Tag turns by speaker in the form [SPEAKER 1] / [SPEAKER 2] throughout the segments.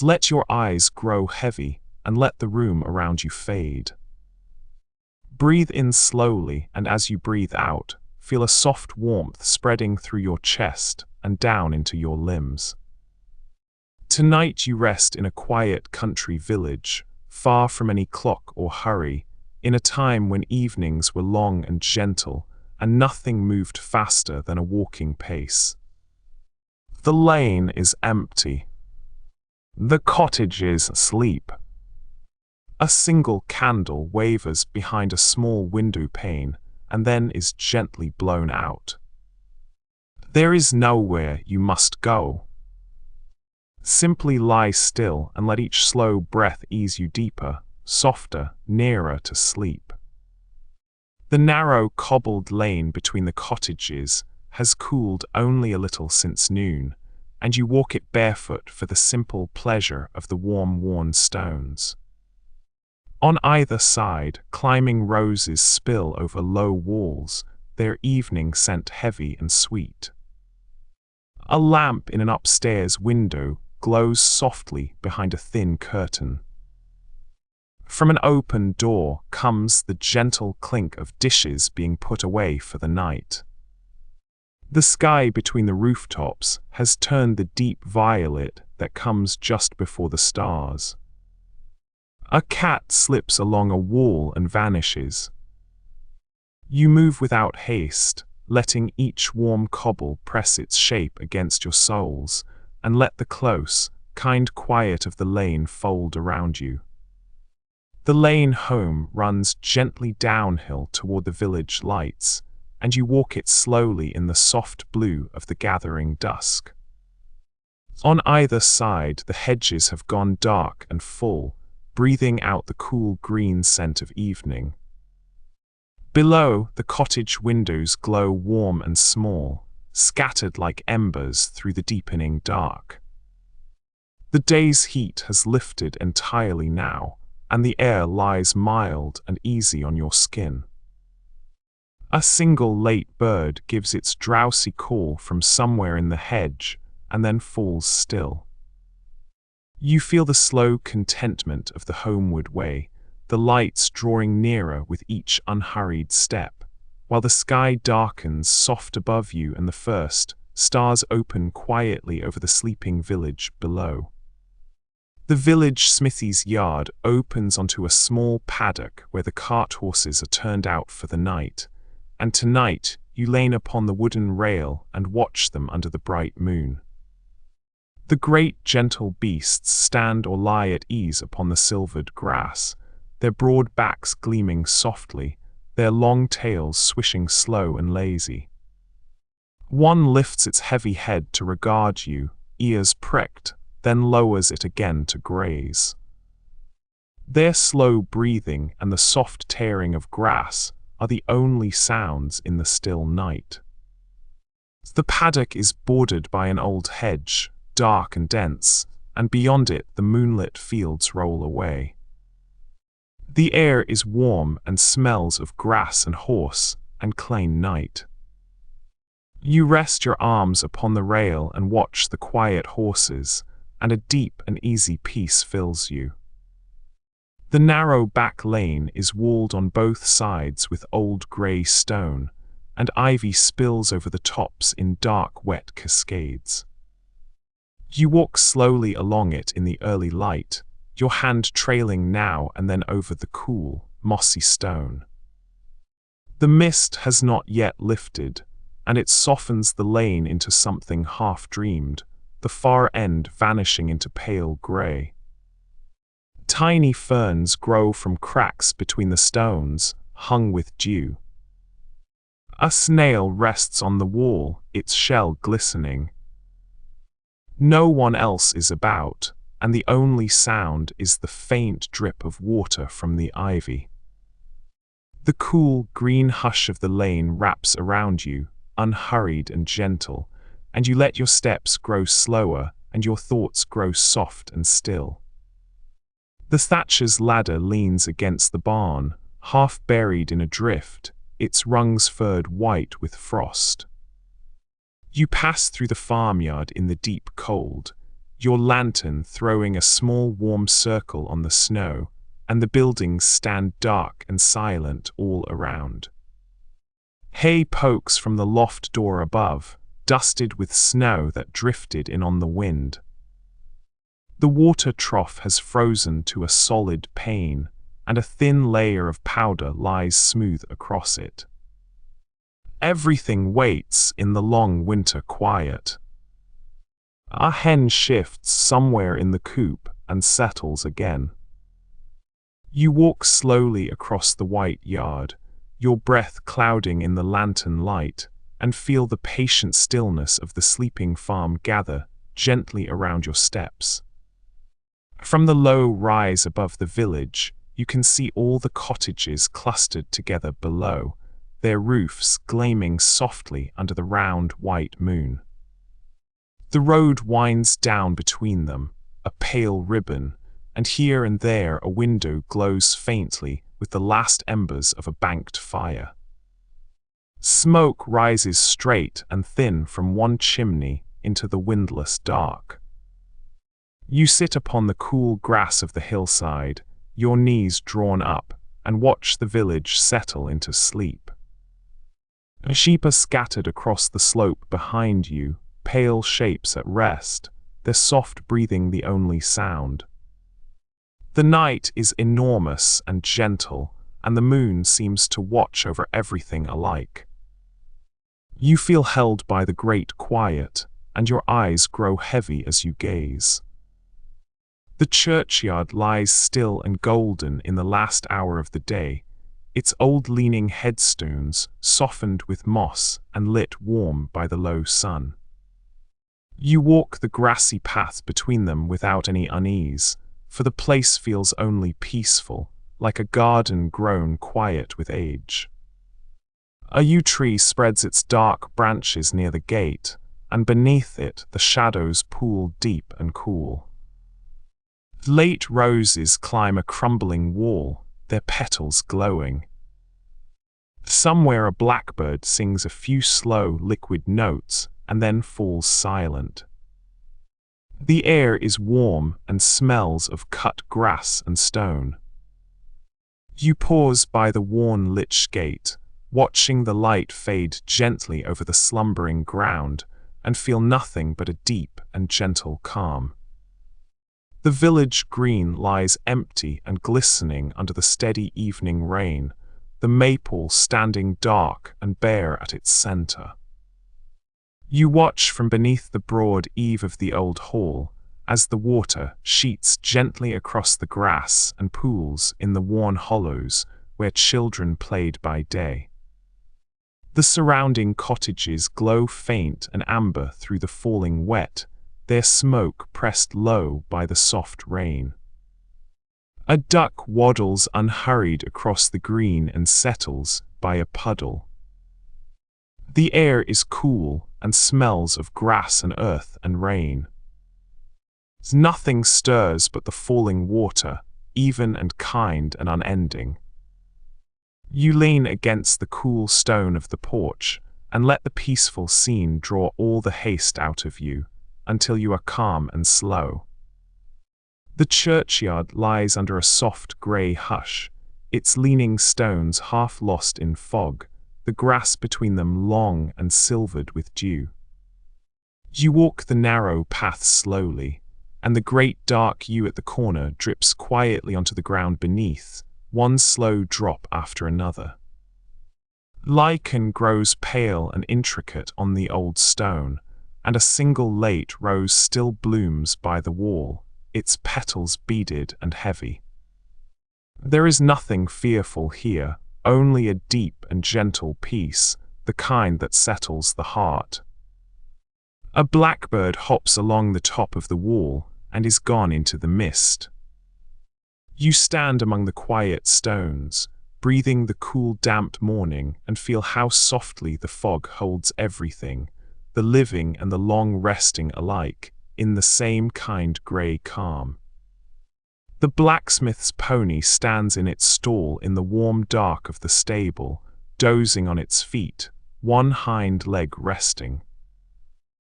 [SPEAKER 1] Let your eyes grow heavy and let the room around you fade. Breathe in slowly, and as you breathe out, feel a soft warmth spreading through your chest and down into your limbs. Tonight you rest in a quiet country village, far from any clock or hurry, in a time when evenings were long and gentle, and nothing moved faster than a walking pace. The lane is empty. The cottage is asleep. A single candle wavers behind a small window pane, and then is gently blown out. There is nowhere you must go. Simply lie still and let each slow breath ease you deeper, softer, nearer to sleep. The narrow cobbled lane between the cottages has cooled only a little since noon, and you walk it barefoot for the simple pleasure of the warm worn stones. On either side, climbing roses spill over low walls, their evening scent heavy and sweet. A lamp in an upstairs window glows softly behind a thin curtain. From an open door comes the gentle clink of dishes being put away for the night. The sky between the rooftops has turned the deep violet that comes just before the stars. A cat slips along a wall and vanishes. You move without haste, letting each warm cobble press its shape against your soles, and let the close, kind quiet of the lane fold around you. The lane home runs gently downhill toward the village lights, and you walk it slowly in the soft blue of the gathering dusk. On either side, the hedges have gone dark and full, breathing out the cool green scent of evening. Below, the cottage windows glow warm and small, scattered like embers through the deepening dark. The day's heat has lifted entirely now, and the air lies mild and easy on your skin. A single late bird gives its drowsy call from somewhere in the hedge, and then falls still. You feel the slow contentment of the homeward way, the lights drawing nearer with each unhurried step, while the sky darkens soft above you and the first stars open quietly over the sleeping village below. The village smithy's yard opens onto a small paddock where the cart horses are turned out for the night, and tonight you lean upon the wooden rail and watch them under the bright moon. The great gentle beasts stand or lie at ease upon the silvered grass, their broad backs gleaming softly, their long tails swishing slow and lazy. One lifts its heavy head to regard you, ears pricked, then lowers it again to graze. Their slow breathing and the soft tearing of grass are the only sounds in the still night. The paddock is bordered by an old hedge, dark and dense, and beyond it the moonlit fields roll away. The air is warm and smells of grass and horse and clean night. You rest your arms upon the rail and watch the quiet horses, and a deep and easy peace fills you. The narrow back lane is walled on both sides with old grey stone, and ivy spills over the tops in dark, wet cascades. You walk slowly along it in the early light, your hand trailing now and then over the cool, mossy stone. The mist has not yet lifted, and it softens the lane into something half-dreamed, the far end vanishing into pale grey. Tiny ferns grow from cracks between the stones, hung with dew. A snail rests on the wall, its shell glistening. No one else is about, and the only sound is the faint drip of water from the ivy. The cool, green hush of the lane wraps around you, unhurried and gentle, and you let your steps grow slower and your thoughts grow soft and still. The thatcher's ladder leans against the barn, half buried in a drift, its rungs furred white with frost. You pass through the farmyard in the deep cold, your lantern throwing a small warm circle on the snow, and the buildings stand dark and silent all around. Hay pokes from the loft door above, dusted with snow that drifted in on the wind. The water trough has frozen to a solid pane, and a thin layer of powder lies smooth across it. Everything waits in the long winter quiet. A hen shifts somewhere in the coop and settles again. You walk slowly across the white yard, your breath clouding in the lantern light, and feel the patient stillness of the sleeping farm gather gently around your steps. From the low rise above the village, you can see all the cottages clustered together below, their roofs gleaming softly under the round white moon. The road winds down between them, a pale ribbon, and here and there a window glows faintly with the last embers of a banked fire. Smoke rises straight and thin from one chimney into the windless dark. You sit upon the cool grass of the hillside, your knees drawn up, and watch the village settle into sleep. Sheep are scattered across the slope behind you, pale shapes at rest, their soft breathing the only sound. The night is enormous and gentle, and the moon seems to watch over everything alike. You feel held by the great quiet, and your eyes grow heavy as you gaze. The churchyard lies still and golden in the last hour of the day, its old leaning headstones softened with moss and lit warm by the low sun. You walk the grassy path between them without any unease, for the place feels only peaceful, like a garden grown quiet with age. A yew tree spreads its dark branches near the gate, and beneath it the shadows pool deep and cool. Late roses climb a crumbling wall, their petals glowing. Somewhere a blackbird sings a few slow, liquid notes and then falls silent. The air is warm and smells of cut grass and stone. You pause by the worn lich gate, watching the light fade gently over the slumbering ground, and feel nothing but a deep and gentle calm. The village green lies empty and glistening under the steady evening rain, the maple standing dark and bare at its center. You watch from beneath the broad eave of the old hall, as the water sheets gently across the grass and pools in the worn hollows where children played by day. The surrounding cottages glow faint and amber through the falling wet, their smoke pressed low by the soft rain. A duck waddles unhurried across the green and settles by a puddle. The air is cool and smells of grass and earth and rain. Nothing stirs but the falling water, even and kind and unending. You lean against the cool stone of the porch and let the peaceful scene draw all the haste out of you, until you are calm and slow. The churchyard lies under a soft grey hush, its leaning stones half lost in fog, the grass between them long and silvered with dew. You walk the narrow path slowly, and the great dark yew at the corner drips quietly onto the ground beneath, one slow drop after another. Lichen grows pale and intricate on the old stone, and a single late rose still blooms by the wall, its petals beaded and heavy. There is nothing fearful here, only a deep and gentle peace, the kind that settles the heart. A blackbird hops along the top of the wall and is gone into the mist. You stand among the quiet stones, breathing the cool damp morning, and feel how softly the fog holds everything, the living and the long resting alike, in the same kind grey calm. The blacksmith's pony stands in its stall in the warm dark of the stable, dozing on its feet, one hind leg resting.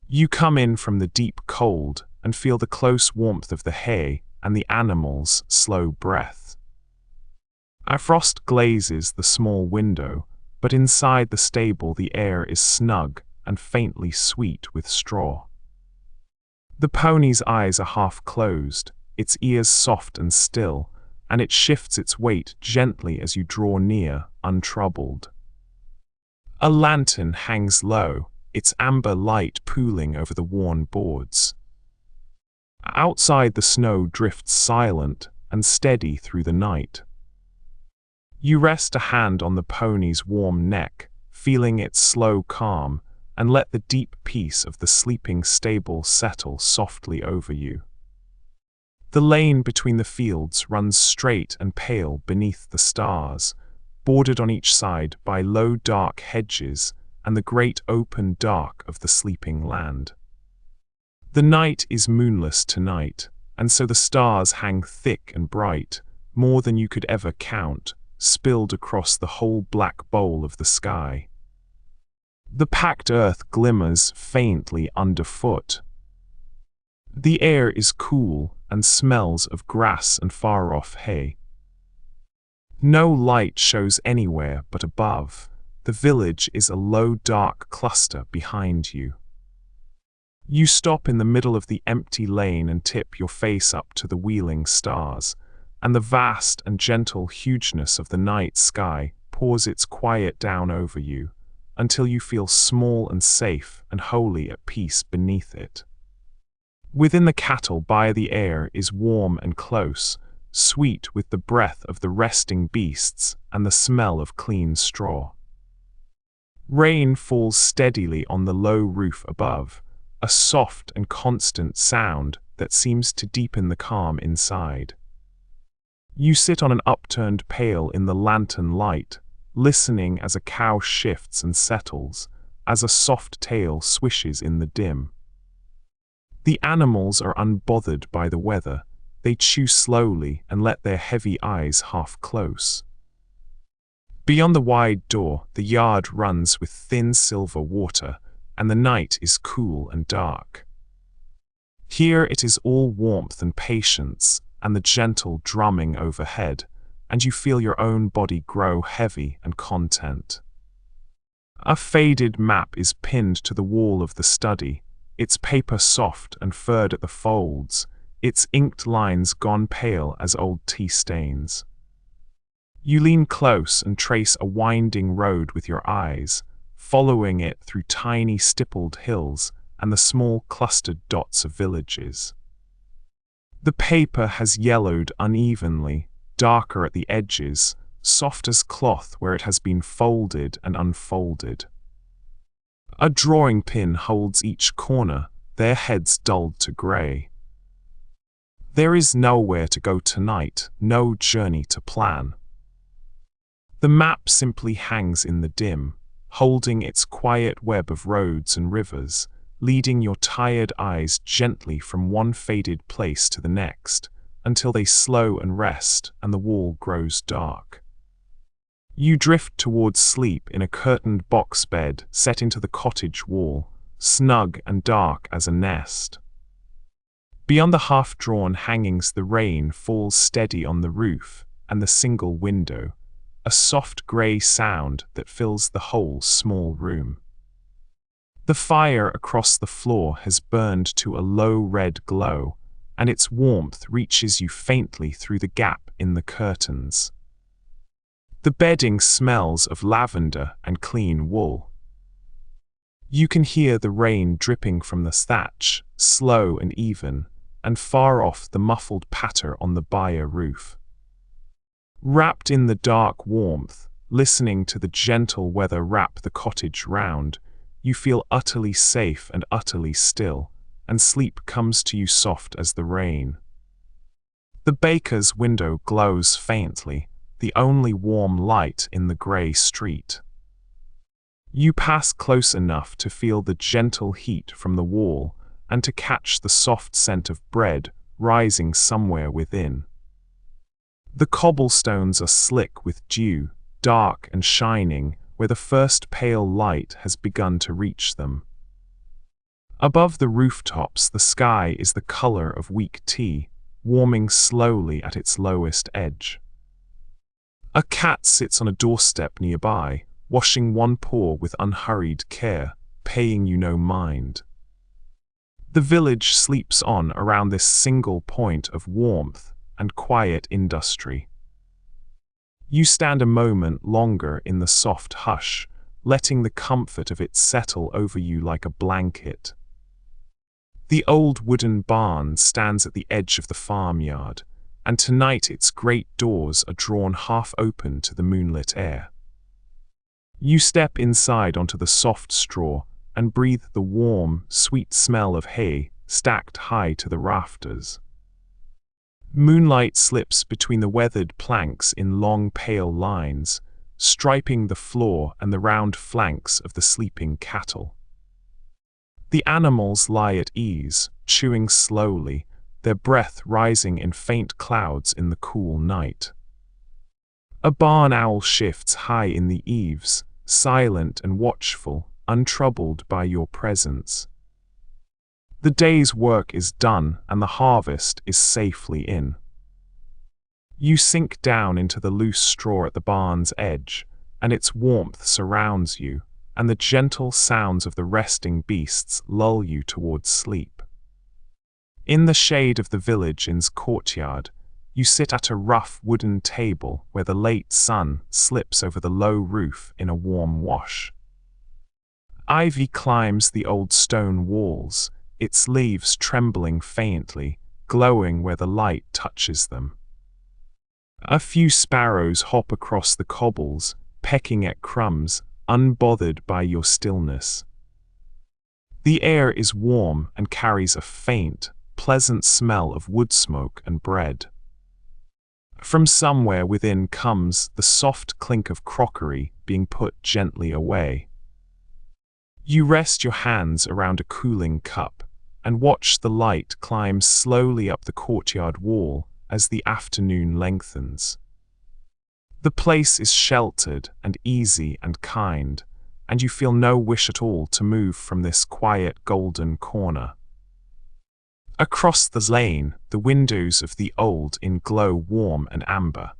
[SPEAKER 1] You come in from the deep cold and feel the close warmth of the hay and the animals' slow breath. A frost glazes the small window, but inside the stable the air is snug and faintly sweet with straw. The pony's eyes are half closed, its ears soft and still, and it shifts its weight gently as you draw near, untroubled. A lantern hangs low, its amber light pooling over the worn boards. Outside the snow drifts silent and steady through the night. You rest a hand on the pony's warm neck, feeling its slow calm, and let the deep peace of the sleeping stable settle softly over you. The lane between the fields runs straight and pale beneath the stars, bordered on each side by low dark hedges and the great open dark of the sleeping land. The night is moonless tonight, and so the stars hang thick and bright, more than you could ever count, spilled across the whole black bowl of the sky. The packed earth glimmers faintly underfoot. The air is cool and smells of grass and far-off hay. No light shows anywhere but above. The village is a low dark cluster behind you. You stop in the middle of the empty lane and tip your face up to the wheeling stars, and the vast and gentle hugeness of the night sky pours its quiet down over you, until you feel small and safe and wholly at peace beneath it. Within the cattle by the air is warm and close, sweet with the breath of the resting beasts and the smell of clean straw. Rain falls steadily on the low roof above, a soft and constant sound that seems to deepen the calm inside. You sit on an upturned pail in the lantern light, listening as a cow shifts and settles, as a soft tail swishes in the dim. The animals are unbothered by the weather. They chew slowly and let their heavy eyes half close. Beyond the wide door, the yard runs with thin silver water, and the night is cool and dark. Here it is all warmth and patience, and the gentle drumming overhead, and you feel your own body grow heavy and content. A faded map is pinned to the wall of the study, its paper soft and furred at the folds, its inked lines gone pale as old tea stains. You lean close and trace a winding road with your eyes, following it through tiny stippled hills and the small clustered dots of villages. The paper has yellowed unevenly, darker at the edges, soft as cloth where it has been folded and unfolded. A drawing pin holds each corner, their heads dulled to grey. There is nowhere to go tonight, no journey to plan. The map simply hangs in the dim, holding its quiet web of roads and rivers, leading your tired eyes gently from one faded place to the next, until they slow and rest and the wall grows dark. You drift towards sleep in a curtained box bed set into the cottage wall, snug and dark as a nest. Beyond the half-drawn hangings the rain falls steady on the roof and the single window, a soft grey sound that fills the whole small room. The fire across the floor has burned to a low red glow, and its warmth reaches you faintly through the gap in the curtains. The bedding smells of lavender and clean wool. You can hear the rain dripping from the thatch, slow and even, and far off the muffled patter on the byre roof. Wrapped in the dark warmth, listening to the gentle weather wrap the cottage round, you feel utterly safe and utterly still, and sleep comes to you soft as the rain. The baker's window glows faintly, the only warm light in the grey street. You pass close enough to feel the gentle heat from the wall and to catch the soft scent of bread rising somewhere within. The cobblestones are slick with dew, dark and shining, where the first pale light has begun to reach them. Above the rooftops, the sky is the color of weak tea, warming slowly at its lowest edge. A cat sits on a doorstep nearby, washing one paw with unhurried care, paying you no mind. The village sleeps on around this single point of warmth and quiet industry. You stand a moment longer in the soft hush, letting the comfort of it settle over you like a blanket. The old wooden barn stands at the edge of the farmyard, and tonight its great doors are drawn half open to the moonlit air. You step inside onto the soft straw and breathe the warm, sweet smell of hay stacked high to the rafters. Moonlight slips between the weathered planks in long pale lines, striping the floor and the round flanks of the sleeping cattle. The animals lie at ease, chewing slowly, their breath rising in faint clouds in the cool night. A barn owl shifts high in the eaves, silent and watchful, untroubled by your presence. The day's work is done and the harvest is safely in. You sink down into the loose straw at the barn's edge, and its warmth surrounds you, and the gentle sounds of the resting beasts lull you towards sleep. In the shade of the village inn's courtyard, you sit at a rough wooden table where the late sun slips over the low roof in a warm wash. Ivy climbs the old stone walls, its leaves trembling faintly, glowing where the light touches them. A few sparrows hop across the cobbles, pecking at crumbs, unbothered by your stillness. The air is warm and carries a faint, pleasant smell of wood smoke and bread. From somewhere within comes the soft clink of crockery being put gently away. You rest your hands around a cooling cup and watch the light climb slowly up the courtyard wall as the afternoon lengthens. The place is sheltered and easy and kind, and you feel no wish at all to move from this quiet golden corner. Across the lane, the windows of the old inn glow warm and amber.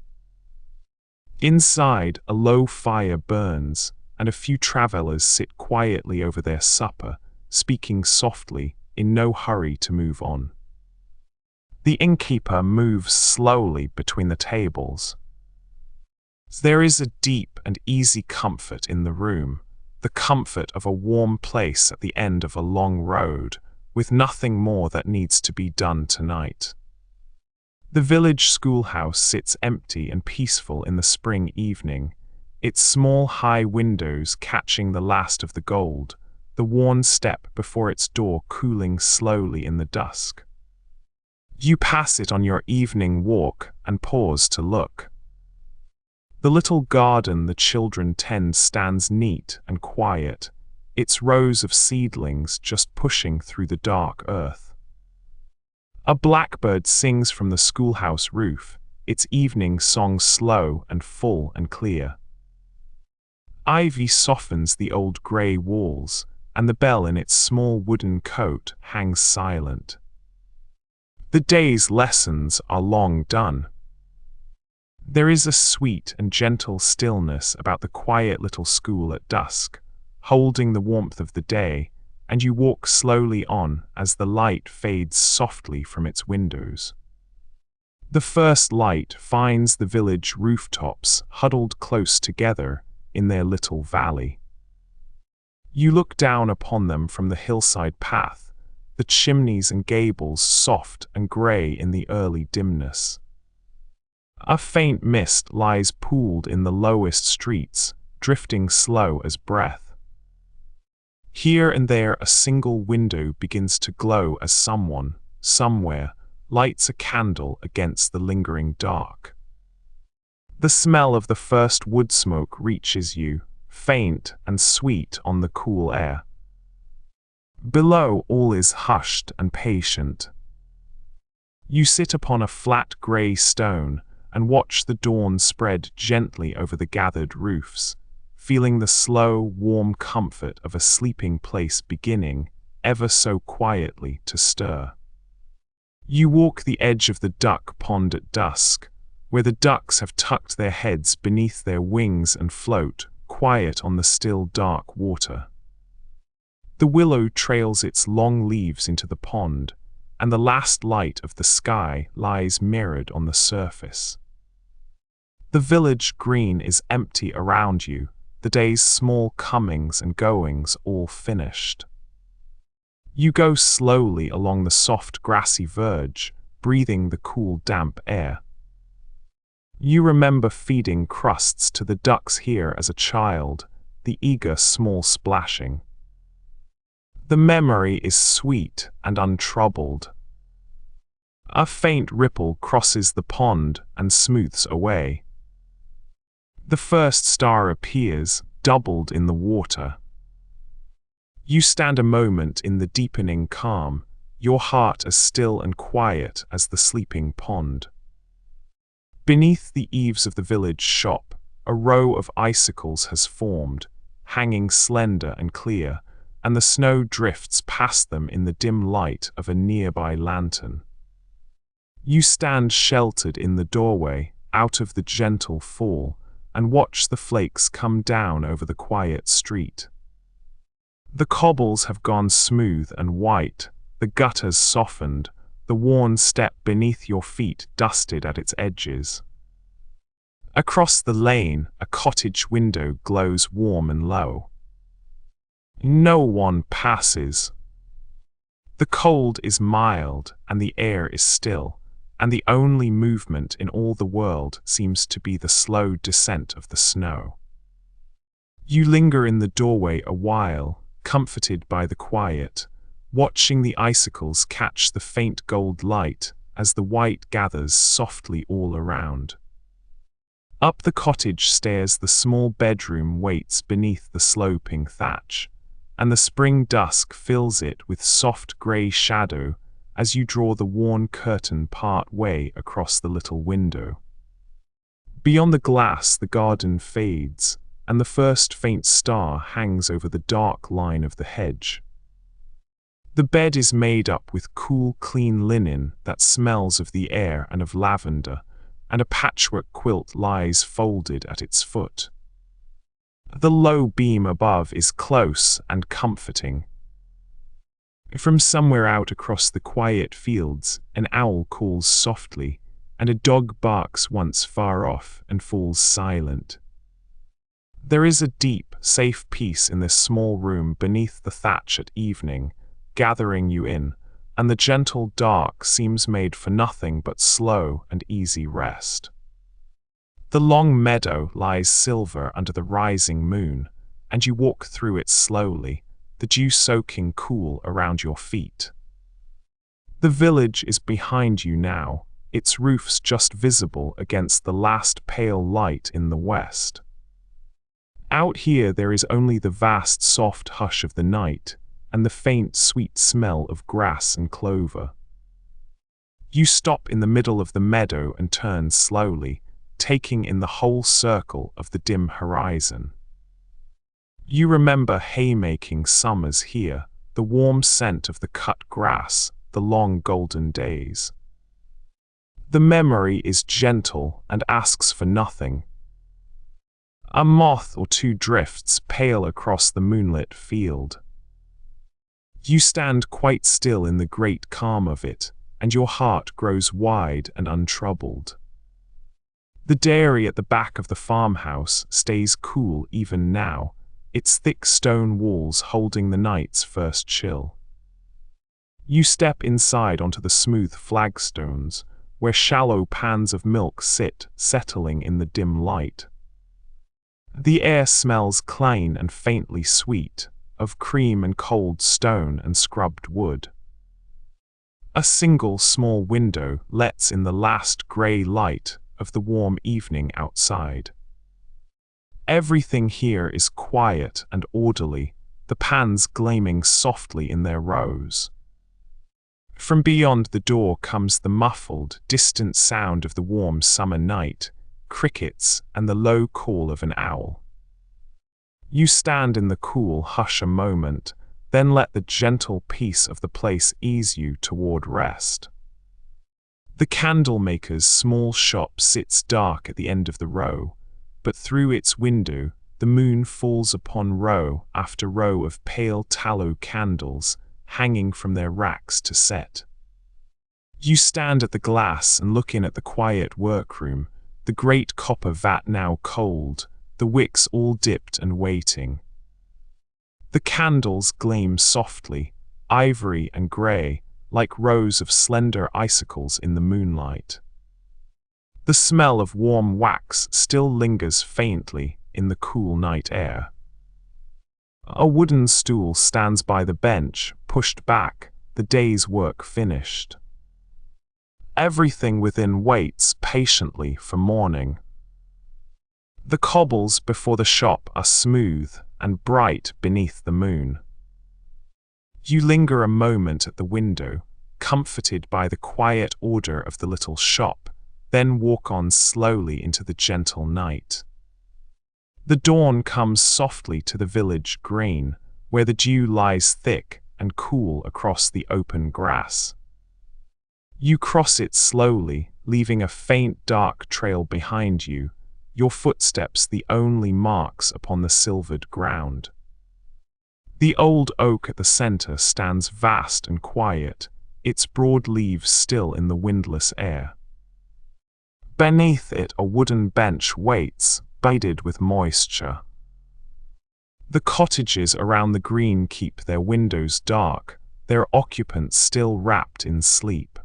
[SPEAKER 1] Inside, a low fire burns, and a few travellers sit quietly over their supper, speaking softly, in no hurry to move on. The innkeeper moves slowly between the tables. There is a deep and easy comfort in the room, the comfort of a warm place at the end of a long road, with nothing more that needs to be done tonight. The village schoolhouse sits empty and peaceful in the spring evening, its small high windows catching the last of the gold, the worn step before its door cooling slowly in the dusk. You pass it on your evening walk and pause to look. The little garden the children tend stands neat and quiet, its rows of seedlings just pushing through the dark earth. A blackbird sings from the schoolhouse roof, its evening song slow and full and clear. Ivy softens the old grey walls, and the bell in its small wooden cote hangs silent. The day's lessons are long done. There is a sweet and gentle stillness about the quiet little school at dusk, holding the warmth of the day, and you walk slowly on as the light fades softly from its windows. The first light finds the village rooftops huddled close together in their little valley. You look down upon them from the hillside path, the chimneys and gables soft and grey in the early dimness. A faint mist lies pooled in the lowest streets, drifting slow as breath. Here and there a single window begins to glow as someone, somewhere, lights a candle against the lingering dark. The smell of the first wood smoke reaches you, faint and sweet on the cool air. Below all is hushed and patient. You sit upon a flat grey stone and watch the dawn spread gently over the gathered roofs, feeling the slow, warm comfort of a sleeping place beginning, ever so quietly to stir. You walk the edge of the duck pond at dusk, where the ducks have tucked their heads beneath their wings and float, quiet on the still dark water. The willow trails its long leaves into the pond, and the last light of the sky lies mirrored on the surface. The village green is empty around you, the day's small comings and goings all finished. You go slowly along the soft grassy verge, breathing the cool damp air. You remember feeding crusts to the ducks here as a child, the eager small splashing. The memory is sweet and untroubled. A faint ripple crosses the pond and smooths away. The first star appears, doubled in the water. You stand a moment in the deepening calm, your heart as still and quiet as the sleeping pond. Beneath the eaves of the village shop, a row of icicles has formed, hanging slender and clear, and the snow drifts past them in the dim light of a nearby lantern. You stand sheltered in the doorway, out of the gentle fall, and watch the flakes come down over the quiet street. The cobbles have gone smooth and white, the gutters softened, the worn step beneath your feet dusted at its edges. Across the lane, a cottage window glows warm and low. No one passes. The cold is mild, and the air is still, and the only movement in all the world seems to be the slow descent of the snow. You linger in the doorway a while, comforted by the quiet, watching the icicles catch the faint gold light as the white gathers softly all around. Up the cottage stairs the small bedroom waits beneath the sloping thatch, and the spring dusk fills it with soft grey shadow as you draw the worn curtain part way across the little window. Beyond the glass the garden fades, and the first faint star hangs over the dark line of the hedge. The bed is made up with cool, clean linen that smells of the air and of lavender, and a patchwork quilt lies folded at its foot. The low beam above is close and comforting. From somewhere out across the quiet fields, an owl calls softly, and a dog barks once far off and falls silent. There is a deep, safe peace in this small room beneath the thatch at evening, gathering you in, and the gentle dark seems made for nothing but slow and easy rest. The long meadow lies silver under the rising moon, and you walk through it slowly, the dew soaking cool around your feet. The village is behind you now, its roofs just visible against the last pale light in the west. Out here there is only the vast soft hush of the night, and the faint sweet smell of grass and clover. You stop in the middle of the meadow and turn slowly, taking in the whole circle of the dim horizon. You remember haymaking summers here, the warm scent of the cut grass, the long golden days. The memory is gentle and asks for nothing. A moth or two drifts pale across the moonlit field. You stand quite still in the great calm of it, and your heart grows wide and untroubled. The dairy at the back of the farmhouse stays cool even now, its thick stone walls holding the night's first chill. You step inside onto the smooth flagstones, where shallow pans of milk sit, settling in the dim light. The air smells clean and faintly sweet, of cream and cold stone and scrubbed wood. A single small window lets in the last grey light of the warm evening outside. Everything here is quiet and orderly, the pans gleaming softly in their rows. From beyond the door comes the muffled, distant sound of the warm summer night, crickets and the low call of an owl. You stand in the cool hush a moment, Then let the gentle peace of the place ease you toward rest. The candlemaker's small shop sits dark at the end of the row, but through its window the moon falls upon row after row of pale tallow candles hanging from their racks to set. You stand at the glass and look in at the quiet workroom, the great copper vat now cold, the wicks all dipped and waiting. The candles gleam softly, ivory and grey, like rows of slender icicles in the moonlight. The smell of warm wax still lingers faintly in the cool night air. A wooden stool stands by the bench, pushed back, the day's work finished. Everything within waits patiently for morning. The cobbles before the shop are smooth and bright beneath the moon. You linger a moment at the window, comforted by the quiet order of the little shop, then walk on slowly into the gentle night. The dawn comes softly to the village green, where the dew lies thick and cool across the open grass. You cross it slowly, leaving a faint dark trail behind you, your footsteps the only marks upon the silvered ground. The old oak at the center stands vast and quiet, its broad leaves still in the windless air. Beneath it a wooden bench waits, beaded with moisture. The cottages around the green keep their windows dark, their occupants still wrapped in sleep.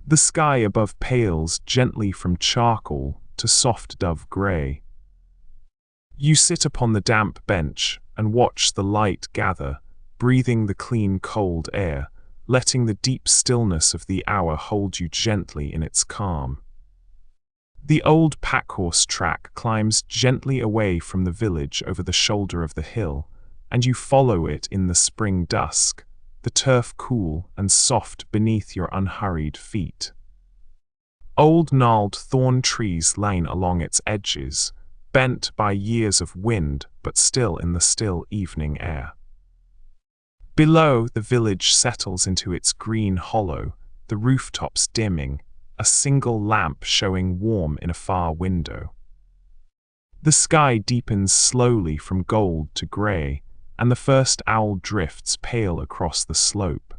[SPEAKER 1] The sky above pales gently from charcoal to soft dove grey. You sit upon the damp bench and watch the light gather, breathing the clean cold air, letting the deep stillness of the hour hold you gently in its calm. The old packhorse track climbs gently away from the village over the shoulder of the hill, and you follow it in the spring dusk, the turf cool and soft beneath your unhurried feet. Old gnarled thorn trees lean along its edges, bent by years of wind but still in the still evening air. Below, the village settles into its green hollow, the rooftops dimming, a single lamp showing warm in a far window. The sky deepens slowly from gold to grey, and the first owl drifts pale across the slope.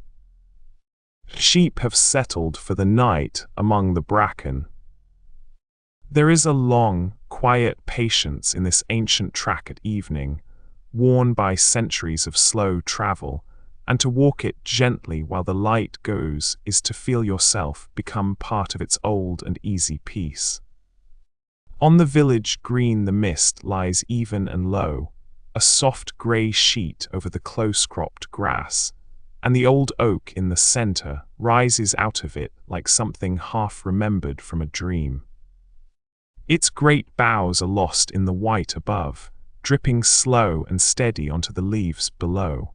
[SPEAKER 1] Sheep have settled for the night among the bracken. There is a long, quiet patience in this ancient track at evening, worn by centuries of slow travel, and to walk it gently while the light goes is to feel yourself become part of its old and easy peace. On the village green the mist lies even and low, a soft grey sheet over the close-cropped grass, and the old oak in the center rises out of it like something half-remembered from a dream. Its great boughs are lost in the white above, dripping slow and steady onto the leaves below.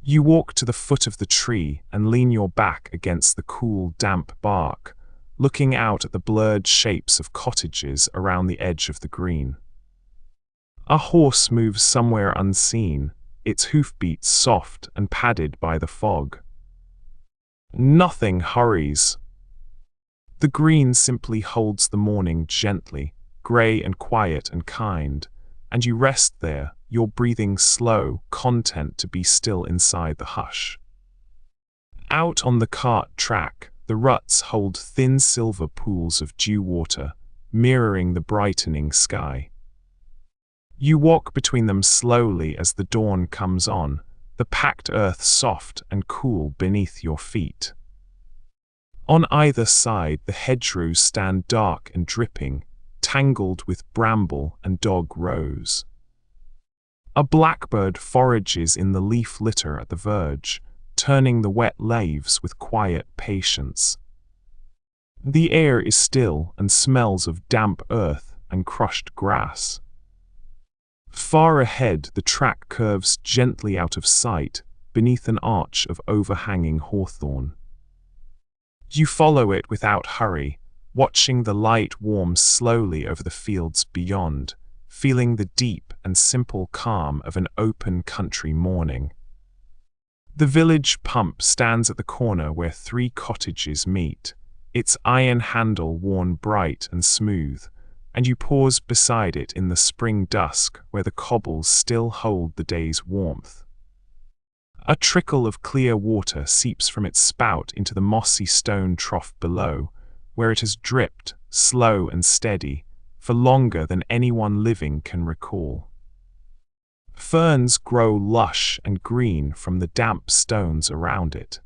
[SPEAKER 1] You walk to the foot of the tree and lean your back against the cool, damp bark, looking out at the blurred shapes of cottages around the edge of the green. A horse moves somewhere unseen, its hoofbeats soft and padded by the fog. Nothing hurries. The green simply holds the morning gently, grey and quiet and kind, and you rest there, your breathing slow, content to be still inside the hush. Out on the cart track, the ruts hold thin silver pools of dew water, mirroring the brightening sky. You walk between them slowly as the dawn comes on, the packed earth soft and cool beneath your feet. On either side, the hedgerows stand dark and dripping, tangled with bramble and dog rose. A blackbird forages in the leaf litter at the verge, turning the wet leaves with quiet patience. The air is still and smells of damp earth and crushed grass. Far ahead, the track curves gently out of sight beneath an arch of overhanging hawthorn. You follow it without hurry, watching the light warm slowly over the fields beyond, feeling the deep, and simple calm of an open country morning. The village pump stands at the corner where three cottages meet, its iron handle worn bright and smooth, and you pause beside it in the spring dusk where the cobbles still hold the day's warmth. A trickle of clear water seeps from its spout into the mossy stone trough below, where it has dripped, slow and steady, for longer than anyone living can recall. Ferns grow lush and green from the damp stones around it.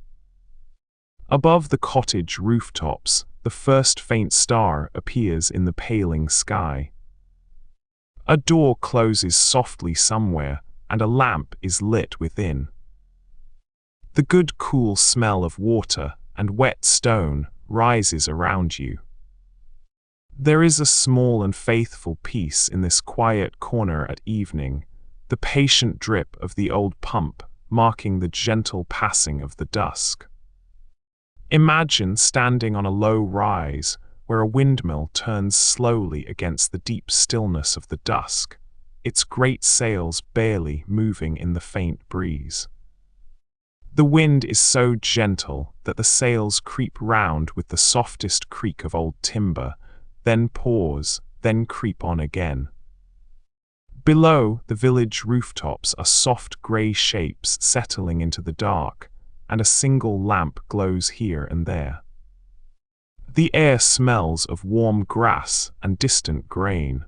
[SPEAKER 1] Above the cottage rooftops, the first faint star appears in the paling sky. A door closes softly somewhere, and a lamp is lit within. The good cool smell of water and wet stone rises around you. There is a small and faithful peace in this quiet corner at evening, the patient drip of the old pump marking the gentle passing of the dusk. Imagine standing on a low rise where a windmill turns slowly against the deep stillness of the dusk, its great sails barely moving in the faint breeze. The wind is so gentle that the sails creep round with the softest creak of old timber, then pause, then creep on again. Below, the village rooftops are soft grey shapes settling into the dark, and a single lamp glows here and there. The air smells of warm grass and distant grain.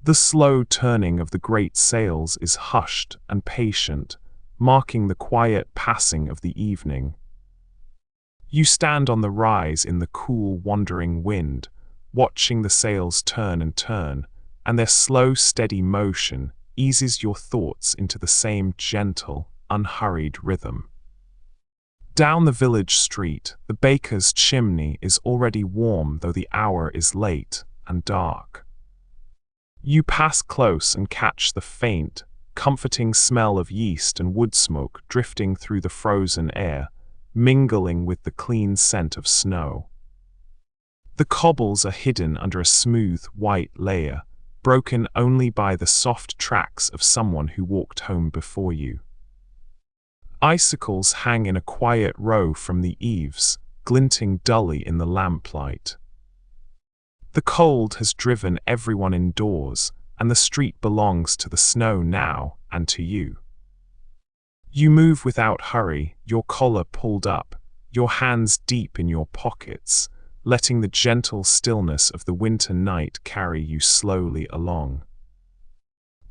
[SPEAKER 1] The slow turning of the great sails is hushed and patient, marking the quiet passing of the evening. You stand on the rise in the cool, wandering wind, watching the sails turn and turn, and their slow, steady motion eases your thoughts into the same gentle, unhurried rhythm. Down the village street, the baker's chimney is already warm though the hour is late and dark. You pass close and catch the faint, comforting smell of yeast and wood smoke drifting through the frozen air, mingling with the clean scent of snow. The cobbles are hidden under a smooth, white layer, broken only by the soft tracks of someone who walked home before you. Icicles hang in a quiet row from the eaves, glinting dully in the lamplight. The cold has driven everyone indoors, and the street belongs to the snow now and to you. You move without hurry, your collar pulled up, your hands deep in your pockets, letting the gentle stillness of the winter night carry you slowly along.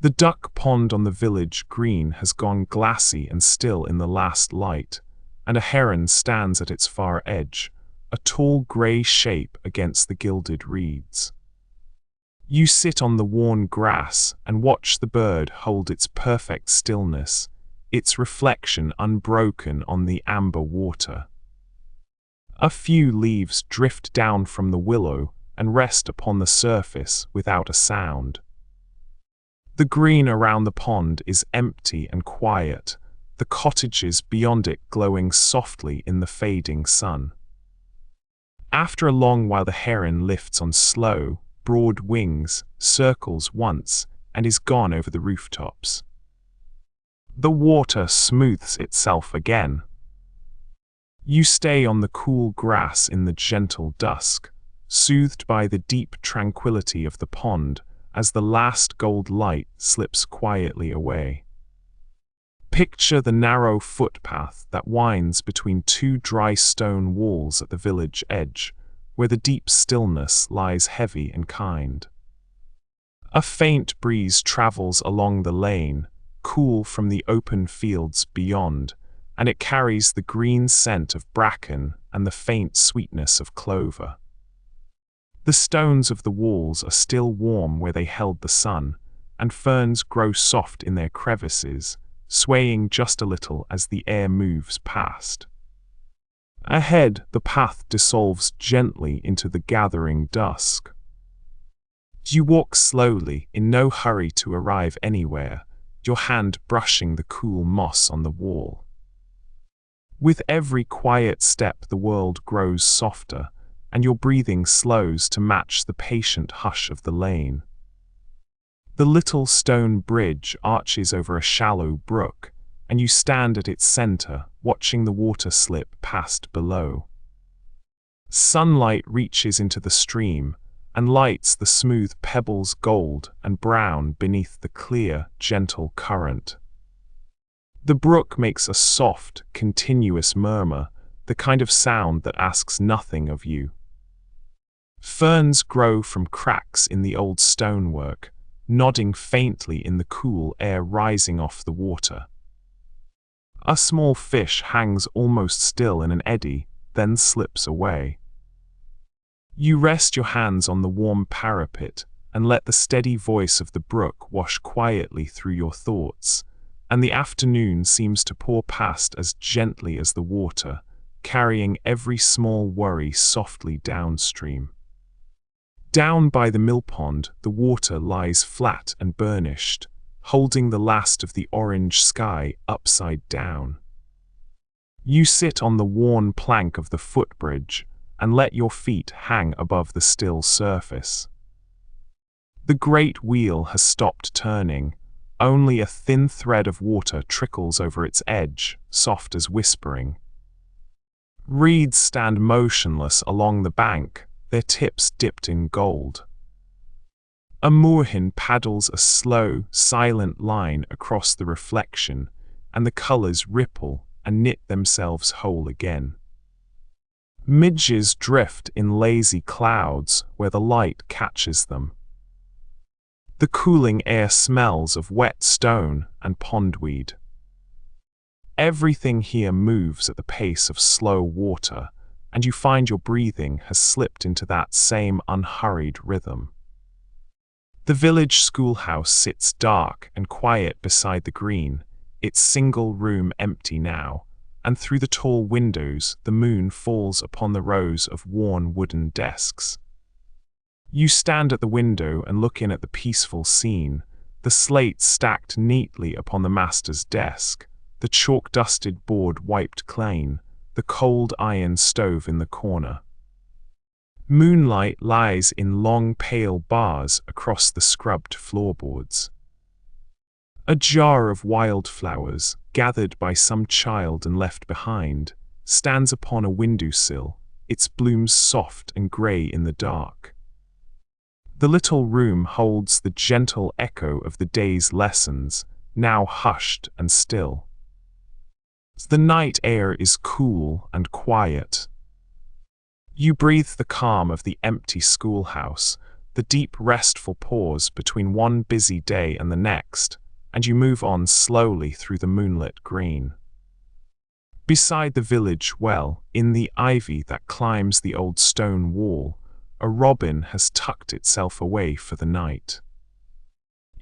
[SPEAKER 1] The duck pond on the village green has gone glassy and still in the last light, and a heron stands at its far edge, a tall grey shape against the gilded reeds. You sit on the worn grass and watch the bird hold its perfect stillness, its reflection unbroken on the amber water. A few leaves drift down from the willow and rest upon the surface without a sound. The green around the pond is empty and quiet, the cottages beyond it glowing softly in the fading sun. After a long while the heron lifts on slow, broad wings, circles once, and is gone over the rooftops. The water smooths itself again. You stay on the cool grass in the gentle dusk, soothed by the deep tranquility of the pond as the last gold light slips quietly away. Picture the narrow footpath that winds between two dry stone walls at the village edge, where the deep stillness lies heavy and kind. A faint breeze travels along the lane, cool from the open fields beyond, and it carries the green scent of bracken and the faint sweetness of clover. The stones of the walls are still warm where they held the sun, and ferns grow soft in their crevices, swaying just a little as the air moves past. Ahead, the path dissolves gently into the gathering dusk. You walk slowly, in no hurry to arrive anywhere, your hand brushing the cool moss on the wall. With every quiet step the world grows softer, and your breathing slows to match the patient hush of the lane. The little stone bridge arches over a shallow brook, and you stand at its center, watching the water slip past below. Sunlight reaches into the stream and lights the smooth pebbles gold and brown beneath the clear, gentle current. The brook makes a soft, continuous murmur, the kind of sound that asks nothing of you. Ferns grow from cracks in the old stonework, nodding faintly in the cool air rising off the water. A small fish hangs almost still in an eddy, then slips away. You rest your hands on the warm parapet and let the steady voice of the brook wash quietly through your thoughts, and the afternoon seems to pour past as gently as the water, carrying every small worry softly downstream. Down by the millpond, the water lies flat and burnished, holding the last of the orange sky upside down. You sit on the worn plank of the footbridge and let your feet hang above the still surface. The great wheel has stopped turning. Only a thin thread of water trickles over its edge, soft as whispering. Reeds stand motionless along the bank, their tips dipped in gold. A moorhen paddles a slow, silent line across the reflection, and the colors ripple and knit themselves whole again. Midges drift in lazy clouds where the light catches them. The cooling air smells of wet stone and pondweed. Everything here moves at the pace of slow water, and you find your breathing has slipped into that same unhurried rhythm. The village schoolhouse sits dark and quiet beside the green, its single room empty now, and through the tall windows the moon falls upon the rows of worn wooden desks. You stand at the window and look in at the peaceful scene, the slates stacked neatly upon the master's desk, the chalk-dusted board wiped clean, the cold iron stove in the corner. Moonlight lies in long pale bars across the scrubbed floorboards. A jar of wildflowers, gathered by some child and left behind, stands upon a windowsill, its blooms soft and grey in the dark. The little room holds the gentle echo of the day's lessons, now hushed and still. The night air is cool and quiet. You breathe the calm of the empty schoolhouse, the deep restful pause between one busy day and the next, and you move on slowly through the moonlit green. Beside the village well, in the ivy that climbs the old stone wall, a robin has tucked itself away for the night.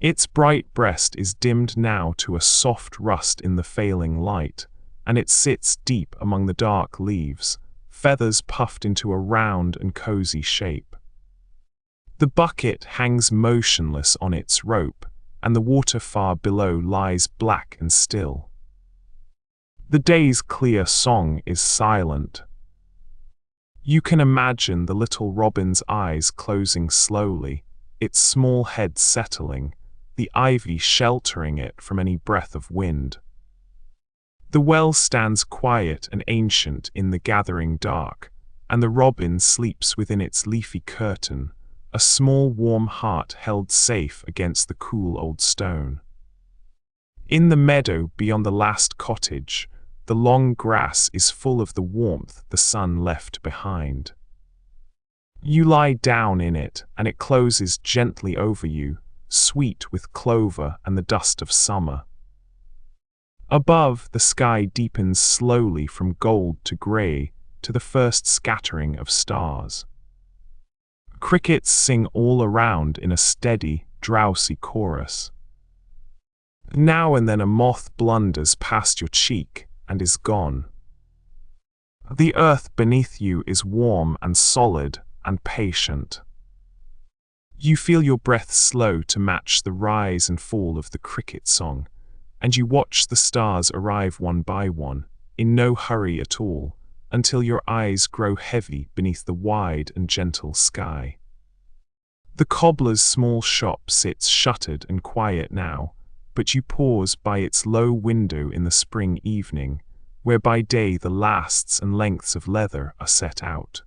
[SPEAKER 1] Its bright breast is dimmed now to a soft rust in the failing light, and it sits deep among the dark leaves, feathers puffed into a round and cozy shape. The bucket hangs motionless on its rope, and the water far below lies black and still. The day's clear song is silent. You can imagine the little robin's eyes closing slowly, its small head settling, the ivy sheltering it from any breath of wind. The well stands quiet and ancient in the gathering dark, and the robin sleeps within its leafy curtain, a small warm heart held safe against the cool old stone. In the meadow beyond the last cottage, the long grass is full of the warmth the sun left behind. You lie down in it, and it closes gently over you, sweet with clover and the dust of summer. Above, the sky deepens slowly from gold to grey to the first scattering of stars. Crickets sing all around in a steady, drowsy chorus. Now and then a moth blunders past your cheek and is gone. The earth beneath you is warm and solid and patient. You feel your breath slow to match the rise and fall of the cricket song, and you watch the stars arrive one by one, in no hurry at all, until your eyes grow heavy beneath the wide and gentle sky. The cobbler's small shop sits shuttered and quiet now, but you pause by its low window in the spring evening, where by day the lasts and lengths of leather are set out.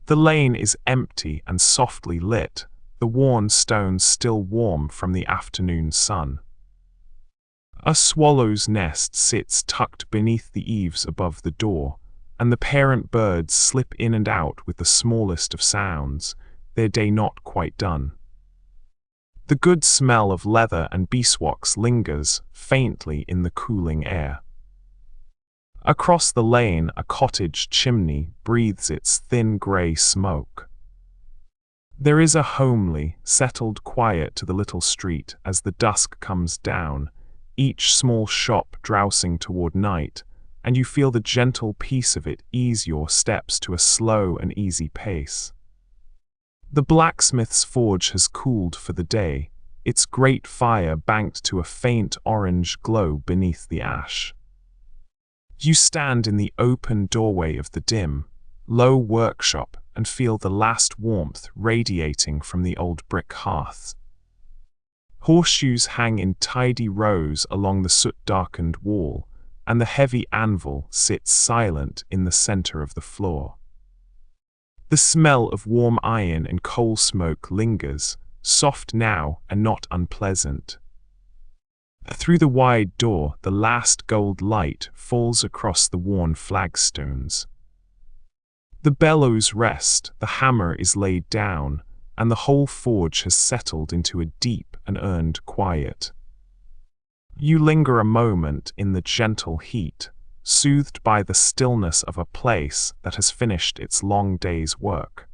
[SPEAKER 1] The lane is empty and softly lit, the worn stones still warm from the afternoon sun. A swallow's nest sits tucked beneath the eaves above the door, and the parent birds slip in and out with the smallest of sounds, their day not quite done. The good smell of leather and beeswax lingers faintly in the cooling air. Across the lane, a cottage chimney breathes its thin grey smoke. There is a homely, settled quiet to the little street as the dusk comes down, each small shop drowsing toward night, and you feel the gentle peace of it ease your steps to a slow and easy pace. The blacksmith's forge has cooled for the day, its great fire banked to a faint orange glow beneath the ash. You stand in the open doorway of the dim, low workshop and feel the last warmth radiating from the old brick hearth. Horseshoes hang in tidy rows along the soot-darkened wall, and the heavy anvil sits silent in the center of the floor. The smell of warm iron and coal smoke lingers, soft now and not unpleasant. Through the wide door, the last gold light falls across the worn flagstones. The bellows rest, the hammer is laid down, and the whole forge has settled into a deep and earned quiet. You linger a moment in the gentle heat, soothed by the stillness of a place that has finished its long day's work.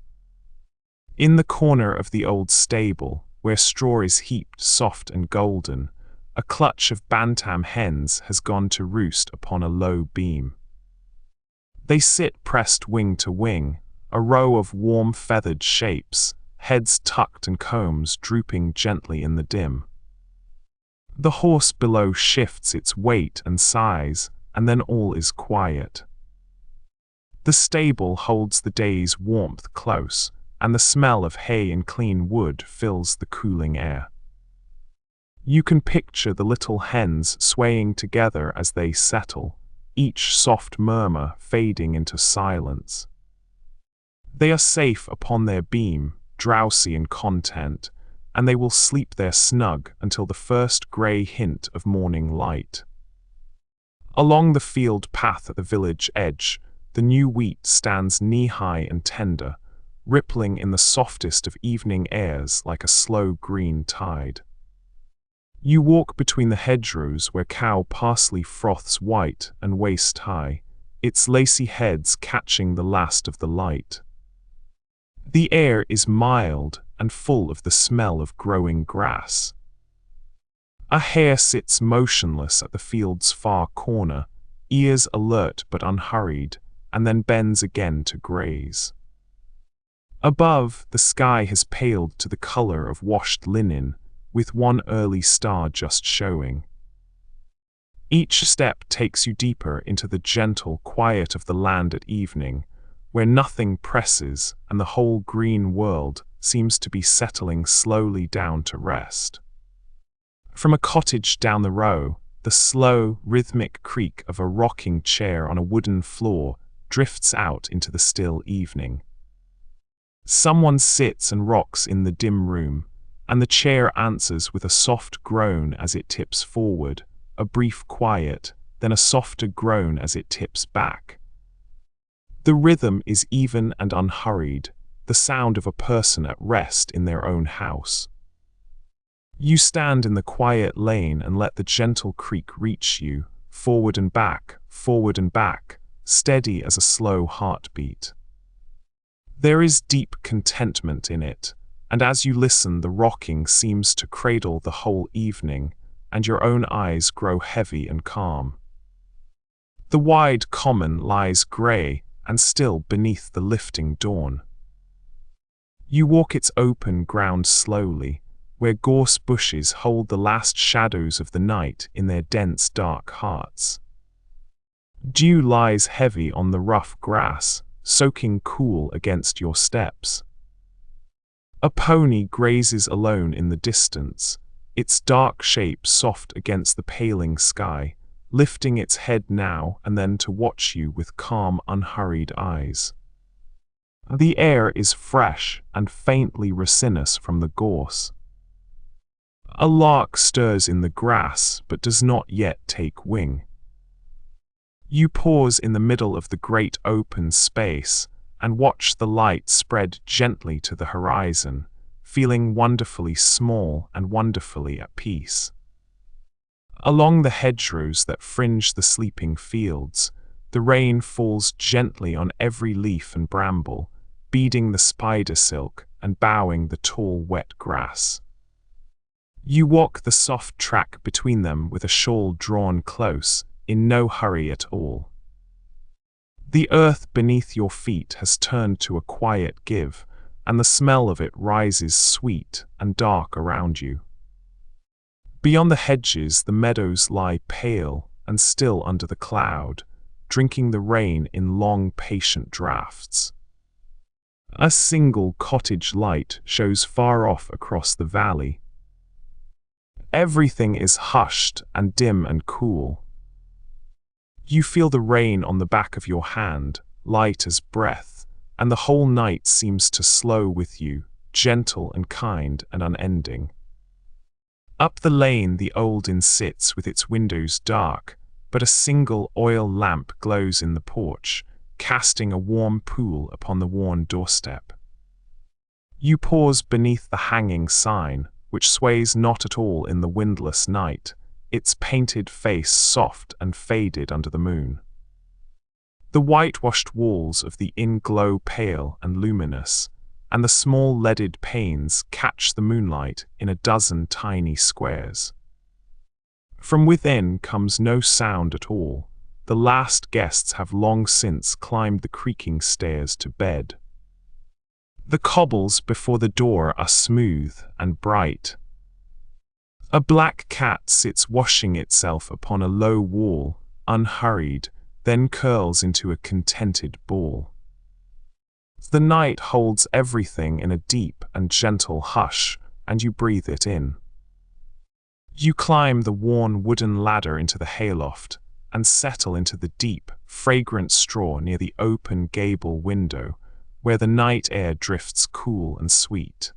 [SPEAKER 1] In the corner of the old stable, where straw is heaped soft and golden, a clutch of bantam hens has gone to roost upon a low beam. They sit pressed wing to wing, a row of warm feathered shapes, heads tucked and combs drooping gently in the dim. The horse below shifts its weight and size, and then all is quiet. The stable holds the day's warmth close, and the smell of hay and clean wood fills the cooling air. You can picture the little hens swaying together as they settle, each soft murmur fading into silence. They are safe upon their beam, drowsy and content, and they will sleep there snug until the first grey hint of morning light. Along the field path at the village edge, the new wheat stands knee-high and tender, rippling in the softest of evening airs like a slow green tide. You walk between the hedgerows where cow parsley froths white and waist-high, its lacy heads catching the last of the light. The air is mild and full of the smell of growing grass. A hare sits motionless at the field's far corner, ears alert but unhurried, and then bends again to graze. Above, the sky has paled to the color of washed linen, with one early star just showing. Each step takes you deeper into the gentle quiet of the land at evening, where nothing presses and the whole green world seems to be settling slowly down to rest. From a cottage down the row, the slow, rhythmic creak of a rocking chair on a wooden floor drifts out into the still evening. Someone sits and rocks in the dim room, and the chair answers with a soft groan as it tips forward, a brief quiet, then a softer groan as it tips back. The rhythm is even and unhurried, the sound of a person at rest in their own house. You stand in the quiet lane and let the gentle creak reach you, forward and back, steady as a slow heartbeat. There is deep contentment in it, and as you listen the rocking seems to cradle the whole evening, and your own eyes grow heavy and calm. The wide common lies grey and still beneath the lifting dawn. You walk its open ground slowly, where gorse bushes hold the last shadows of the night in their dense dark hearts. Dew lies heavy on the rough grass, soaking cool against your steps. A pony grazes alone in the distance, its dark shape soft against the paling sky, lifting its head now and then to watch you with calm, unhurried eyes. The air is fresh and faintly resinous from the gorse. A lark stirs in the grass but does not yet take wing. You pause in the middle of the great open space and watch the light spread gently to the horizon, feeling wonderfully small and wonderfully at peace. Along the hedgerows that fringe the sleeping fields, the rain falls gently on every leaf and bramble, beading the spider silk and bowing the tall wet grass. You walk the soft track between them with a shawl drawn close, in no hurry at all. The earth beneath your feet has turned to a quiet give, and the smell of it rises sweet and dark around you. Beyond the hedges, the meadows lie pale and still under the cloud, drinking the rain in long, patient draughts. A single cottage light shows far off across the valley. Everything is hushed and dim and cool. You feel the rain on the back of your hand, light as breath, and the whole night seems to slow with you, gentle and kind and unending. Up the lane the old inn sits with its windows dark, but a single oil lamp glows in the porch, casting a warm pool upon the worn doorstep. You pause beneath the hanging sign, which sways not at all in the windless night, its painted face soft and faded under the moon. The whitewashed walls of the inn glow pale and luminous, and the small leaded panes catch the moonlight in a dozen tiny squares. From within comes no sound at all. The last guests have long since climbed the creaking stairs to bed. The cobbles before the door are smooth and bright. A black cat sits washing itself upon a low wall, unhurried, then curls into a contented ball. The night holds everything in a deep and gentle hush, and you breathe it in. You climb the worn wooden ladder into the hayloft, and settle into the deep, fragrant straw near the open gable window, where the night air drifts cool and sweet.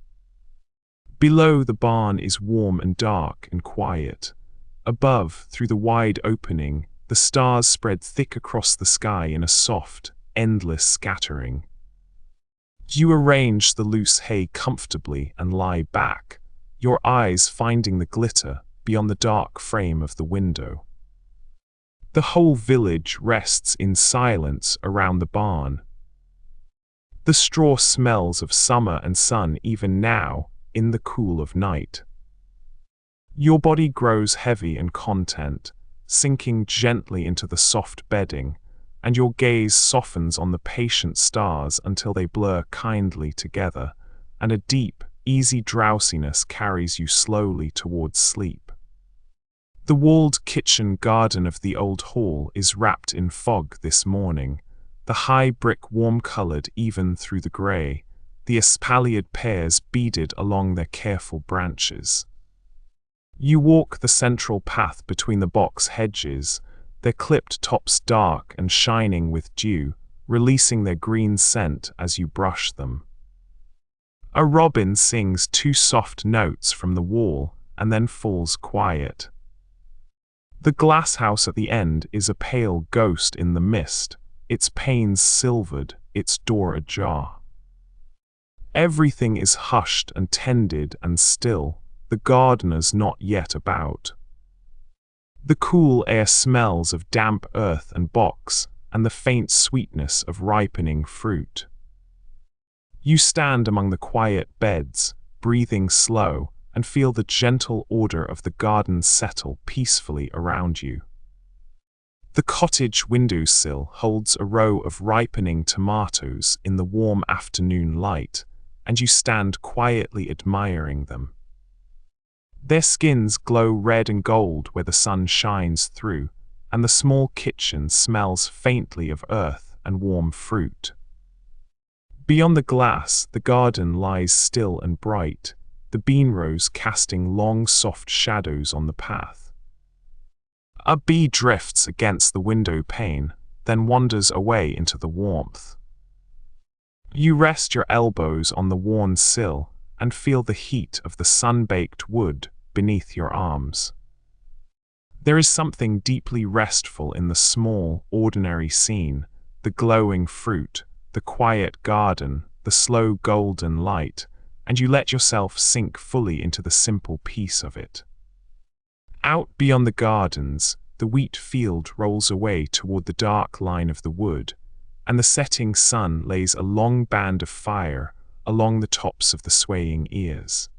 [SPEAKER 1] Below, the barn is warm and dark and quiet. Above, through the wide opening, the stars spread thick across the sky in a soft, endless scattering. You arrange the loose hay comfortably and lie back, your eyes finding the glitter beyond the dark frame of the window. The whole village rests in silence around the barn. The straw smells of summer and sun even now, in the cool of night. Your body grows heavy and content, sinking gently into the soft bedding, and your gaze softens on the patient stars until they blur kindly together, and a deep, easy drowsiness carries you slowly towards sleep. The walled kitchen garden of the old hall is wrapped in fog this morning, the high brick warm-colored even through the grey, the espaliered pears beaded along their careful branches. You walk the central path between the box hedges, their clipped tops dark and shining with dew, releasing their green scent as you brush them. A robin sings 2 soft notes from the wall and then falls quiet. The glass house at the end is a pale ghost in the mist, its panes silvered, its door ajar. Everything is hushed and tended and still, the gardener's not yet about. The cool air smells of damp earth and box, and the faint sweetness of ripening fruit. You stand among the quiet beds, breathing slow, and feel the gentle order of the garden settle peacefully around you. The cottage windowsill holds a row of ripening tomatoes in the warm afternoon light, and you stand quietly admiring them. Their skins glow red and gold where the sun shines through, and the small kitchen smells faintly of earth and warm fruit. Beyond the glass, the garden lies still and bright, the bean rows casting long soft shadows on the path. A bee drifts against the window pane, then wanders away into the warmth. You rest your elbows on the worn sill and feel the heat of the sun-baked wood beneath your arms. There is something deeply restful in the small, ordinary scene, the glowing fruit, the quiet garden, the slow golden light, and you let yourself sink fully into the simple peace of it. Out beyond the gardens, the wheat field rolls away toward the dark line of the wood, and the setting sun lays a long band of fire along the tops of the swaying ears.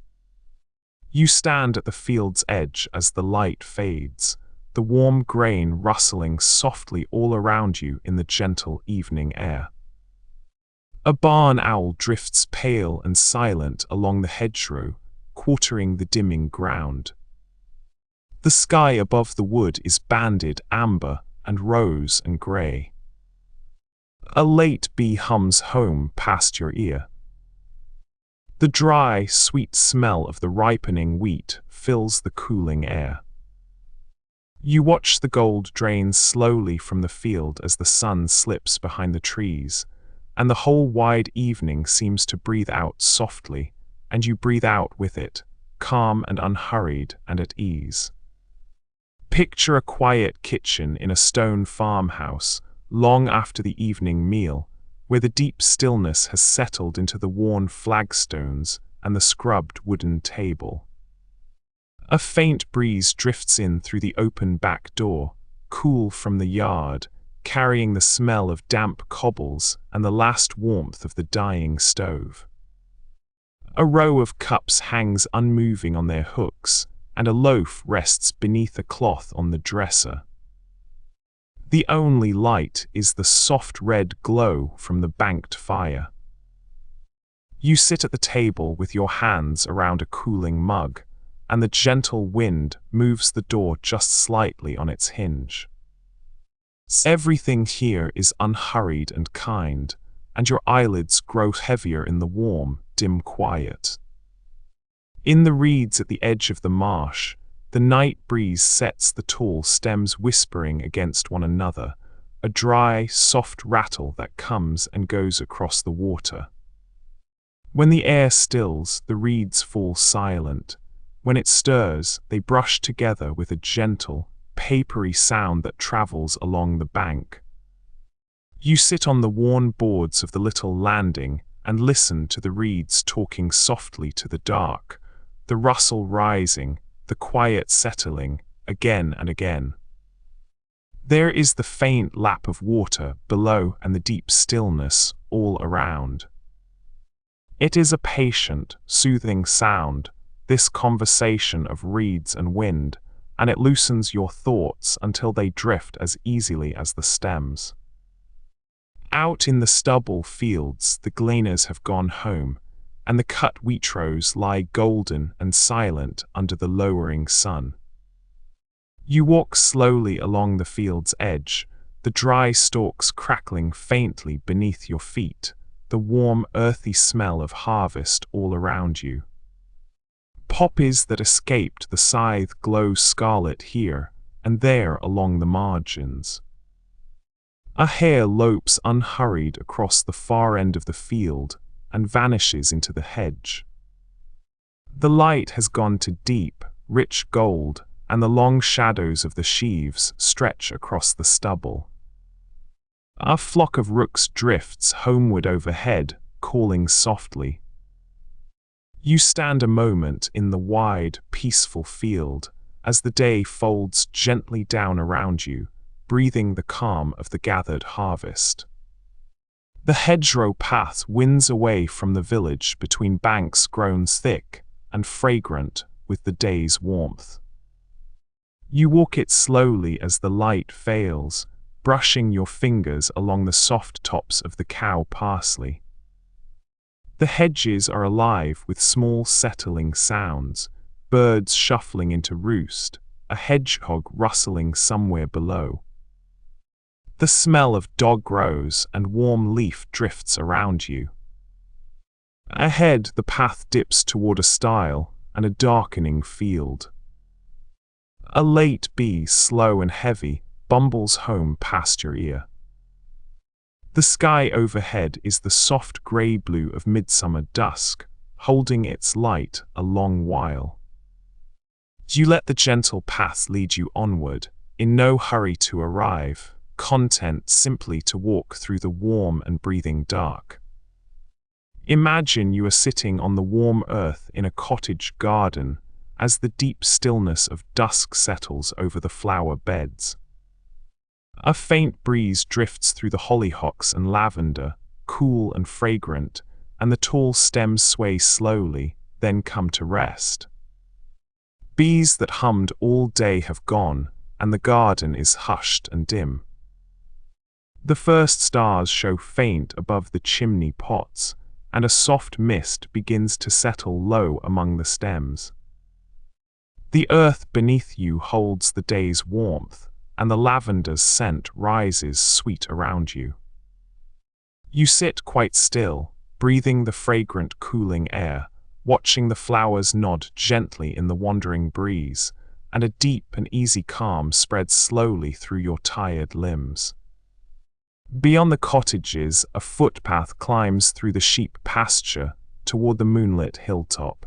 [SPEAKER 1] You stand at the field's edge as the light fades, the warm grain rustling softly all around you in the gentle evening air. A barn owl drifts pale and silent along the hedgerow, quartering the dimming ground. The sky above the wood is banded amber and rose and grey. A late bee hums home past your ear. The dry, sweet smell of the ripening wheat fills the cooling air. You watch the gold drain slowly from the field as the sun slips behind the trees, and the whole wide evening seems to breathe out softly, and you breathe out with it, calm and unhurried and at ease. Picture a quiet kitchen in a stone farmhouse, long after the evening meal, where the deep stillness has settled into the worn flagstones and the scrubbed wooden table. A faint breeze drifts in through the open back door, cool from the yard, carrying the smell of damp cobbles and the last warmth of the dying stove. A row of cups hangs unmoving on their hooks, and a loaf rests beneath a cloth on the dresser. The only light is the soft red glow from the banked fire. You sit at the table with your hands around a cooling mug, and the gentle wind moves the door just slightly on its hinge. Everything here is unhurried and kind, and your eyelids grow heavier in the warm, dim quiet. In the reeds at the edge of the marsh, the night breeze sets the tall stems whispering against one another, a dry, soft rattle that comes and goes across the water. When the air stills, the reeds fall silent. When it stirs, they brush together with a gentle, papery sound that travels along the bank. You sit on the worn boards of the little landing and listen to the reeds talking softly to the dark, the rustle rising, the quiet settling, again and again. There is the faint lap of water below and the deep stillness all around. It is a patient, soothing sound, this conversation of reeds and wind, and it loosens your thoughts until they drift as easily as the stems. Out in the stubble fields, the gleaners have gone home, and the cut wheat rows lie golden and silent under the lowering sun. You walk slowly along the field's edge, the dry stalks crackling faintly beneath your feet, the warm, earthy smell of harvest all around you. Poppies that escaped the scythe glow scarlet here and there along the margins. A hare lopes unhurried across the far end of the field and vanishes into the hedge. The light has gone to deep, rich gold, and the long shadows of the sheaves stretch across the stubble. A flock of rooks drifts homeward overhead, calling softly. You stand a moment in the wide, peaceful field as the day folds gently down around you, breathing the calm of the gathered harvest. The hedgerow path winds away from the village between banks grown thick and fragrant with the day's warmth. You walk it slowly as the light fails, brushing your fingers along the soft tops of the cow parsley. The hedges are alive with small settling sounds, birds shuffling into roost, a hedgehog rustling somewhere below. The smell of dog grows and warm leaf drifts around you. Ahead, the path dips toward a stile and a darkening field. A late bee, slow and heavy, bumbles home past your ear. The sky overhead is the soft grey-blue of midsummer dusk, holding its light a long while. You let the gentle path lead you onward, in no hurry to arrive, content simply to walk through the warm and breathing dark. Imagine you are sitting on the warm earth in a cottage garden as the deep stillness of dusk settles over the flower beds. A faint breeze drifts through the hollyhocks and lavender, cool and fragrant, and the tall stems sway slowly, then come to rest. Bees that hummed all day have gone, and the garden is hushed and dim. The first stars show faint above the chimney pots, and a soft mist begins to settle low among the stems. The earth beneath you holds the day's warmth, and the lavender's scent rises sweet around you. You sit quite still, breathing the fragrant cooling air, watching the flowers nod gently in the wandering breeze, and a deep and easy calm spreads slowly through your tired limbs. Beyond the cottages, a footpath climbs through the sheep pasture toward the moonlit hilltop.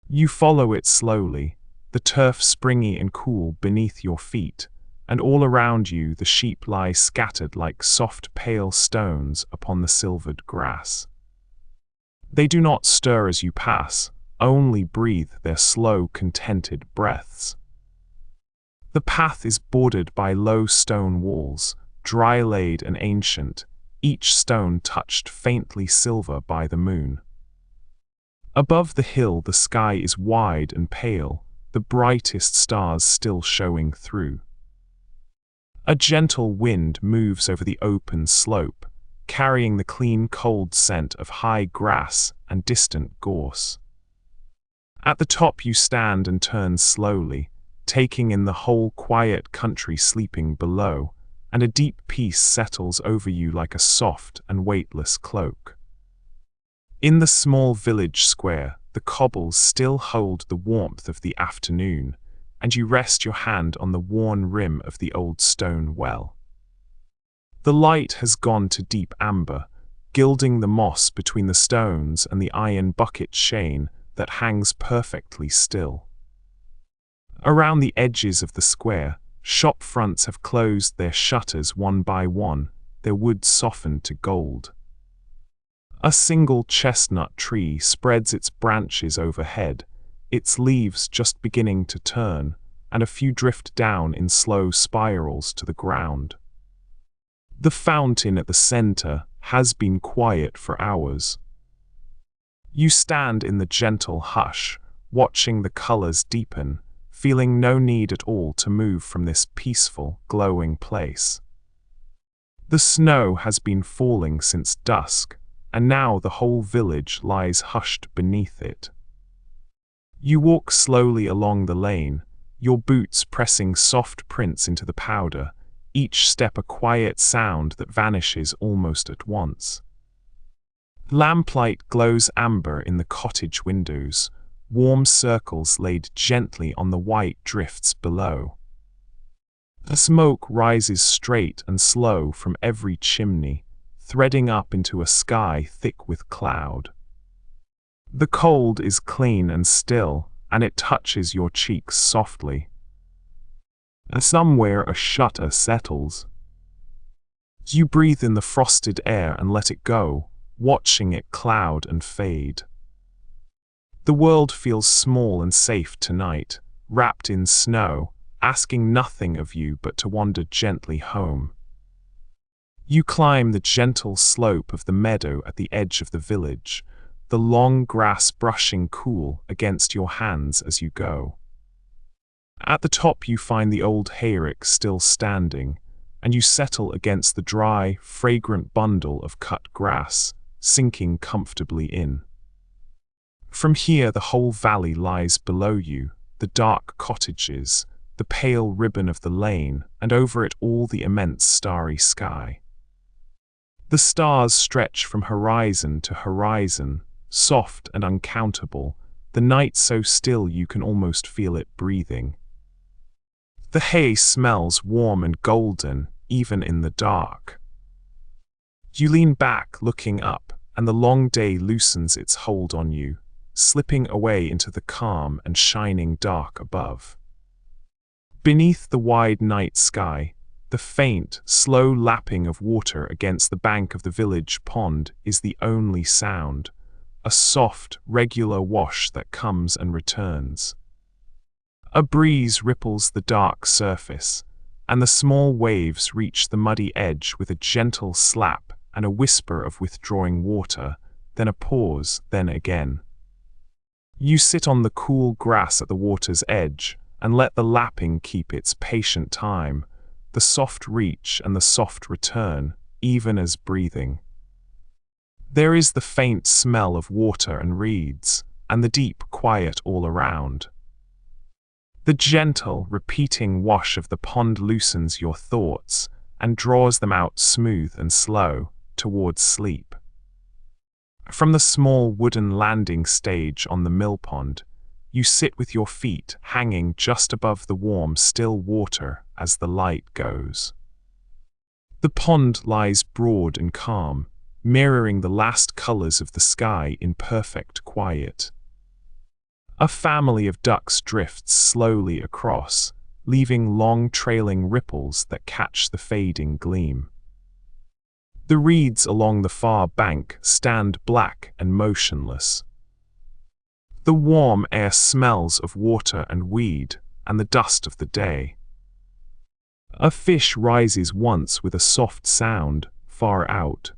[SPEAKER 1] You follow it slowly, the turf springy and cool beneath your feet, and all around you the sheep lie scattered like soft pale stones upon the silvered grass. They do not stir as you pass, only breathe their slow, contented breaths. The path is bordered by low stone walls, dry-laid and ancient, each stone touched faintly silver by the moon. Above the hill the sky is wide and pale, the brightest stars still showing through. A gentle wind moves over the open slope, carrying the clean cold scent of high grass and distant gorse. At the top you stand and turn slowly, taking in the whole quiet country sleeping below, and a deep peace settles over you like a soft and weightless cloak. In the small village square, the cobbles still hold the warmth of the afternoon, and you rest your hand on the worn rim of the old stone well. The light has gone to deep amber, gilding the moss between the stones and the iron bucket chain that hangs perfectly still. Around the edges of the square, shop fronts have closed their shutters one by one, their wood softened to gold. A single chestnut tree spreads its branches overhead, its leaves just beginning to turn, and a few drift down in slow spirals to the ground. The fountain at the center has been quiet for hours. You stand in the gentle hush, watching the colors deepen, feeling no need at all to move from this peaceful, glowing place. The snow has been falling since dusk, and now the whole village lies hushed beneath it. You walk slowly along the lane, your boots pressing soft prints into the powder, each step a quiet sound that vanishes almost at once. Lamplight glows amber in the cottage windows, warm circles laid gently on the white drifts below. The smoke rises straight and slow from every chimney, threading up into a sky thick with cloud. The cold is clean and still, and it touches your cheeks softly. Somewhere a shutter settles. You breathe in the frosted air and let it go, watching it cloud and fade. The world feels small and safe tonight, wrapped in snow, asking nothing of you but to wander gently home. You climb the gentle slope of the meadow at the edge of the village, the long grass brushing cool against your hands as you go. At the top you find the old hayrick still standing, and you settle against the dry, fragrant bundle of cut grass, sinking comfortably in. From here the whole valley lies below you, the dark cottages, the pale ribbon of the lane, and over it all the immense starry sky. The stars stretch from horizon to horizon, soft and uncountable, the night so still you can almost feel it breathing. The hay smells warm and golden, even in the dark. You lean back, looking up, and the long day loosens its hold on you, slipping away into the calm and shining dark above. Beneath the wide night sky, the faint, slow lapping of water against the bank of the village pond is the only sound, a soft, regular wash that comes and returns. A breeze ripples the dark surface, and the small waves reach the muddy edge with a gentle slap and a whisper of withdrawing water, then a pause, then again. You sit on the cool grass at the water's edge and let the lapping keep its patient time, the soft reach and the soft return, even as breathing. There is the faint smell of water and reeds, and the deep quiet all around. The gentle, repeating wash of the pond loosens your thoughts and draws them out smooth and slow towards sleep. From the small wooden landing stage on the mill pond, you sit with your feet hanging just above the warm, still water as the light goes. The pond lies broad and calm, mirroring the last colors of the sky in perfect quiet. A family of ducks drifts slowly across, leaving long trailing ripples that catch the fading gleam. The reeds along the far bank stand black and motionless. The warm air smells of water and weed and the dust of the day. A fish rises once with a soft sound, far out.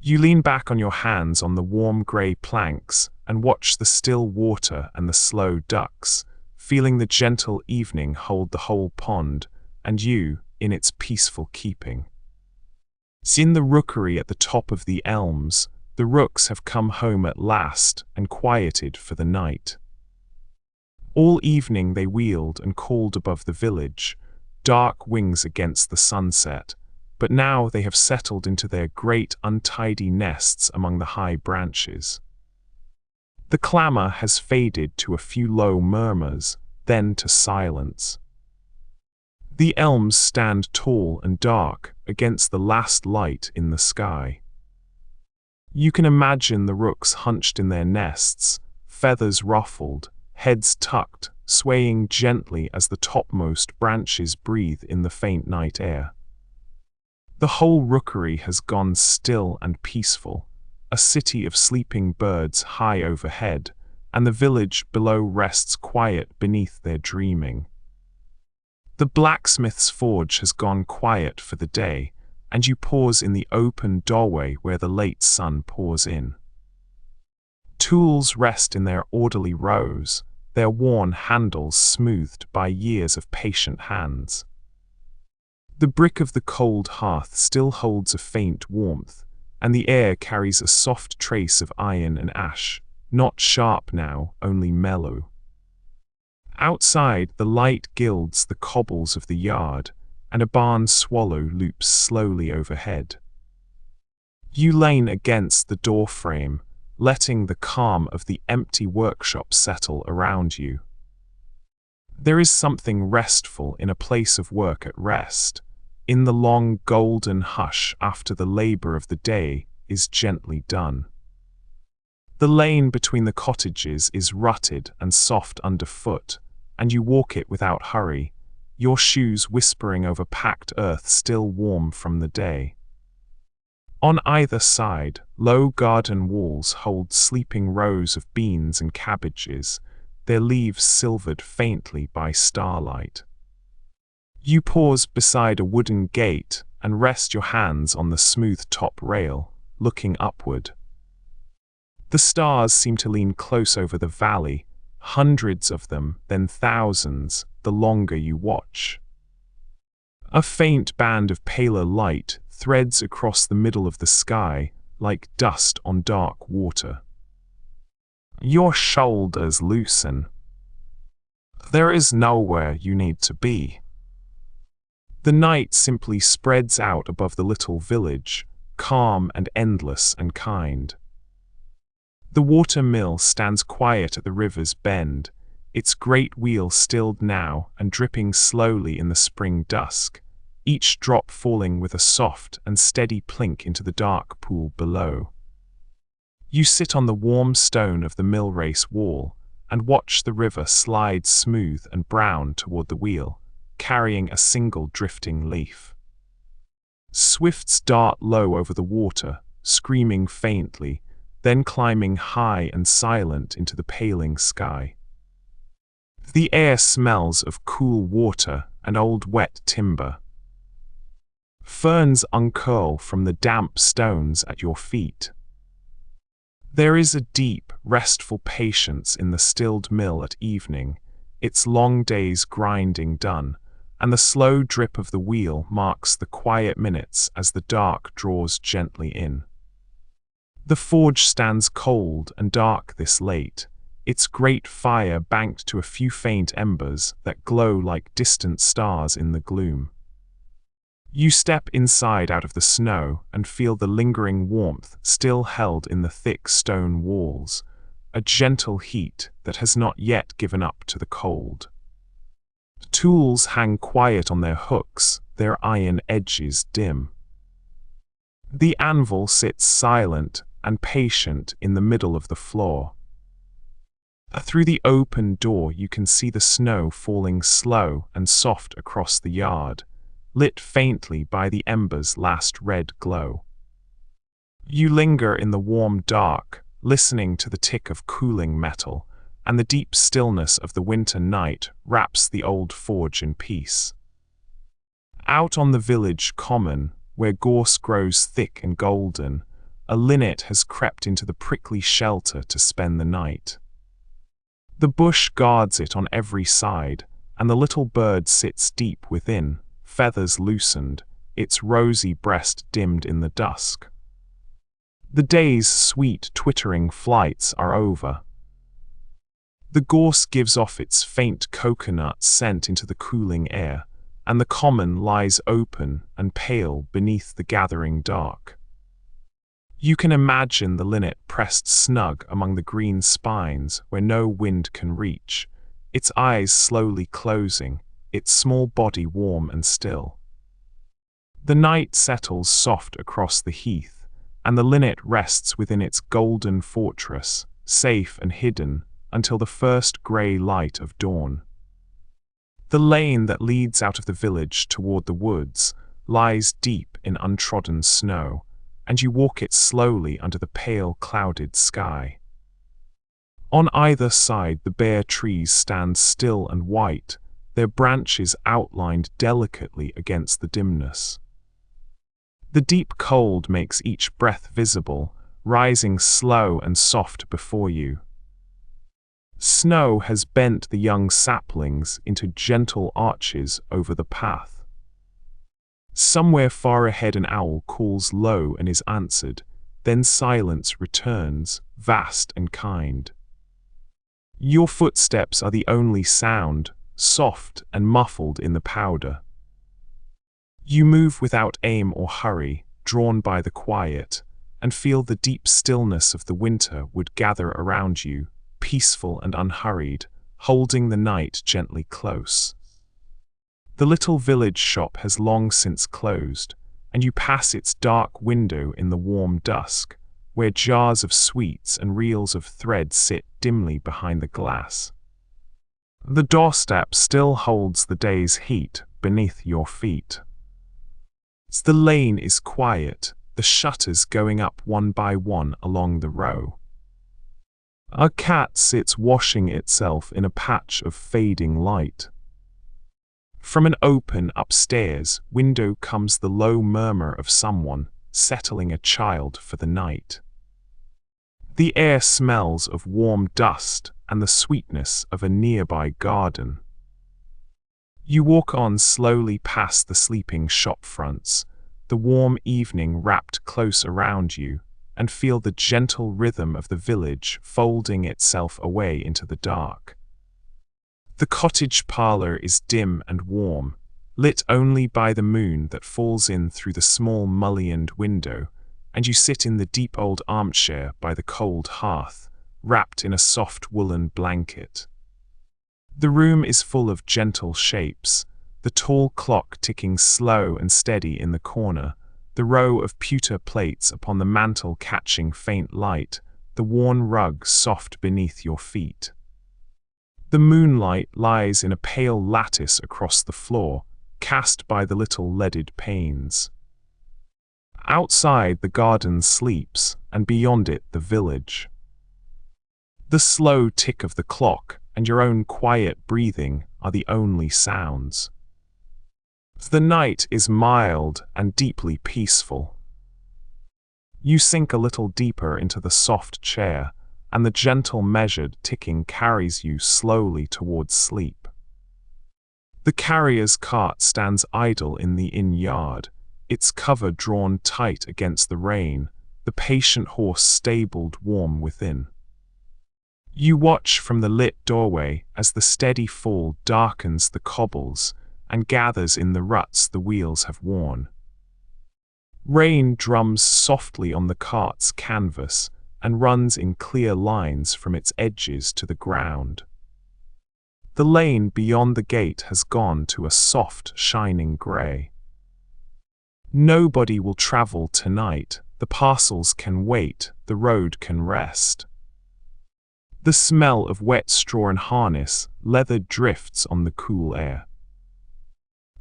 [SPEAKER 1] You lean back on your hands on the warm grey planks and watch the still water and the slow ducks, feeling the gentle evening hold the whole pond, and you in its peaceful keeping. In the rookery at the top of the elms, the rooks have come home at last and quieted for the night. All evening they wheeled and called above the village, dark wings against the sunset, but now they have settled into their great untidy nests among the high branches. The clamor has faded to a few low murmurs, then to silence. The elms stand tall and dark against the last light in the sky. You can imagine the rooks hunched in their nests, feathers ruffled, heads tucked, swaying gently as the topmost branches breathe in the faint night air. The whole rookery has gone still and peaceful, a city of sleeping birds high overhead, and the village below rests quiet beneath their dreaming. The blacksmith's forge has gone quiet for the day, and you pause in the open doorway where the late sun pours in. Tools rest in their orderly rows, their worn handles smoothed by years of patient hands. The brick of the cold hearth still holds a faint warmth, and the air carries a soft trace of iron and ash, not sharp now, only mellow. Outside, the light gilds the cobbles of the yard, and a barn swallow loops slowly overhead. You lean against the doorframe, letting the calm of the empty workshop settle around you. There is something restful in a place of work at rest, in the long golden hush after the labor of the day is gently done. The lane between the cottages is rutted and soft underfoot, and you walk it without hurry, your shoes whispering over packed earth still warm from the day. On either side, low garden walls hold sleeping rows of beans and cabbages, their leaves silvered faintly by starlight. You pause beside a wooden gate and rest your hands on the smooth top rail, looking upward. The stars seem to lean close over the valley, hundreds of them, then thousands, the longer you watch. A faint band of paler light threads across the middle of the sky like dust on dark water. Your shoulders loosen. There is nowhere you need to be. The night simply spreads out above the little village, calm and endless and kind. The water mill stands quiet at the river's bend, its great wheel stilled now and dripping slowly in the spring dusk, each drop falling with a soft and steady plink into the dark pool below. You sit on the warm stone of the mill race wall and watch the river slide smooth and brown toward the wheel, carrying a single drifting leaf. Swifts dart low over the water, screaming faintly, then climbing high and silent into the paling sky. The air smells of cool water and old wet timber. Ferns uncurl from the damp stones at your feet. There is a deep, restful patience in the stilled mill at evening, its long day's grinding done, and the slow drip of the wheel marks the quiet minutes as the dark draws gently in. The forge stands cold and dark this late, its great fire banked to a few faint embers that glow like distant stars in the gloom. You step inside out of the snow and feel the lingering warmth still held in the thick stone walls, a gentle heat that has not yet given up to the cold. Tools hang quiet on their hooks, their iron edges dim. The anvil sits silent and patient in the middle of the floor. Through the open door you can see the snow falling slow and soft across the yard, lit faintly by the embers' last red glow. You linger in the warm dark, listening to the tick of cooling metal, and the deep stillness of the winter night wraps the old forge in peace. Out on the village common, where gorse grows thick and golden, a linnet has crept into the prickly shelter to spend the night. The bush guards it on every side, and the little bird sits deep within, feathers loosened, its rosy breast dimmed in the dusk. The day's sweet twittering flights are over. The gorse gives off its faint coconut scent into the cooling air, and the common lies open and pale beneath the gathering dark. You can imagine the linnet pressed snug among the green spines where no wind can reach, its eyes slowly closing, its small body warm and still. The night settles soft across the heath, and the linnet rests within its golden fortress, safe and hidden, until the first grey light of dawn. The lane that leads out of the village toward the woods lies deep in untrodden snow, and you walk it slowly under the pale clouded sky. On either side the bare trees stand still and white, their branches outlined delicately against the dimness. The deep cold makes each breath visible, rising slow and soft before you. Snow has bent the young saplings into gentle arches over the path. Somewhere far ahead an owl calls low and is answered, then silence returns, vast and kind. Your footsteps are the only sound, soft and muffled in the powder. You move without aim or hurry, drawn by the quiet, and feel the deep stillness of the winter would gather around you, peaceful and unhurried, holding the night gently close. The little village shop has long since closed, and you pass its dark window in the warm dusk, where jars of sweets and reels of thread sit dimly behind the glass. The doorstep still holds the day's heat beneath your feet. The lane is quiet, the shutters going up one by one along the row. A cat sits washing itself in a patch of fading light. From an open upstairs window comes the low murmur of someone settling a child for the night. The air smells of warm dust and the sweetness of a nearby garden. You walk on slowly past the sleeping shop fronts, the warm evening wrapped close around you, and feel the gentle rhythm of the village folding itself away into the dark. The cottage parlor is dim and warm, lit only by the moon that falls in through the small mullioned window, and you sit in the deep old armchair by the cold hearth, wrapped in a soft woolen blanket. The room is full of gentle shapes, the tall clock ticking slow and steady in the corner, the row of pewter plates upon the mantel catching faint light, the worn rug soft beneath your feet. The moonlight lies in a pale lattice across the floor, cast by the little leaded panes. Outside the garden sleeps, and beyond it the village. The slow tick of the clock and your own quiet breathing are the only sounds. The night is mild and deeply peaceful. You sink a little deeper into the soft chair, and the gentle measured ticking carries you slowly towards sleep. The carrier's cart stands idle in the inn yard, its cover drawn tight against the rain, the patient horse stabled warm within. You watch from the lit doorway as the steady fall darkens the cobbles and gathers in the ruts the wheels have worn. Rain drums softly on the cart's canvas and runs in clear lines from its edges to the ground. The lane beyond the gate has gone to a soft, shining grey. Nobody will travel tonight, the parcels can wait, the road can rest. The smell of wet straw and harness, leather drifts on the cool air.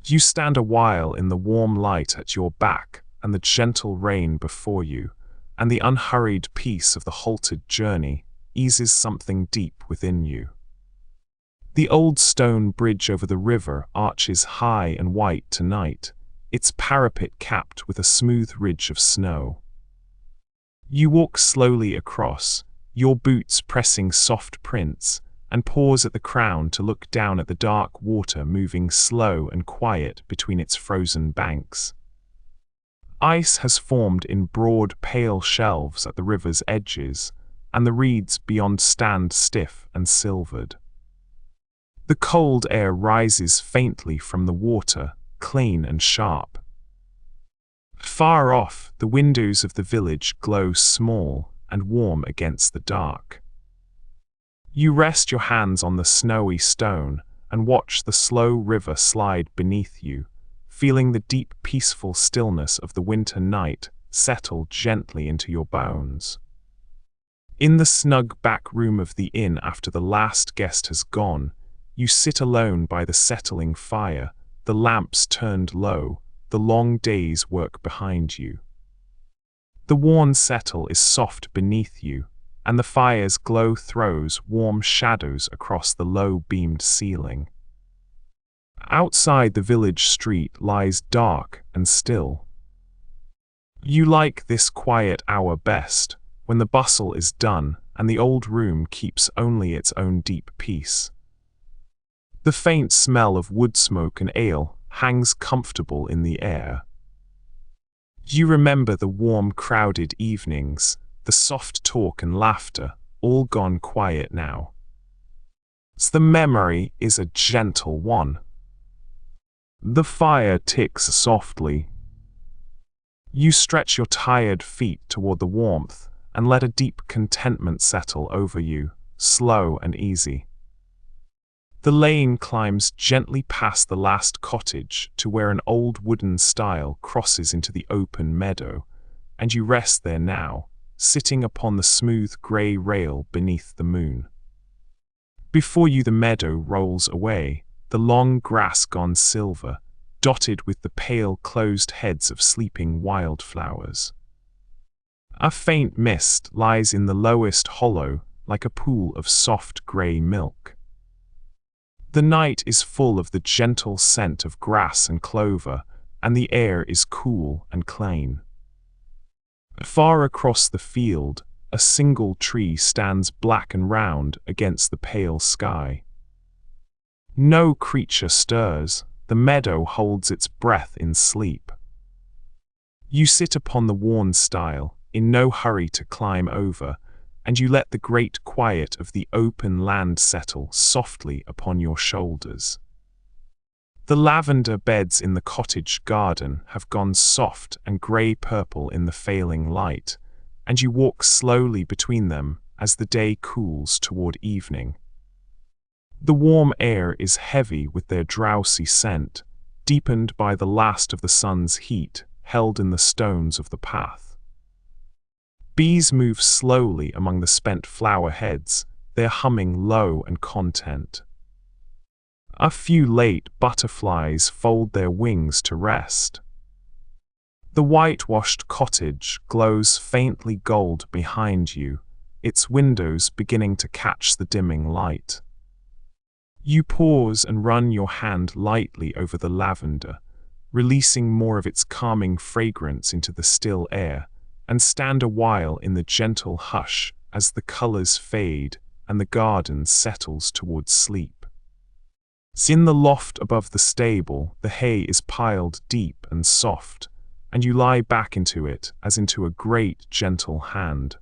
[SPEAKER 1] You stand a while in the warm light at your back and the gentle rain before you, and the unhurried peace of the halted journey eases something deep within you. The old stone bridge over the river arches high and white tonight, its parapet capped with a smooth ridge of snow. You walk slowly across, your boots pressing soft prints, and pause at the crown to look down at the dark water moving slow and quiet between its frozen banks. Ice has formed in broad, pale shelves at the river's edges, and the reeds beyond stand stiff and silvered. The cold air rises faintly from the water, clean and sharp. Far off, the windows of the village glow small and warm against the dark. You rest your hands on the snowy stone and watch the slow river slide beneath you, feeling the deep peaceful stillness of the winter night settle gently into your bones. In the snug back room of the inn after the last guest has gone, you sit alone by the settling fire, the lamps turned low, the long day's work behind you. The worn settle is soft beneath you, and the fire's glow throws warm shadows across the low-beamed ceiling. Outside the village street lies dark and still. You like this quiet hour best, when the bustle is done and the old room keeps only its own deep peace. The faint smell of wood smoke and ale hangs comfortable in the air. You remember the warm, crowded evenings, the soft talk and laughter, all gone quiet now. The memory is a gentle one. The fire ticks softly. You stretch your tired feet toward the warmth and let a deep contentment settle over you, slow and easy. The lane climbs gently past the last cottage to where an old wooden stile crosses into the open meadow, and you rest there now, sitting upon the smooth grey rail beneath the moon. Before you the meadow rolls away, the long grass gone silver, dotted with the pale closed heads of sleeping wildflowers. A faint mist lies in the lowest hollow like a pool of soft grey milk. The night is full of the gentle scent of grass and clover, and the air is cool and clean. Far across the field, a single tree stands black and round against the pale sky. No creature stirs, the meadow holds its breath in sleep. You sit upon the worn stile, in no hurry to climb over, and you let the great quiet of the open land settle softly upon your shoulders. The lavender beds in the cottage garden have gone soft and grey-purple in the failing light, and you walk slowly between them as the day cools toward evening. The warm air is heavy with their drowsy scent, deepened by the last of the sun's heat held in the stones of the path. Bees move slowly among the spent flower heads, their humming low and content. A few late butterflies fold their wings to rest. The whitewashed cottage glows faintly gold behind you, its windows beginning to catch the dimming light. You pause and run your hand lightly over the lavender, releasing more of its calming fragrance into the still air, and stand a while in the gentle hush as the colors fade and the garden settles towards sleep. In the loft above the stable, the hay is piled deep and soft, and you lie back into it as into a great gentle hand.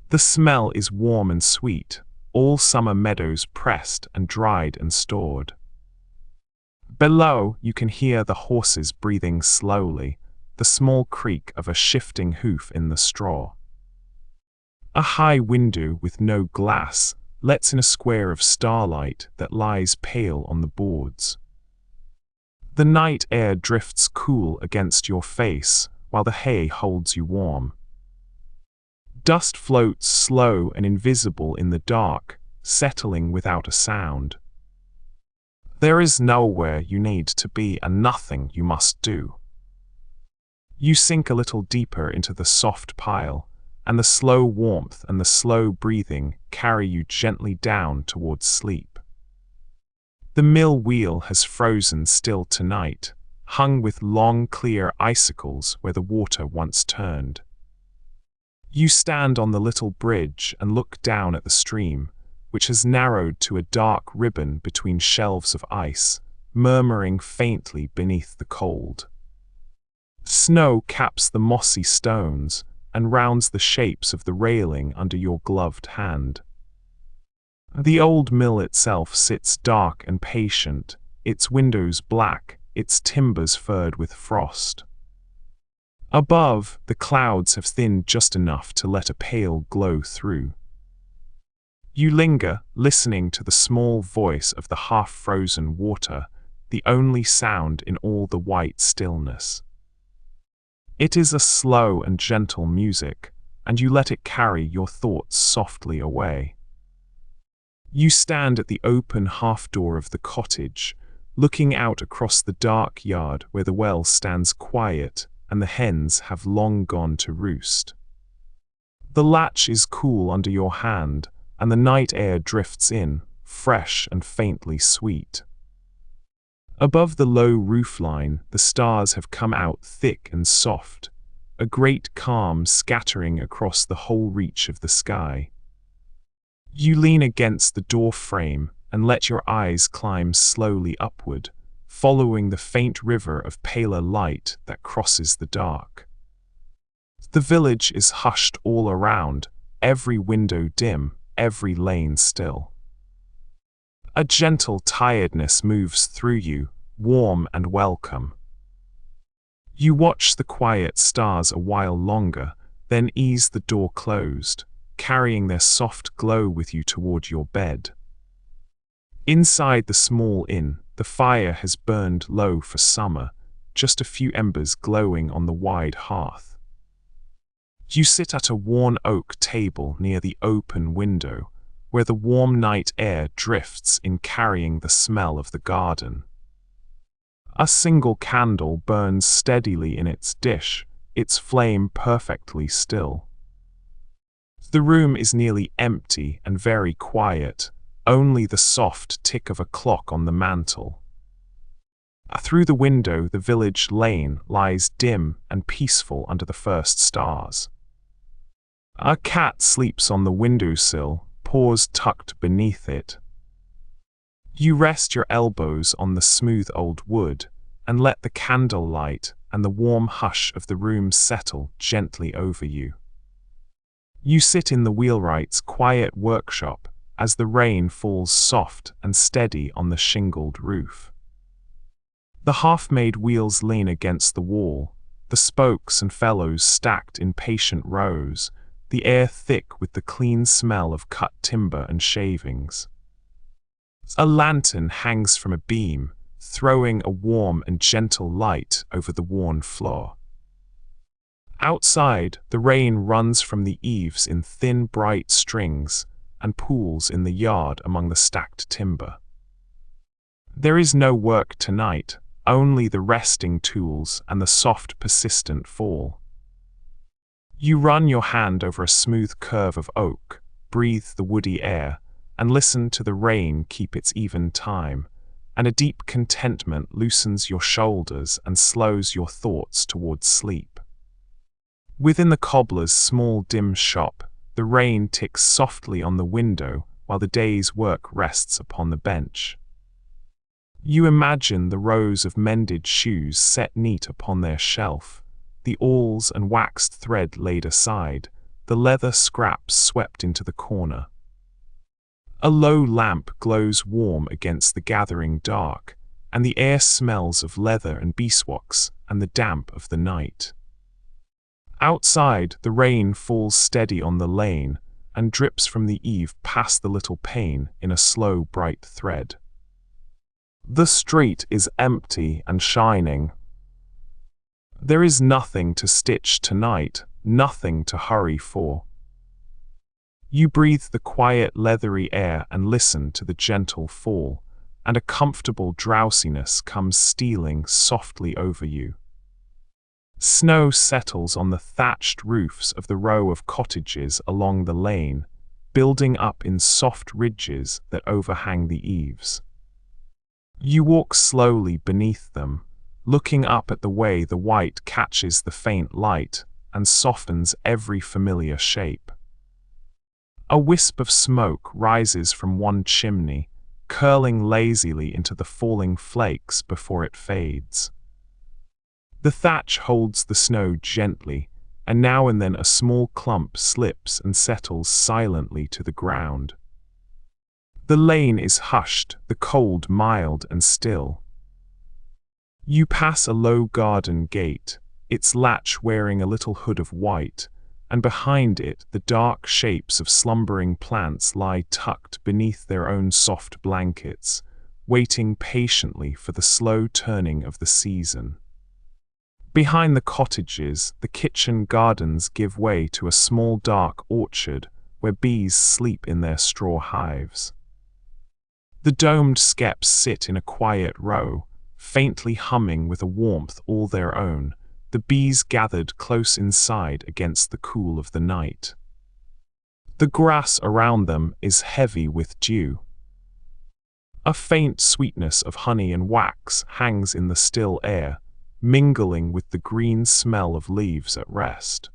[SPEAKER 1] The smell is warm and sweet, all summer meadows pressed and dried and stored. Below, you can hear the horses breathing slowly, the small creak of a shifting hoof in the straw. A high window with no glass lets in a square of starlight that lies pale on the boards. The night air drifts cool against your face while the hay holds you warm. Dust floats slow and invisible in the dark, settling without a sound. There is nowhere you need to be and nothing you must do. You sink a little deeper into the soft pile, and the slow warmth and the slow breathing carry you gently down towards sleep. The mill wheel has frozen still tonight, hung with long clear icicles where the water once turned. You stand on the little bridge and look down at the stream, which has narrowed to a dark ribbon between shelves of ice, murmuring faintly beneath the cold. Snow caps the mossy stones and rounds the shapes of the railing under your gloved hand. The old mill itself sits dark and patient, its windows black, its timbers furred with frost. Above, the clouds have thinned just enough to let a pale glow through. You linger, listening to the small voice of the half-frozen water, the only sound in all the white stillness. It is a slow and gentle music, and you let it carry your thoughts softly away. You stand at the open half-door of the cottage, looking out across the dark yard where the well stands quiet and the hens have long gone to roost. The latch is cool under your hand, and the night air drifts in, fresh and faintly sweet. Above the low roofline, the stars have come out thick and soft, a great calm scattering across the whole reach of the sky. You lean against the door frame and let your eyes climb slowly upward, following the faint river of paler light that crosses the dark. The village is hushed all around, every window dim, every lane still. A gentle tiredness moves through you, warm and welcome. You watch the quiet stars a while longer, then ease the door closed, carrying their soft glow with you toward your bed. Inside the small inn, the fire has burned low for summer, just a few embers glowing on the wide hearth. You sit at a worn oak table near the open window, where the warm night air drifts in carrying the smell of the garden. A single candle burns steadily in its dish, its flame perfectly still. The room is nearly empty and very quiet, only the soft tick of a clock on the mantel. Through the window, the village lane lies dim and peaceful under the first stars. A cat sleeps on the windowsill, paws tucked beneath it. You rest your elbows on the smooth old wood and let the candlelight and the warm hush of the room settle gently over you. You sit in the wheelwright's quiet workshop as the rain falls soft and steady on the shingled roof. The half-made wheels lean against the wall, the spokes and felloes stacked in patient rows, the air thick with the clean smell of cut timber and shavings. A lantern hangs from a beam, throwing a warm and gentle light over the worn floor. Outside, the rain runs from the eaves in thin, bright strings and pools in the yard among the stacked timber. There is no work tonight, only the resting tools and the soft, persistent fall. You run your hand over a smooth curve of oak, breathe the woody air, and listen to the rain keep its even time, and a deep contentment loosens your shoulders and slows your thoughts towards sleep. Within the cobbler's small dim shop, the rain ticks softly on the window while the day's work rests upon the bench. You imagine the rows of mended shoes set neat upon their shelf, the awls and waxed thread laid aside, the leather scraps swept into the corner. A low lamp glows warm against the gathering dark, and the air smells of leather and beeswax and the damp of the night. Outside, the rain falls steady on the lane and drips from the eave past the little pane in a slow, bright thread. The street is empty and shining. There is nothing to stitch tonight, nothing to hurry for. You breathe the quiet, leathery air and listen to the gentle fall, and a comfortable drowsiness comes stealing softly over you. Snow settles on the thatched roofs of the row of cottages along the lane, building up in soft ridges that overhang the eaves. You walk slowly beneath them, looking up at the way the white catches the faint light and softens every familiar shape. A wisp of smoke rises from one chimney, curling lazily into the falling flakes before it fades. The thatch holds the snow gently, and now and then a small clump slips and settles silently to the ground. The lane is hushed, the cold mild and still. You pass a low garden gate, its latch wearing a little hood of white, and behind it the dark shapes of slumbering plants lie tucked beneath their own soft blankets, waiting patiently for the slow turning of the season. Behind the cottages, the kitchen gardens give way to a small dark orchard where bees sleep in their straw hives. The domed skeps sit in a quiet row, faintly humming with a warmth all their own, the bees gathered close inside against the cool of the night. The grass around them is heavy with dew. A faint sweetness of honey and wax hangs in the still air, mingling with the green smell of leaves at rest.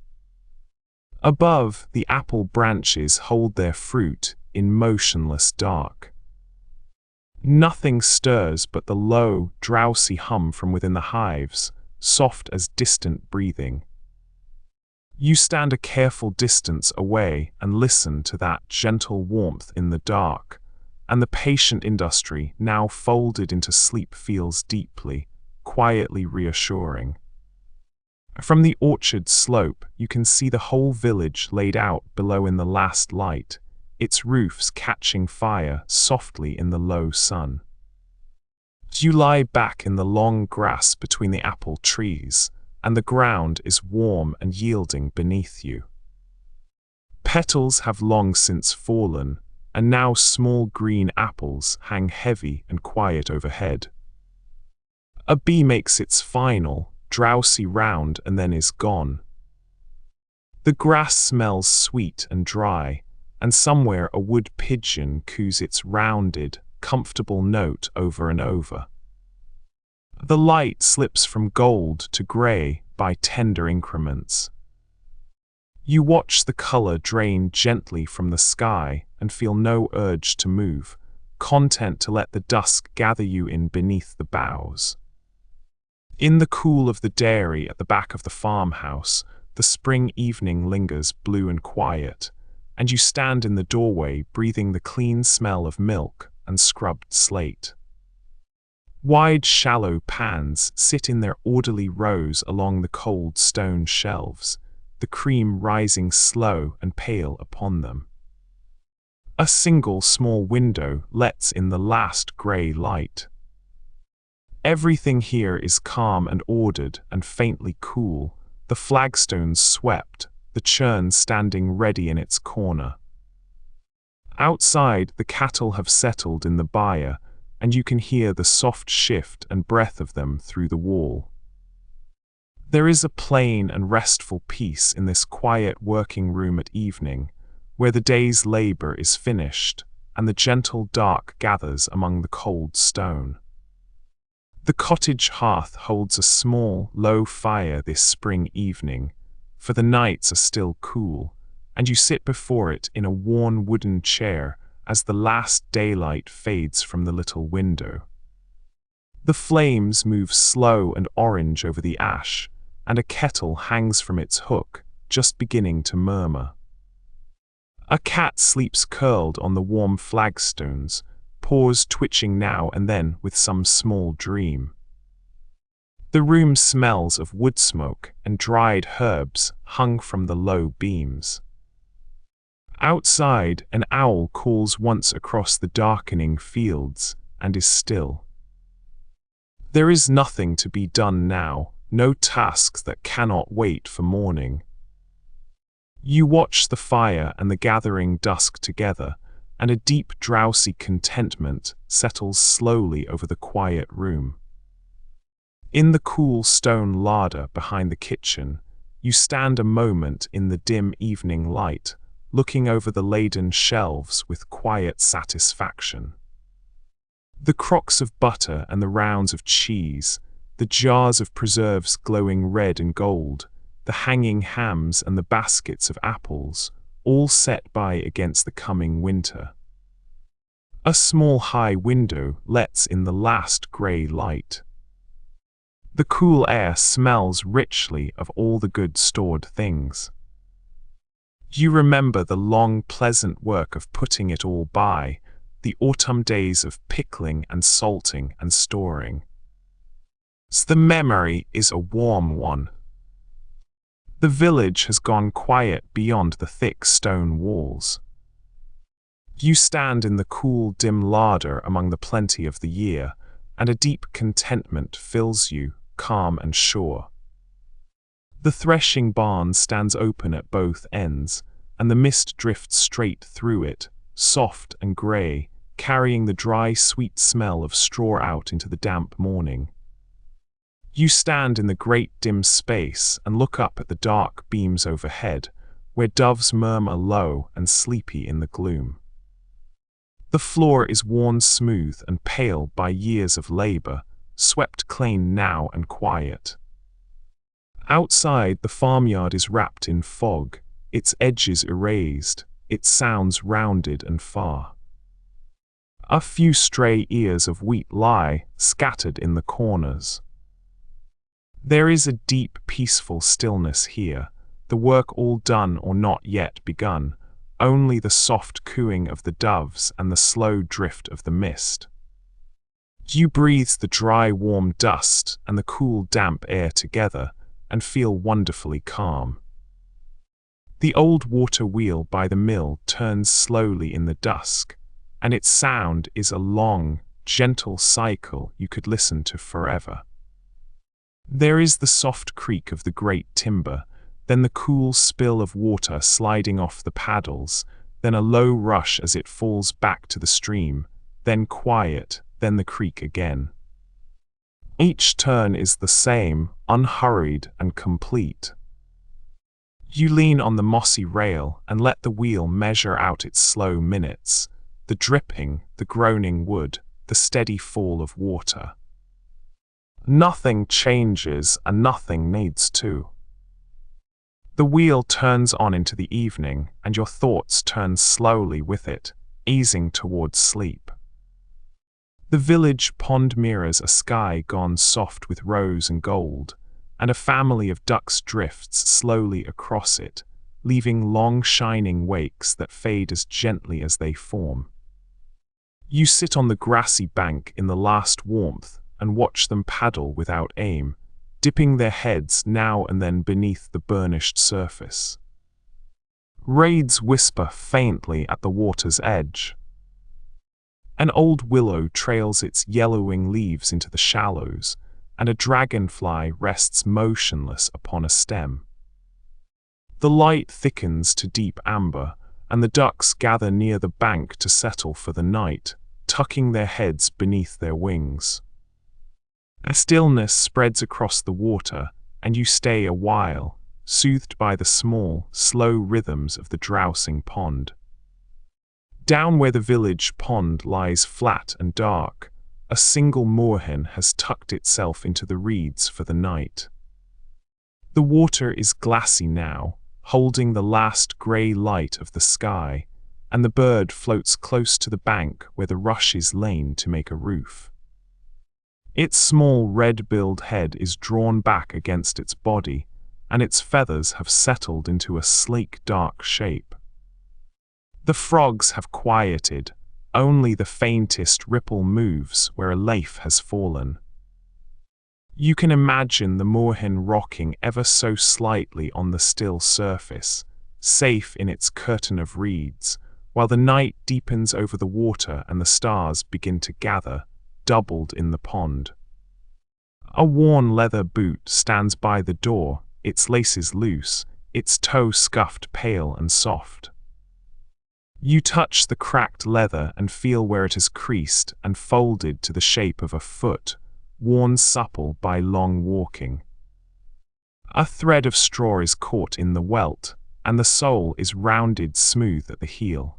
[SPEAKER 1] Above, the apple branches hold their fruit in motionless dark. Nothing stirs but the low, drowsy hum from within the hives, soft as distant breathing. You stand a careful distance away and listen to that gentle warmth in the dark, and the patient industry now folded into sleep feels deeply, quietly reassuring. From the orchard slope, you can see the whole village laid out below in the last light, its roofs catching fire softly in the low sun. You lie back in the long grass between the apple trees, and the ground is warm and yielding beneath you. Petals have long since fallen, and now small green apples hang heavy and quiet overhead. A bee makes its final, drowsy round and then is gone. The grass smells sweet and dry, and somewhere a wood pigeon coos its rounded, comfortable note over and over. The light slips from gold to grey by tender increments. You watch the color drain gently from the sky and feel no urge to move, content to let the dusk gather you in beneath the boughs. In the cool of the dairy at the back of the farmhouse, the spring evening lingers blue and quiet, and you stand in the doorway breathing the clean smell of milk and scrubbed slate. Wide, shallow pans sit in their orderly rows along the cold stone shelves, the cream rising slow and pale upon them. A single small window lets in the last grey light. Everything here is calm and ordered and faintly cool, the flagstones swept, the churn standing ready in its corner. Outside, the cattle have settled in the byre, and you can hear the soft shift and breath of them through the wall. There is a plain and restful peace in this quiet working room at evening, where the day's labour is finished, and the gentle dark gathers among the cold stone. The cottage hearth holds a small, low fire this spring evening, for the nights are still cool, and you sit before it in a worn wooden chair as the last daylight fades from the little window. The flames move slow and orange over the ash, and a kettle hangs from its hook, just beginning to murmur. A cat sleeps curled on the warm flagstones, paws twitching now and then with some small dream. The room smells of wood smoke and dried herbs hung from the low beams. Outside, an owl calls once across the darkening fields and is still. There is nothing to be done now, no tasks that cannot wait for morning. You watch the fire and the gathering dusk together, and a deep drowsy contentment settles slowly over the quiet room. In the cool stone larder behind the kitchen, you stand a moment in the dim evening light, looking over the laden shelves with quiet satisfaction. The crocks of butter and the rounds of cheese, the jars of preserves glowing red and gold, the hanging hams and the baskets of apples, all set by against the coming winter. A small high window lets in the last grey light. The cool air smells richly of all the good stored things. You remember the long, pleasant work of putting it all by, the autumn days of pickling and salting and storing. The memory is a warm one. The village has gone quiet beyond the thick stone walls. You stand in the cool, dim larder among the plenty of the year, and a deep contentment fills you, calm and sure. The threshing barn stands open at both ends, and the mist drifts straight through it, soft and grey, carrying the dry, sweet smell of straw out into the damp morning. You stand in the great dim space and look up at the dark beams overhead, where doves murmur low and sleepy in the gloom. The floor is worn smooth and pale by years of labour, swept clean now and quiet. Outside, the farmyard is wrapped in fog, its edges erased, its sounds rounded and far. A few stray ears of wheat lie scattered in the corners. There is a deep, peaceful stillness here, the work all done or not yet begun, only the soft cooing of the doves and the slow drift of the mist. You breathe the dry, warm dust and the cool, damp air together and feel wonderfully calm. The old water wheel by the mill turns slowly in the dusk, and its sound is a long, gentle cycle you could listen to forever. There is the soft creak of the great timber, then the cool spill of water sliding off the paddles, then a low rush as it falls back to the stream, then quiet, then the creak again. Each turn is the same, unhurried and complete. You lean on the mossy rail and let the wheel measure out its slow minutes, the dripping, the groaning wood, the steady fall of water. Nothing changes and nothing needs to. The wheel turns on into the evening, and your thoughts turn slowly with it, easing towards sleep. The village pond mirrors a sky gone soft with rose and gold, and a family of ducks drifts slowly across it, leaving long shining wakes that fade as gently as they form. You sit on the grassy bank in the last warmth and watch them paddle without aim, dipping their heads now and then beneath the burnished surface. Reeds whisper faintly at the water's edge. An old willow trails its yellowing leaves into the shallows, and a dragonfly rests motionless upon a stem. The light thickens to deep amber, and the ducks gather near the bank to settle for the night, tucking their heads beneath their wings. A stillness spreads across the water, and you stay a while, soothed by the small, slow rhythms of the drowsing pond. Down where the village pond lies flat and dark, a single moorhen has tucked itself into the reeds for the night. The water is glassy now, holding the last grey light of the sky, and the bird floats close to the bank where the rush is lain to make a roof. Its small red-billed head is drawn back against its body, and its feathers have settled into a sleek dark shape. The frogs have quieted, only the faintest ripple moves where a leaf has fallen. You can imagine the moorhen rocking ever so slightly on the still surface, safe in its curtain of reeds, while the night deepens over the water and the stars begin to gather, doubled in the pond. A worn leather boot stands by the door, its laces loose, its toe scuffed pale and soft. You touch the cracked leather and feel where it is creased and folded to the shape of a foot, worn supple by long walking. A thread of straw is caught in the welt, and the sole is rounded smooth at the heel.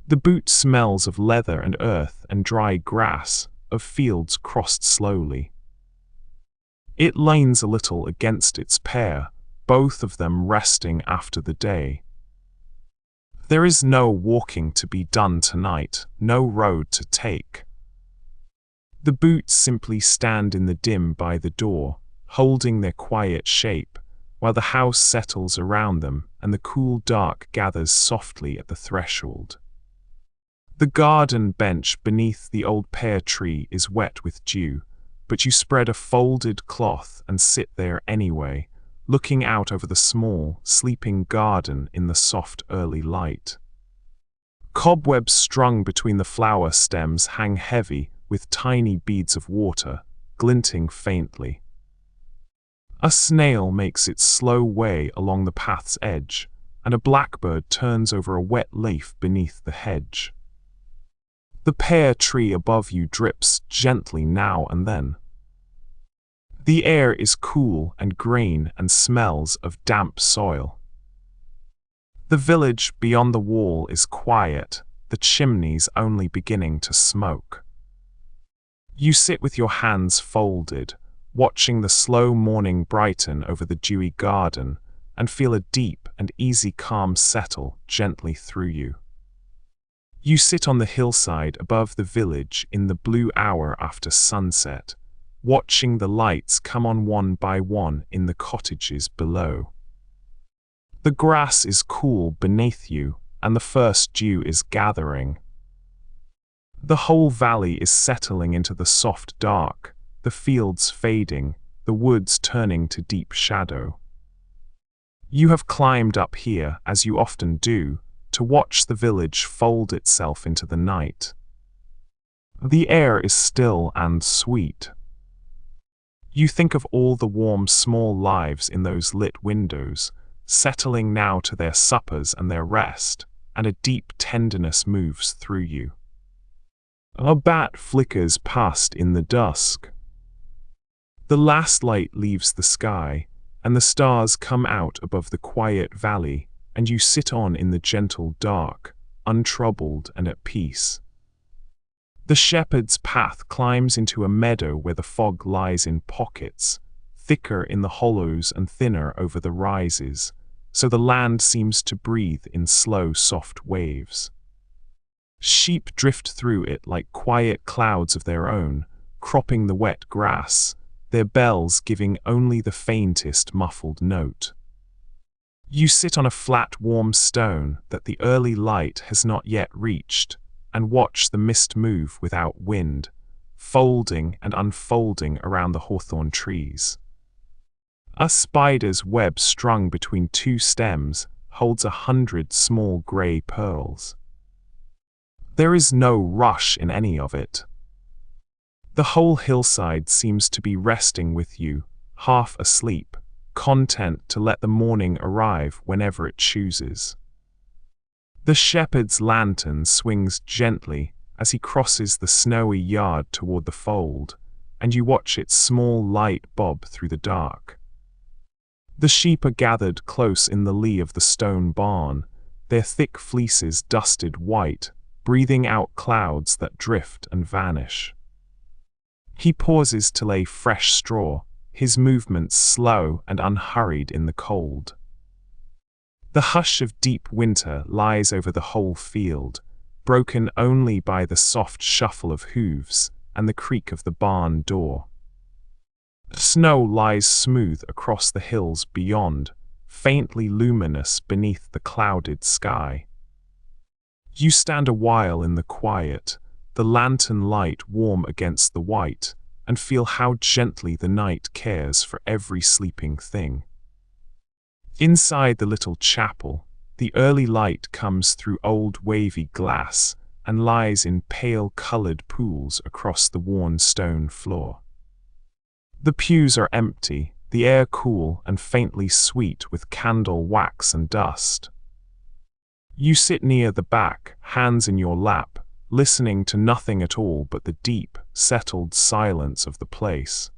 [SPEAKER 1] The boot smells of leather and earth and dry grass, of fields crossed slowly. It leans a little against its pair, both of them resting after the day. There is no walking to be done tonight, no road to take. The boots simply stand in the dim by the door, holding their quiet shape, while the house settles around them and the cool dark gathers softly at the threshold. The garden bench beneath the old pear tree is wet with dew, but you spread a folded cloth and sit there anyway, looking out over the small, sleeping garden in the soft early light. Cobwebs strung between the flower stems hang heavy with tiny beads of water, glinting faintly. A snail makes its slow way along the path's edge, and a blackbird turns over a wet leaf beneath the hedge. The pear tree above you drips gently now and then. The air is cool and green and smells of damp soil. The village beyond the wall is quiet, the chimneys only beginning to smoke. You sit with your hands folded, watching the slow morning brighten over the dewy garden, and feel a deep and easy calm settle gently through you. You sit on the hillside above the village in the blue hour after sunset, watching the lights come on one by one in the cottages below. The grass is cool beneath you, and the first dew is gathering. The whole valley is settling into the soft dark, the fields fading, the woods turning to deep shadow. You have climbed up here, as you often do, to watch the village fold itself into the night. The air is still and sweet. You think of all the warm small lives in those lit windows, settling now to their suppers and their rest, and a deep tenderness moves through you. A bat flickers past in the dusk. The last light leaves the sky, and the stars come out above the quiet valley, and you sit on in the gentle dark, untroubled and at peace. The shepherd's path climbs into a meadow where the fog lies in pockets, thicker in the hollows and thinner over the rises, so the land seems to breathe in slow, soft waves. Sheep drift through it like quiet clouds of their own, cropping the wet grass, their bells giving only the faintest muffled note. You sit on a flat, warm stone that the early light has not yet reached, and watch the mist move without wind, folding and unfolding around the hawthorn trees. A spider's web strung between two stems holds 100 small grey pearls. There is no rush in any of it. The whole hillside seems to be resting with you, half asleep, content to let the morning arrive whenever it chooses. The shepherd's lantern swings gently as he crosses the snowy yard toward the fold, and you watch its small light bob through the dark. The sheep are gathered close in the lee of the stone barn, their thick fleeces dusted white, breathing out clouds that drift and vanish. He pauses to lay fresh straw, his movements slow and unhurried in the cold. The hush of deep winter lies over the whole field, broken only by the soft shuffle of hooves and the creak of the barn door. Snow lies smooth across the hills beyond, faintly luminous beneath the clouded sky. You stand a while in the quiet, the lantern light warm against the white, and feel how gently the night cares for every sleeping thing. Inside the little chapel, the early light comes through old wavy glass and lies in pale-colored pools across the worn stone floor. The pews are empty, the air cool and faintly sweet with candle wax and dust. You sit near the back, hands in your lap, listening to nothing at all but the deep, settled silence of the place.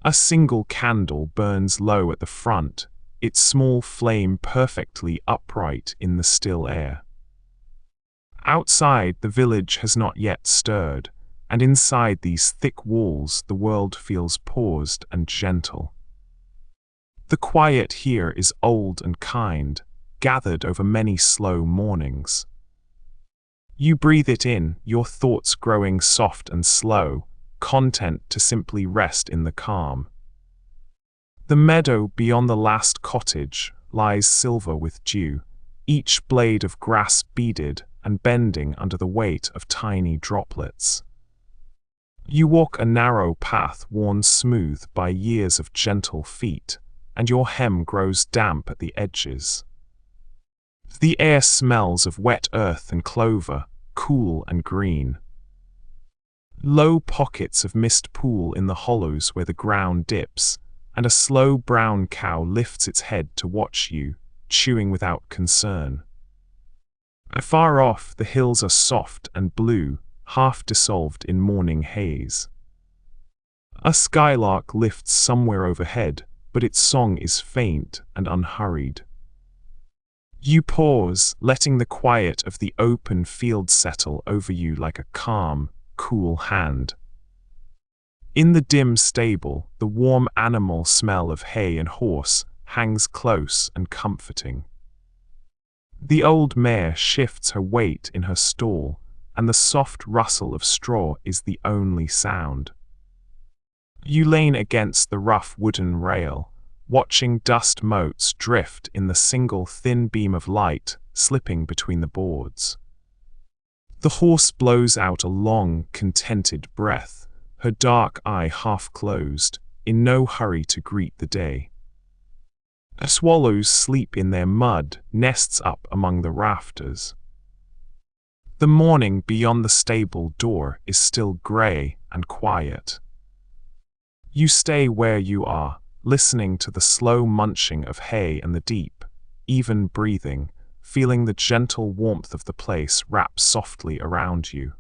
[SPEAKER 1] A single candle burns low at the front, its small flame perfectly upright in the still air. Outside, the village has not yet stirred, and inside these thick walls the world feels paused and gentle. The quiet here is old and kind, gathered over many slow mornings. You breathe it in, your thoughts growing soft and slow, content to simply rest in the calm. The meadow beyond the last cottage lies silver with dew, each blade of grass beaded and bending under the weight of tiny droplets. You walk a narrow path worn smooth by years of gentle feet, and your hem grows damp at the edges. The air smells of wet earth and clover, cool and green. Low pockets of mist pool in the hollows where the ground dips, and a slow brown cow lifts its head to watch you, chewing without concern. Far off, the hills are soft and blue, half dissolved in morning haze. A skylark lifts somewhere overhead, but its song is faint and unhurried. You pause, letting the quiet of the open field settle over you like a calm, cool hand. In the dim stable, the warm animal smell of hay and horse hangs close and comforting. The old mare shifts her weight in her stall, and the soft rustle of straw is the only sound. You lean against the rough wooden rail, watching dust motes drift in the single thin beam of light slipping between the boards. The horse blows out a long, contented breath, her dark eye half closed, in no hurry to greet the day. Swallows sleep in their mud nests up among the rafters. The morning beyond the stable door is still grey and quiet. You stay where you are, listening to the slow munching of hay and the deep, even breathing, feeling the gentle warmth of the place wrap softly around you.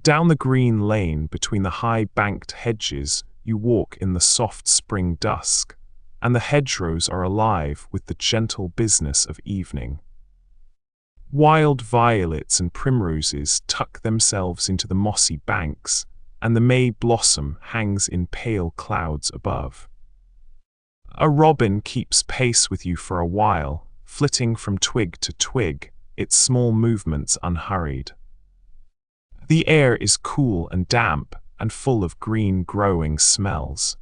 [SPEAKER 1] Down the green lane between the high-banked hedges you walk in the soft spring dusk, and the hedgerows are alive with the gentle business of evening. Wild violets and primroses tuck themselves into the mossy banks, and the May blossom hangs in pale clouds above. A robin keeps pace with you for a while, flitting from twig to twig, its small movements unhurried. The air is cool and damp and full of green growing smells.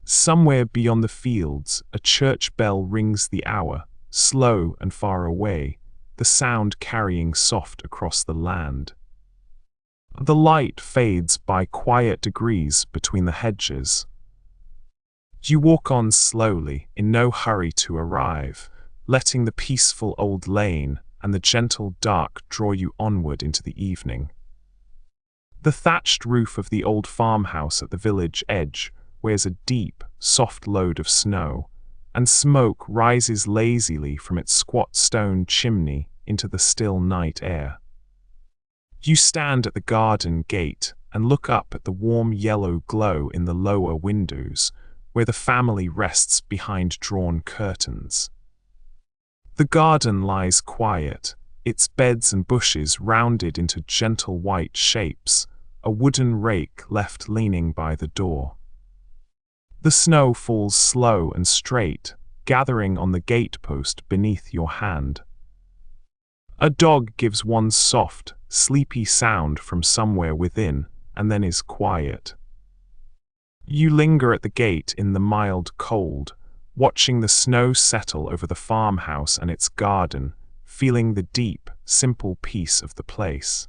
[SPEAKER 1] Somewhere beyond the fields, a church bell rings the hour, slow and far away, the sound carrying soft across the land. The light fades by quiet degrees between the hedges. You walk on slowly, in no hurry to arrive, letting the peaceful old lane and the gentle dark draw you onward into the evening. The thatched roof of the old farmhouse at the village edge wears a deep, soft load of snow, and smoke rises lazily from its squat stone chimney into the still night air. You stand at the garden gate and look up at the warm yellow glow in the lower windows, where the family rests behind drawn curtains. The garden lies quiet, its beds and bushes rounded into gentle white shapes, a wooden rake left leaning by the door. The snow falls slow and straight, gathering on the gatepost beneath your hand. A dog gives one soft, sleepy sound from somewhere within, and then is quiet. You linger at the gate in the mild cold, watching the snow settle over the farmhouse and its garden, feeling the deep, simple peace of the place.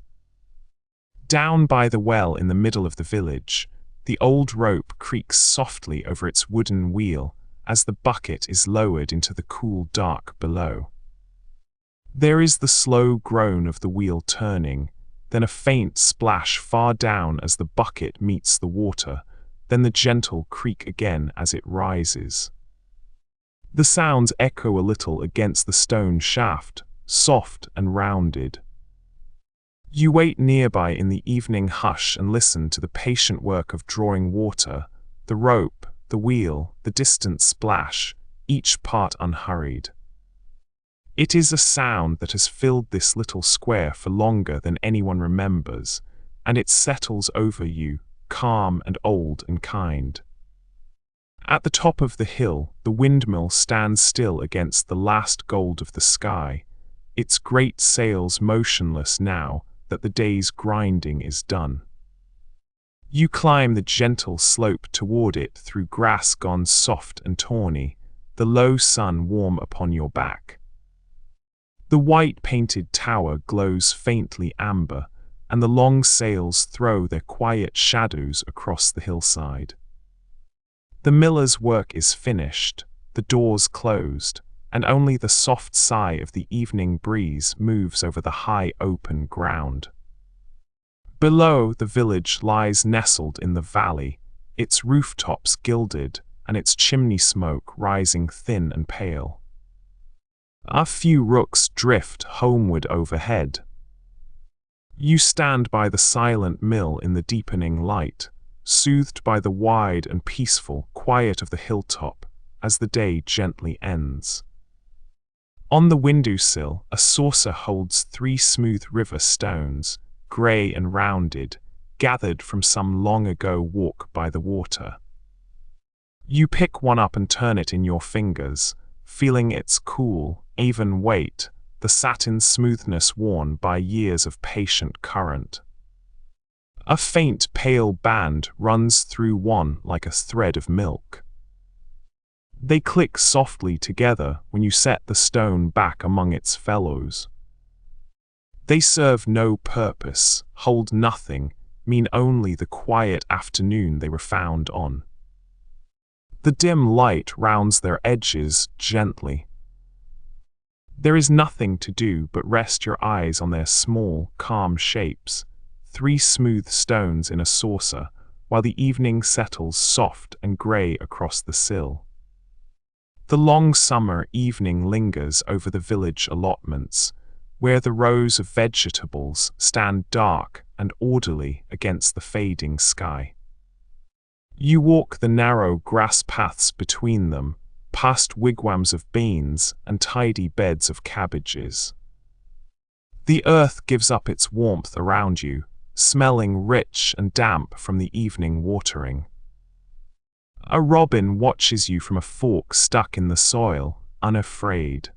[SPEAKER 1] Down by the well in the middle of the village, the old rope creaks softly over its wooden wheel as the bucket is lowered into the cool dark below. There is the slow groan of the wheel turning, then a faint splash far down as the bucket meets the water, then the gentle creak again as it rises. The sounds echo a little against the stone shaft, soft and rounded. You wait nearby in the evening hush and listen to the patient work of drawing water, the rope, the wheel, the distant splash, each part unhurried. It is a sound that has filled this little square for longer than anyone remembers, and it settles over you, calm and old and kind. At the top of the hill, the windmill stands still against the last gold of the sky, its great sails motionless now that the day's grinding is done. You climb the gentle slope toward it through grass gone soft and tawny, the low sun warm upon your back. The white-painted tower glows faintly amber, and the long sails throw their quiet shadows across the hillside. The miller's work is finished, the doors closed, and only the soft sigh of the evening breeze moves over the high open ground. Below, the village lies nestled in the valley, its rooftops gilded and its chimney smoke rising thin and pale. A few rooks drift homeward overhead. You stand by the silent mill in the deepening light, soothed by the wide and peaceful quiet of the hilltop as the day gently ends. On the windowsill, a saucer holds 3 smooth river stones, grey and rounded, gathered from some long-ago walk by the water. You pick one up and turn it in your fingers, feeling its cool, even weight, the satin smoothness worn by years of patient current. A faint pale band runs through one like a thread of milk. They click softly together when you set the stone back among its fellows. They serve no purpose, hold nothing, mean only the quiet afternoon they were found on. The dim light rounds their edges gently. There is nothing to do but rest your eyes on their small, calm shapes, 3 smooth stones in a saucer, while the evening settles soft and grey across the sill. The long summer evening lingers over the village allotments, where the rows of vegetables stand dark and orderly against the fading sky. You walk the narrow grass paths between them, past wigwams of beans and tidy beds of cabbages. The earth gives up its warmth around you, smelling rich and damp from the evening watering. A robin watches you from a fork stuck in the soil, unafraid.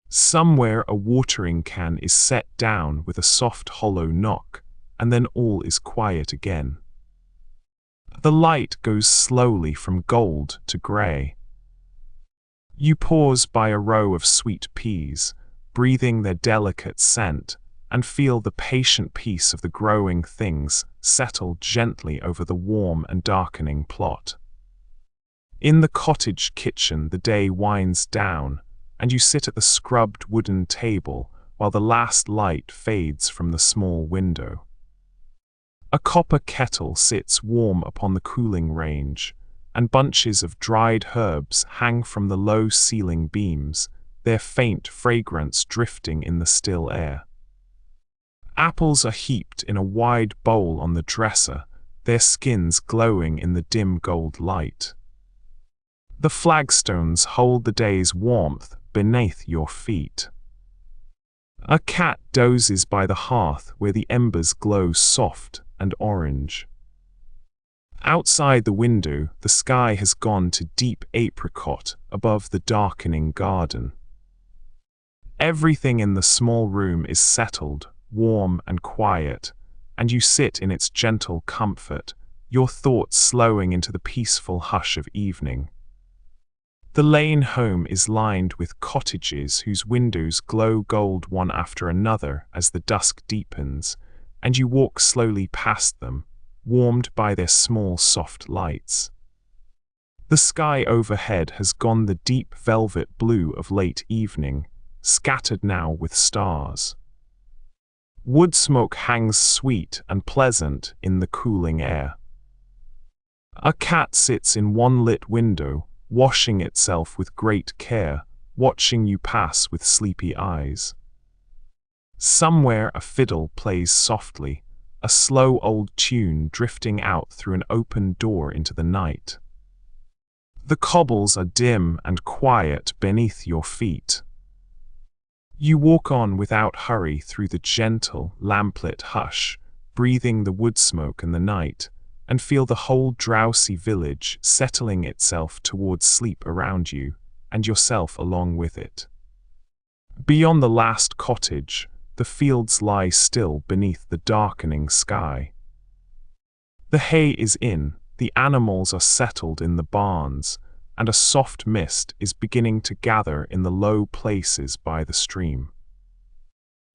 [SPEAKER 1] Somewhere a watering can is set down with a soft hollow knock, and then all is quiet again. The light goes slowly from gold to grey. You pause by a row of sweet peas, breathing their delicate scent, and feel the patient peace of the growing things settle gently over the warm and darkening plot. In the cottage kitchen, the day winds down, and you sit at the scrubbed wooden table while the last light fades from the small window. A copper kettle sits warm upon the cooling range, and bunches of dried herbs hang from the low ceiling beams, their faint fragrance drifting in the still air. Apples are heaped in a wide bowl on the dresser, their skins glowing in the dim gold light. The flagstones hold the day's warmth beneath your feet. A cat dozes by the hearth where the embers glow soft and orange. Outside the window, the sky has gone to deep apricot above the darkening garden. Everything in the small room is settled, warm and quiet, and you sit in its gentle comfort, your thoughts slowing into the peaceful hush of evening. The lane home is lined with cottages whose windows glow gold one after another as the dusk deepens, and you walk slowly past them, warmed by their small soft lights. The sky overhead has gone the deep velvet blue of late evening, scattered now with stars. Wood smoke hangs sweet and pleasant in the cooling air. A cat sits in one lit window, washing itself with great care, watching you pass with sleepy eyes. Somewhere a fiddle plays softly, a slow old tune drifting out through an open door into the night. The cobbles are dim and quiet beneath your feet. You walk on without hurry through the gentle, lamplit hush, breathing the wood smoke and the night, and feel the whole drowsy village settling itself towards sleep around you, and yourself along with it. Beyond the last cottage, the fields lie still beneath the darkening sky. The hay is in, the animals are settled in the barns, and a soft mist is beginning to gather in the low places by the stream.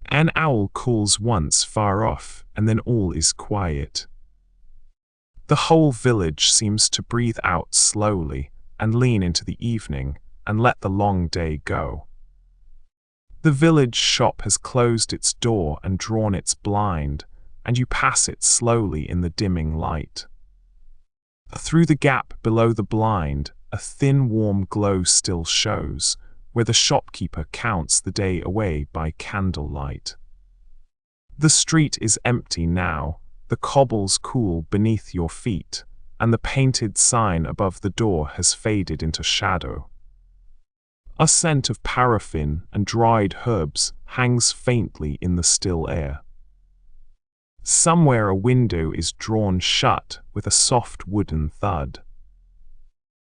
[SPEAKER 1] An owl calls once far off, and then all is quiet. The whole village seems to breathe out slowly and lean into the evening and let the long day go. The village shop has closed its door and drawn its blind, and you pass it slowly in the dimming light. Through the gap below the blind, a thin warm glow still shows, where the shopkeeper counts the day away by candlelight. The street is empty now, the cobbles cool beneath your feet, and the painted sign above the door has faded into shadow. A scent of paraffin and dried herbs hangs faintly in the still air. Somewhere a window is drawn shut with a soft wooden thud.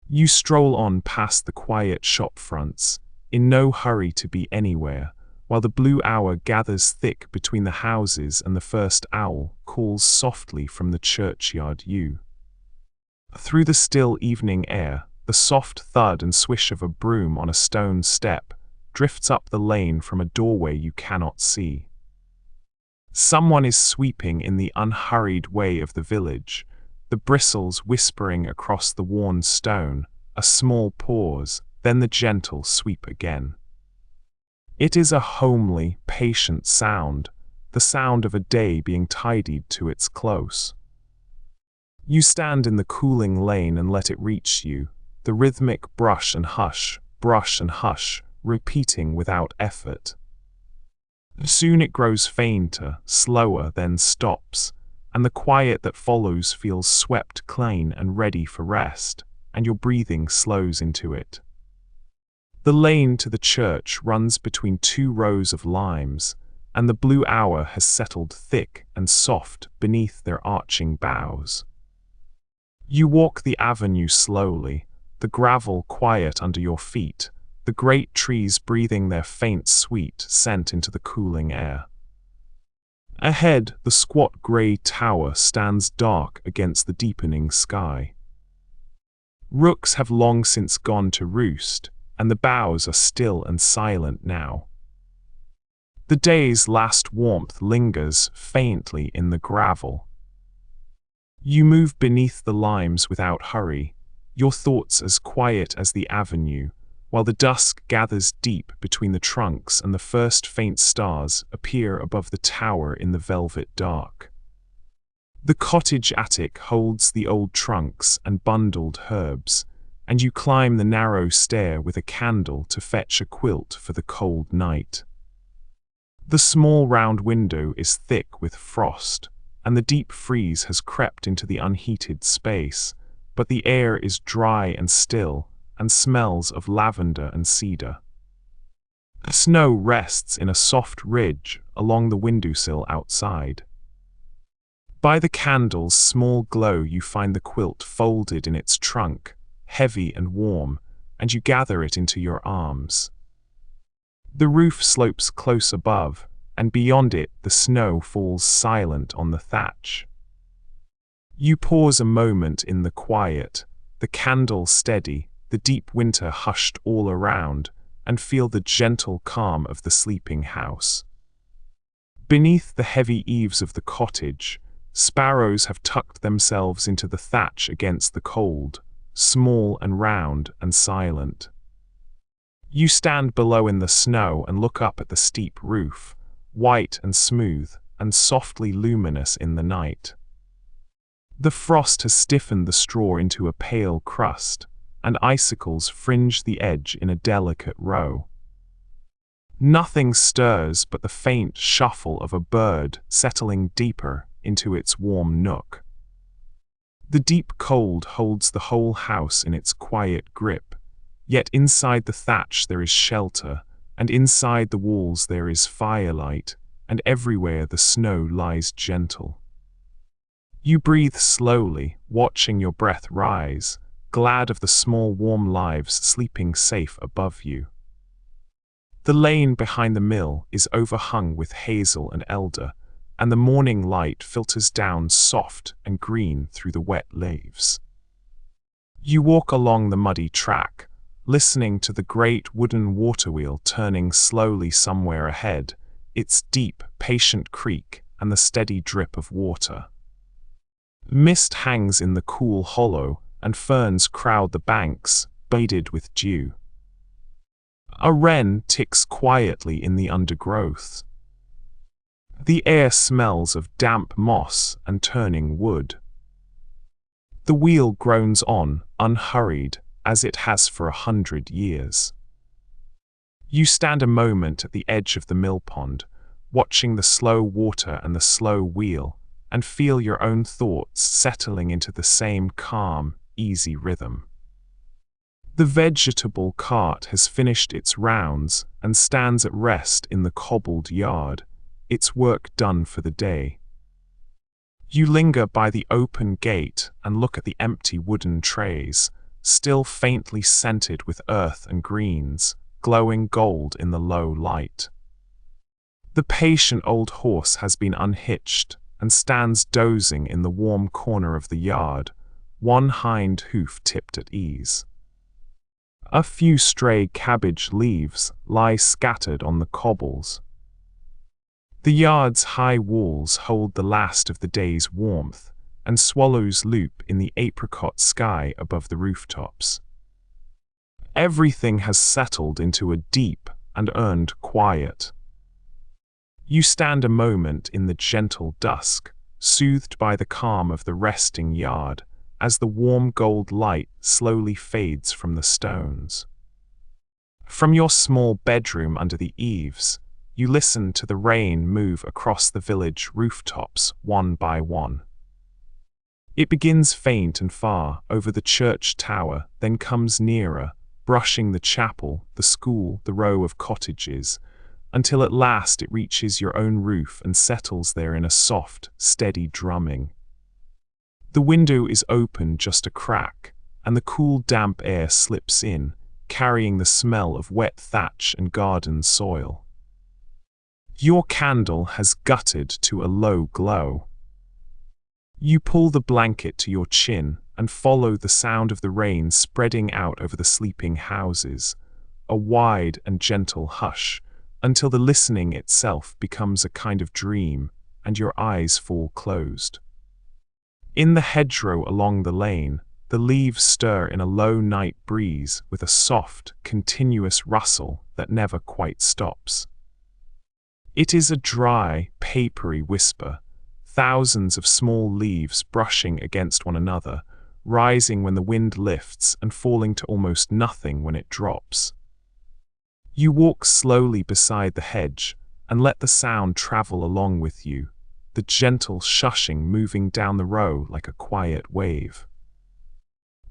[SPEAKER 1] You stroll on past the quiet shop fronts, in no hurry to be anywhere, while the blue hour gathers thick between the houses and the first owl calls softly from the churchyard yew. Through the still evening air, the soft thud and swish of a broom on a stone step drifts up the lane from a doorway you cannot see. Someone is sweeping in the unhurried way of the village, the bristles whispering across the worn stone, a small pause, then the gentle sweep again. It is a homely, patient sound, the sound of a day being tidied to its close. You stand in the cooling lane and let it reach you, the rhythmic brush and hush, repeating without effort. Soon it grows fainter, slower, then stops, and the quiet that follows feels swept clean and ready for rest, and your breathing slows into it. The lane to the church runs between two rows of limes, and the blue hour has settled thick and soft beneath their arching boughs. You walk the avenue slowly, the gravel quiet under your feet, the great trees breathing their faint sweet scent into the cooling air. Ahead, the squat grey tower stands dark against the deepening sky. Rooks have long since gone to roost, and the boughs are still and silent now. The day's last warmth lingers faintly in the gravel. You move beneath the limes without hurry, your thoughts as quiet as the avenue, while the dusk gathers deep between the trunks and the first faint stars appear above the tower in the velvet dark. The cottage attic holds the old trunks and bundled herbs, and you climb the narrow stair with a candle to fetch a quilt for the cold night. The small round window is thick with frost, and the deep freeze has crept into the unheated space, but the air is dry and still, and smells of lavender and cedar. The snow rests in a soft ridge along the windowsill outside. By the candle's small glow you find the quilt folded in its trunk, heavy and warm, and you gather it into your arms. The roof slopes close above, and beyond it the snow falls silent on the thatch. You pause a moment in the quiet, the candle steady, the deep winter hushed all around, and feel the gentle calm of the sleeping house. Beneath the heavy eaves of the cottage, sparrows have tucked themselves into the thatch against the cold, small and round and silent. You stand below in the snow and look up at the steep roof, white and smooth and softly luminous in the night. The frost has stiffened the straw into a pale crust, and icicles fringe the edge in a delicate row. Nothing stirs but the faint shuffle of a bird settling deeper into its warm nook. The deep cold holds the whole house in its quiet grip, yet inside the thatch there is shelter, and inside the walls there is firelight, and everywhere the snow lies gentle. You breathe slowly, watching your breath rise, glad of the small warm lives sleeping safe above you. The lane behind the mill is overhung with hazel and elder, and the morning light filters down soft and green through the wet leaves. You walk along the muddy track, listening to the great wooden water wheel turning slowly somewhere ahead, its deep, patient creak and the steady drip of water. Mist hangs in the cool hollow, and ferns crowd the banks, beaded with dew. A wren ticks quietly in the undergrowth. The air smells of damp moss and turning wood. The wheel groans on, unhurried, as it has for 100 years. You stand a moment at the edge of the mill pond, watching the slow water and the slow wheel, and feel your own thoughts settling into the same calm, easy rhythm. The vegetable cart has finished its rounds and stands at rest in the cobbled yard, its work done for the day. You linger by the open gate and look at the empty wooden trays, still faintly scented with earth and greens, glowing gold in the low light. The patient old horse has been unhitched and stands dozing in the warm corner of the yard, one hind hoof tipped at ease. A few stray cabbage leaves lie scattered on the cobbles. The yard's high walls hold the last of the day's warmth, and swallows loop in the apricot sky above the rooftops. Everything has settled into a deep and earned quiet. You stand a moment in the gentle dusk, soothed by the calm of the resting yard, as the warm gold light slowly fades from the stones. From your small bedroom under the eaves, you listen to the rain move across the village rooftops one by one. It begins faint and far over the church tower, then comes nearer, brushing the chapel, the school, the row of cottages, until at last it reaches your own roof and settles there in a soft, steady drumming. The window is open just a crack, and the cool damp air slips in, carrying the smell of wet thatch and garden soil. Your candle has guttered to a low glow. You pull the blanket to your chin and follow the sound of the rain spreading out over the sleeping houses, a wide and gentle hush, until the listening itself becomes a kind of dream and your eyes fall closed. In the hedgerow along the lane, the leaves stir in a low night breeze with a soft, continuous rustle that never quite stops. It is a dry, papery whisper, thousands of small leaves brushing against one another, rising when the wind lifts and falling to almost nothing when it drops. You walk slowly beside the hedge and let the sound travel along with you, the gentle shushing moving down the row like a quiet wave.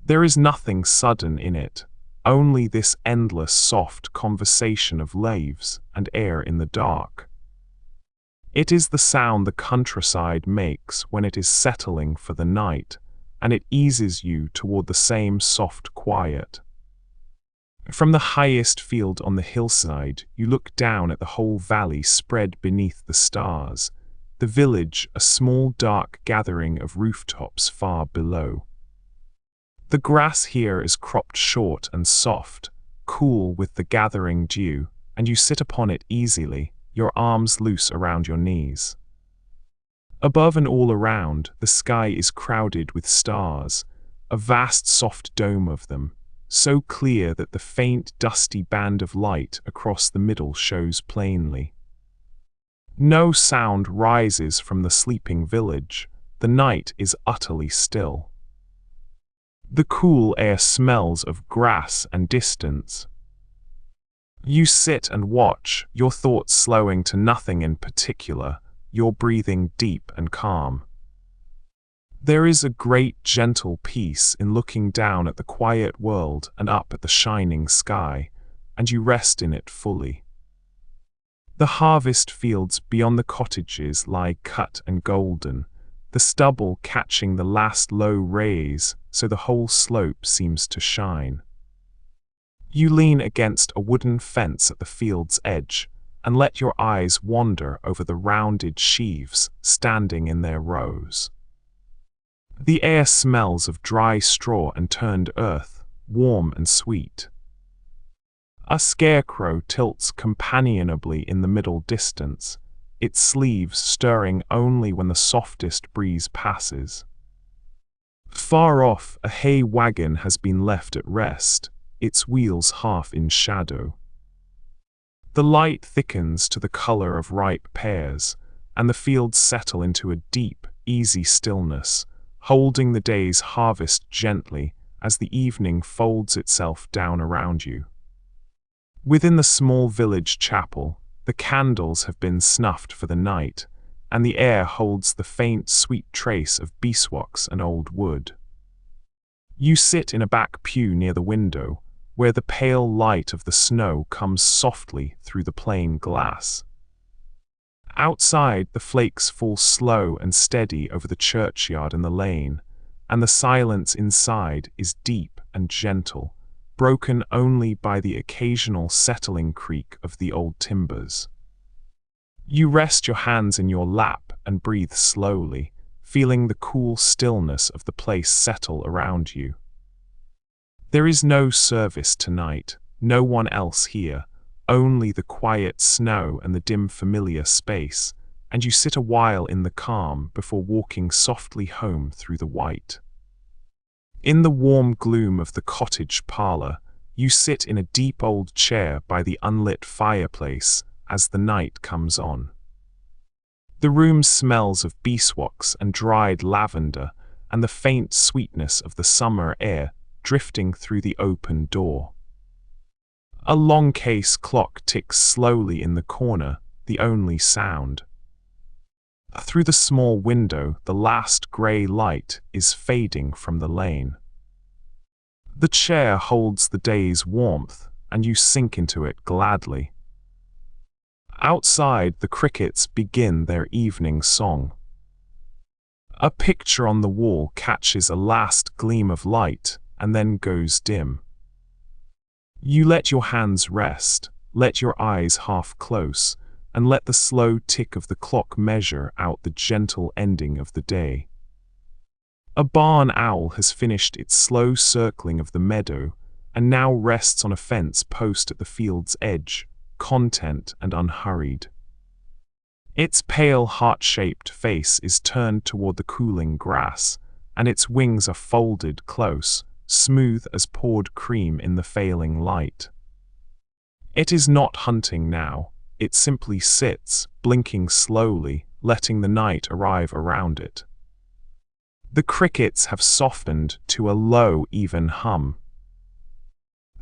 [SPEAKER 1] There is nothing sudden in it, only this endless soft conversation of leaves and air in the dark. It is the sound the countryside makes when it is settling for the night, and it eases you toward the same soft quiet. From the highest field on the hillside, you look down at the whole valley spread beneath the stars, the village a small dark gathering of rooftops far below. The grass here is cropped short and soft, cool with the gathering dew, and you sit upon it easily, your arms loose around your knees. Above and all around, the sky is crowded with stars, a vast soft dome of them, so clear that the faint dusty band of light across the middle shows plainly. No sound rises from the sleeping village, the night is utterly still. The cool air smells of grass and distance. You sit and watch, your thoughts slowing to nothing in particular, your breathing deep and calm. There is a great gentle peace in looking down at the quiet world and up at the shining sky, and you rest in it fully. The harvest fields beyond the cottages lie cut and golden, the stubble catching the last low rays so the whole slope seems to shine. You lean against a wooden fence at the field's edge and let your eyes wander over the rounded sheaves standing in their rows. The air smells of dry straw and turned earth, warm and sweet. A scarecrow tilts companionably in the middle distance, its sleeves stirring only when the softest breeze passes. Far off, a hay wagon has been left at rest, its wheels half in shadow. The light thickens to the color of ripe pears, and the fields settle into a deep, easy stillness, holding the day's harvest gently as the evening folds itself down around you. Within the small village chapel, the candles have been snuffed for the night, and the air holds the faint, sweet trace of beeswax and old wood. You sit in a back pew near the window, where the pale light of the snow comes softly through the plain glass. Outside, the flakes fall slow and steady over the churchyard and the lane, and the silence inside is deep and gentle, broken only by the occasional settling creak of the old timbers. You rest your hands in your lap and breathe slowly, feeling the cool stillness of the place settle around you. There is no service tonight, no one else here, only the quiet snow and the dim familiar space, and you sit a while in the calm before walking softly home through the white. In the warm gloom of the cottage parlor, you sit in a deep old chair by the unlit fireplace as the night comes on. The room smells of beeswax and dried lavender, and the faint sweetness of the summer air drifting through the open door. A long case clock ticks slowly in the corner, the only sound. Through the small window, the last grey light is fading from the lane. The chair holds the day's warmth, and you sink into it gladly. Outside, the crickets begin their evening song. A picture on the wall catches a last gleam of light and then goes dim. You let your hands rest, let your eyes half close, and let the slow tick of the clock measure out the gentle ending of the day. A barn owl has finished its slow circling of the meadow and now rests on a fence post at the field's edge, content and unhurried. Its pale heart-shaped face is turned toward the cooling grass, and its wings are folded close, smooth as poured cream in the failing light. It is not hunting now, it simply sits, blinking slowly, letting the night arrive around it. The crickets have softened to a low, even hum.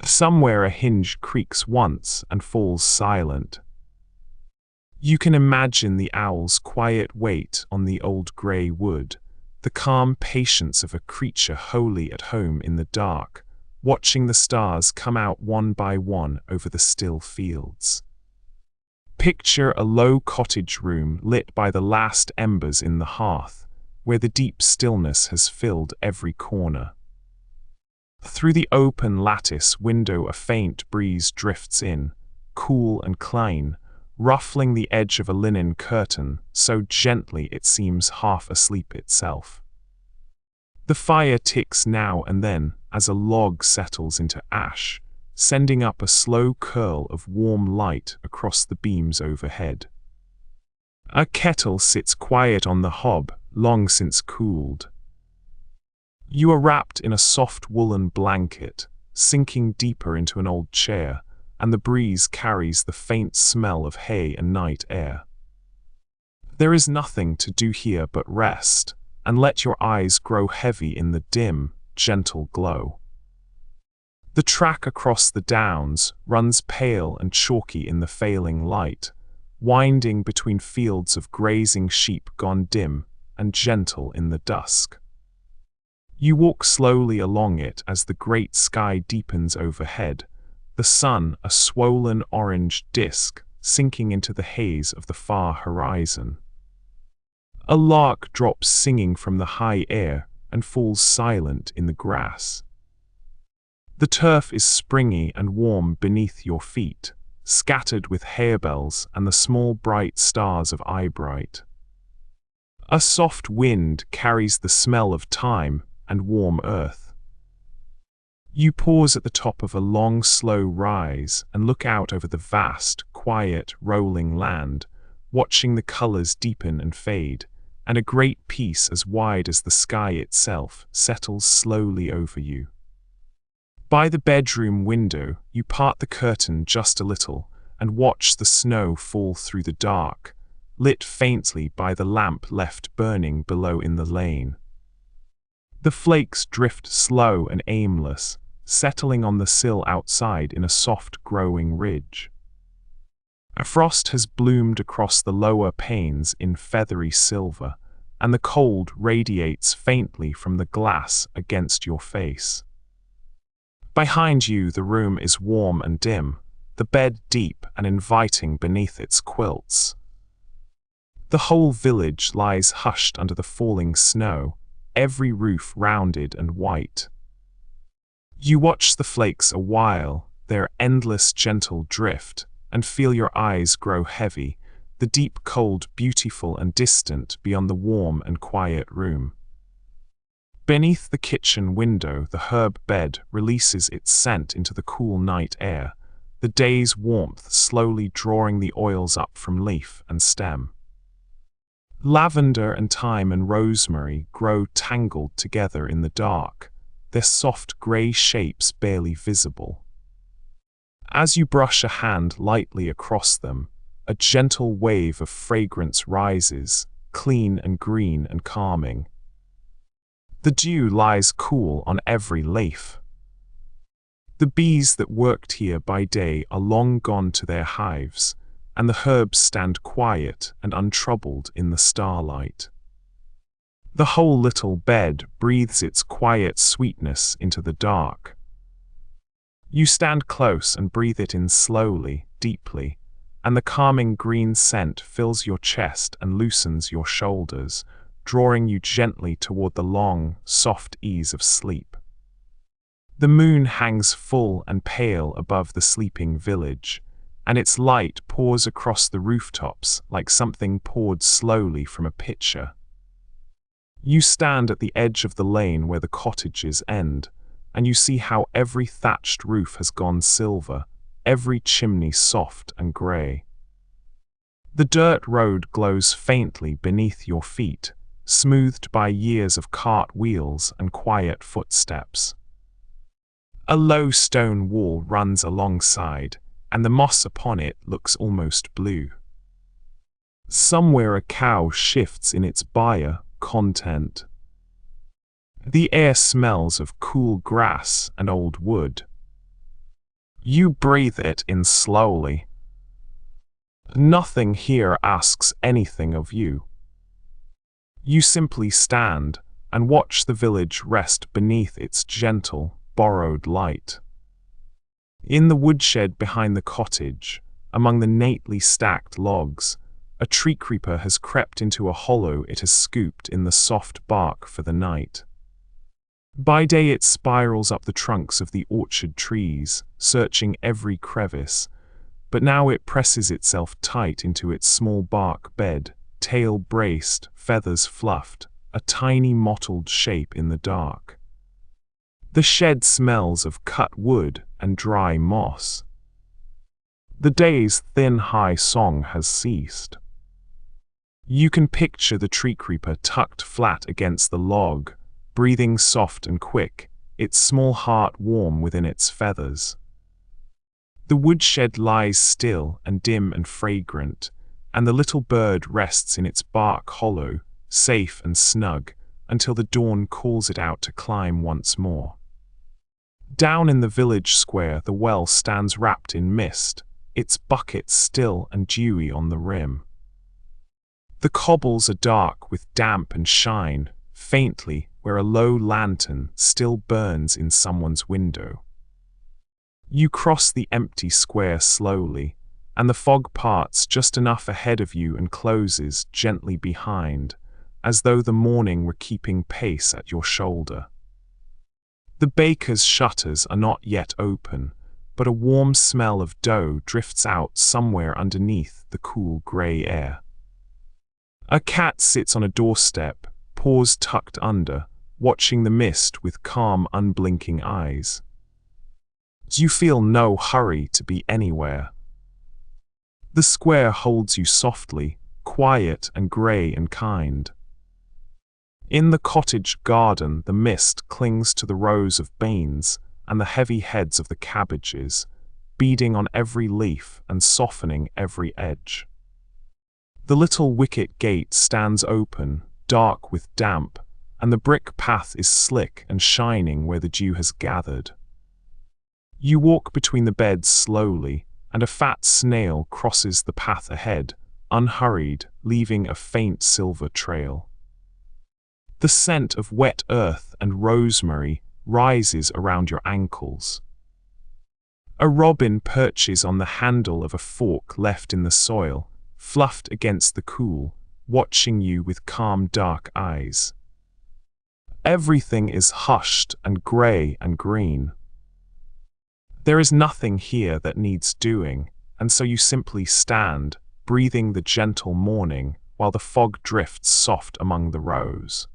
[SPEAKER 1] Somewhere a hinge creaks once and falls silent. You can imagine the owl's quiet weight on the old grey wood, the calm patience of a creature wholly at home in the dark, watching the stars come out one by one over the still fields. Picture a low cottage room lit by the last embers in the hearth, where the deep stillness has filled every corner. Through the open lattice window a faint breeze drifts in, cool and clean, ruffling the edge of a linen curtain so gently it seems half asleep itself. The fire ticks now and then as a log settles into ash, sending up a slow curl of warm light across the beams overhead. A kettle sits quiet on the hob, long since cooled. You are wrapped in a soft woolen blanket, sinking deeper into an old chair, and the breeze carries the faint smell of hay and night air. There is nothing to do here but rest, and let your eyes grow heavy in the dim, gentle glow. The track across the downs runs pale and chalky in the failing light, winding between fields of grazing sheep gone dim and gentle in the dusk. You walk slowly along it as the great sky deepens overhead, the sun a swollen orange disk sinking into the haze of the far horizon. A lark drops singing from the high air and falls silent in the grass. The turf is springy and warm beneath your feet, scattered with harebells and the small bright stars of eyebright. A soft wind carries the smell of thyme and warm earth. You pause at the top of a long, slow rise and look out over the vast, quiet, rolling land, watching the colors deepen and fade, and a great peace as wide as the sky itself settles slowly over you. By the bedroom window, you part the curtain just a little and watch the snow fall through the dark, lit faintly by the lamp left burning below in the lane. The flakes drift slow and aimless, settling on the sill outside in a soft growing ridge. A frost has bloomed across the lower panes in feathery silver, and the cold radiates faintly from the glass against your face. Behind you the room is warm and dim, the bed deep and inviting beneath its quilts. The whole village lies hushed under the falling snow, every roof rounded and white. You watch the flakes a while, their endless gentle drift, and feel your eyes grow heavy, the deep cold beautiful and distant beyond the warm and quiet room. Beneath the kitchen window the herb bed releases its scent into the cool night air, the day's warmth slowly drawing the oils up from leaf and stem. Lavender and thyme and rosemary grow tangled together in the dark, their soft grey shapes barely visible. As you brush a hand lightly across them, a gentle wave of fragrance rises, clean and green and calming. The dew lies cool on every leaf. The bees that worked here by day are long gone to their hives, and the herbs stand quiet and untroubled in the starlight. The whole little bed breathes its quiet sweetness into the dark. You stand close and breathe it in slowly, deeply, and the calming green scent fills your chest and loosens your shoulders, drawing you gently toward the long, soft ease of sleep. The moon hangs full and pale above the sleeping village, and its light pours across the rooftops like something poured slowly from a pitcher. You stand at the edge of the lane where the cottages end, and you see how every thatched roof has gone silver, every chimney soft and grey. The dirt road glows faintly beneath your feet, smoothed by years of cart wheels and quiet footsteps. A low stone wall runs alongside, and the moss upon it looks almost blue. Somewhere a cow shifts in its byre content. The air smells of cool grass and old wood. You breathe it in slowly. Nothing here asks anything of you. You simply stand and watch the village rest beneath its gentle, borrowed light. In the woodshed behind the cottage, among the neatly stacked logs, a tree creeper has crept into a hollow it has scooped in the soft bark for the night. By day it spirals up the trunks of the orchard trees, searching every crevice, but now it presses itself tight into its small bark bed, tail braced, feathers fluffed, a tiny mottled shape in the dark. The shed smells of cut wood and dry moss. The day's thin high song has ceased. You can picture the tree creeper tucked flat against the log, breathing soft and quick, its small heart warm within its feathers. The woodshed lies still and dim and fragrant, and the little bird rests in its bark hollow, safe and snug, until the dawn calls it out to climb once more. Down in the village square the well stands wrapped in mist, its bucket still and dewy on the rim. The cobbles are dark with damp and shine, faintly, where a low lantern still burns in someone's window. You cross the empty square slowly, and the fog parts just enough ahead of you and closes gently behind, as though the morning were keeping pace at your shoulder. The baker's shutters are not yet open, but a warm smell of dough drifts out somewhere underneath the cool grey air. A cat sits on a doorstep, paws tucked under, watching the mist with calm, unblinking eyes. You feel no hurry to be anywhere. The square holds you softly, quiet and grey and kind. In the cottage garden the mist clings to the rows of beans and the heavy heads of the cabbages, beading on every leaf and softening every edge. The little wicket gate stands open, dark with damp, and the brick path is slick and shining where the dew has gathered. You walk between the beds slowly, and a fat snail crosses the path ahead, unhurried, leaving a faint silver trail. The scent of wet earth and rosemary rises around your ankles. A robin perches on the handle of a fork left in the soil, fluffed against the cool, watching you with calm dark eyes. Everything is hushed and grey and green. There is nothing here that needs doing, and so you simply stand, breathing the gentle morning while the fog drifts soft among the rows.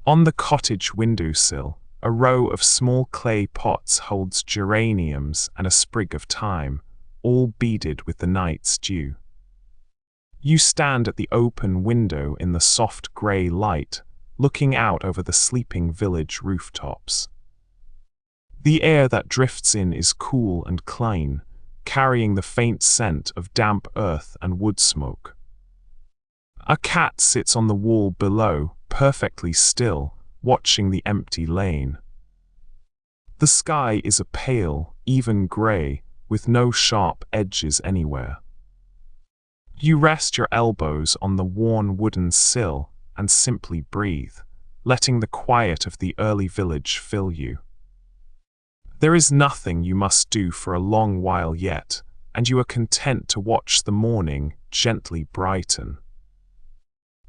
[SPEAKER 1] On the cottage windowsill, a row of small clay pots holds geraniums and a sprig of thyme, all beaded with the night's dew. You stand at the open window in the soft grey light, looking out over the sleeping village rooftops. The air that drifts in is cool and clean, carrying the faint scent of damp earth and wood smoke. A cat sits on the wall below, perfectly still, watching the empty lane. The sky is a pale, even grey, with no sharp edges anywhere. You rest your elbows on the worn wooden sill and simply breathe, letting the quiet of the early village fill you. There is nothing you must do for a long while yet, and you are content to watch the morning gently brighten.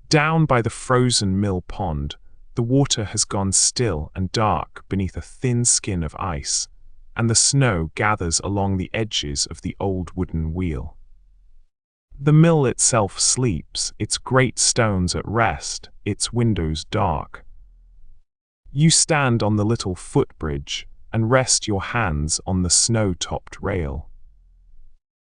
[SPEAKER 1] Down by the frozen mill pond, the water has gone still and dark beneath a thin skin of ice, and the snow gathers along the edges of the old wooden wheel. The mill itself sleeps, its great stones at rest, its windows dark. You stand on the little footbridge, and rest your hands on the snow-topped rail.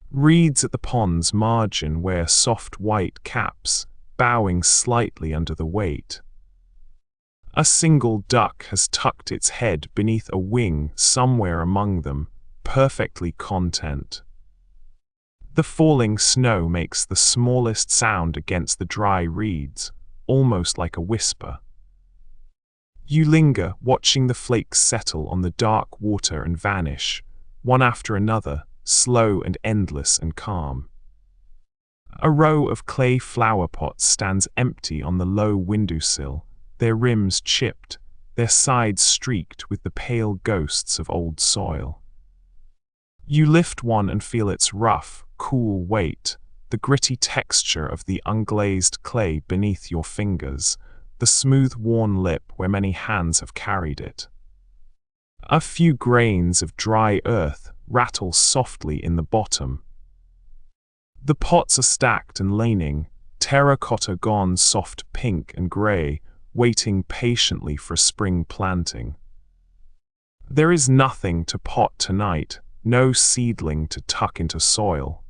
[SPEAKER 1] Reeds at the pond's margin wear soft white caps, bowing slightly under the weight. A single duck has tucked its head beneath a wing somewhere among them, perfectly content. The falling snow makes the smallest sound against the dry reeds, almost like a whisper. You linger, watching the flakes settle on the dark water and vanish, one after another, slow and endless and calm. A row of clay flower pots stands empty on the low windowsill, their rims chipped, their sides streaked with the pale ghosts of old soil. You lift one and feel its rough, cool weight, the gritty texture of the unglazed clay beneath your fingers, the smooth worn lip where many hands have carried it. A few grains of dry earth rattle softly in the bottom. The pots are stacked and laning, terracotta gone soft pink and grey, waiting patiently for spring planting. There is nothing to pot tonight, no seedling to tuck into soil.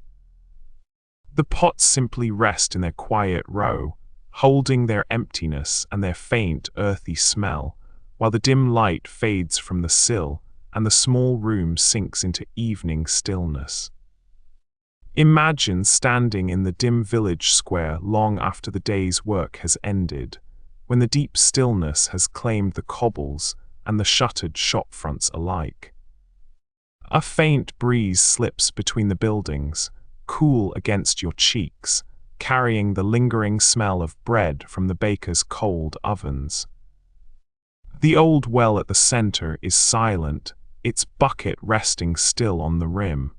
[SPEAKER 1] The pots simply rest in their quiet row, holding their emptiness and their faint earthy smell, while the dim light fades from the sill and the small room sinks into evening stillness. Imagine standing in the dim village square long after the day's work has ended, when the deep stillness has claimed the cobbles and the shuttered shop fronts alike. A faint breeze slips between the buildings, cool against your cheeks, carrying the lingering smell of bread from the baker's cold ovens. The old well at the center is silent, its bucket resting still on the rim.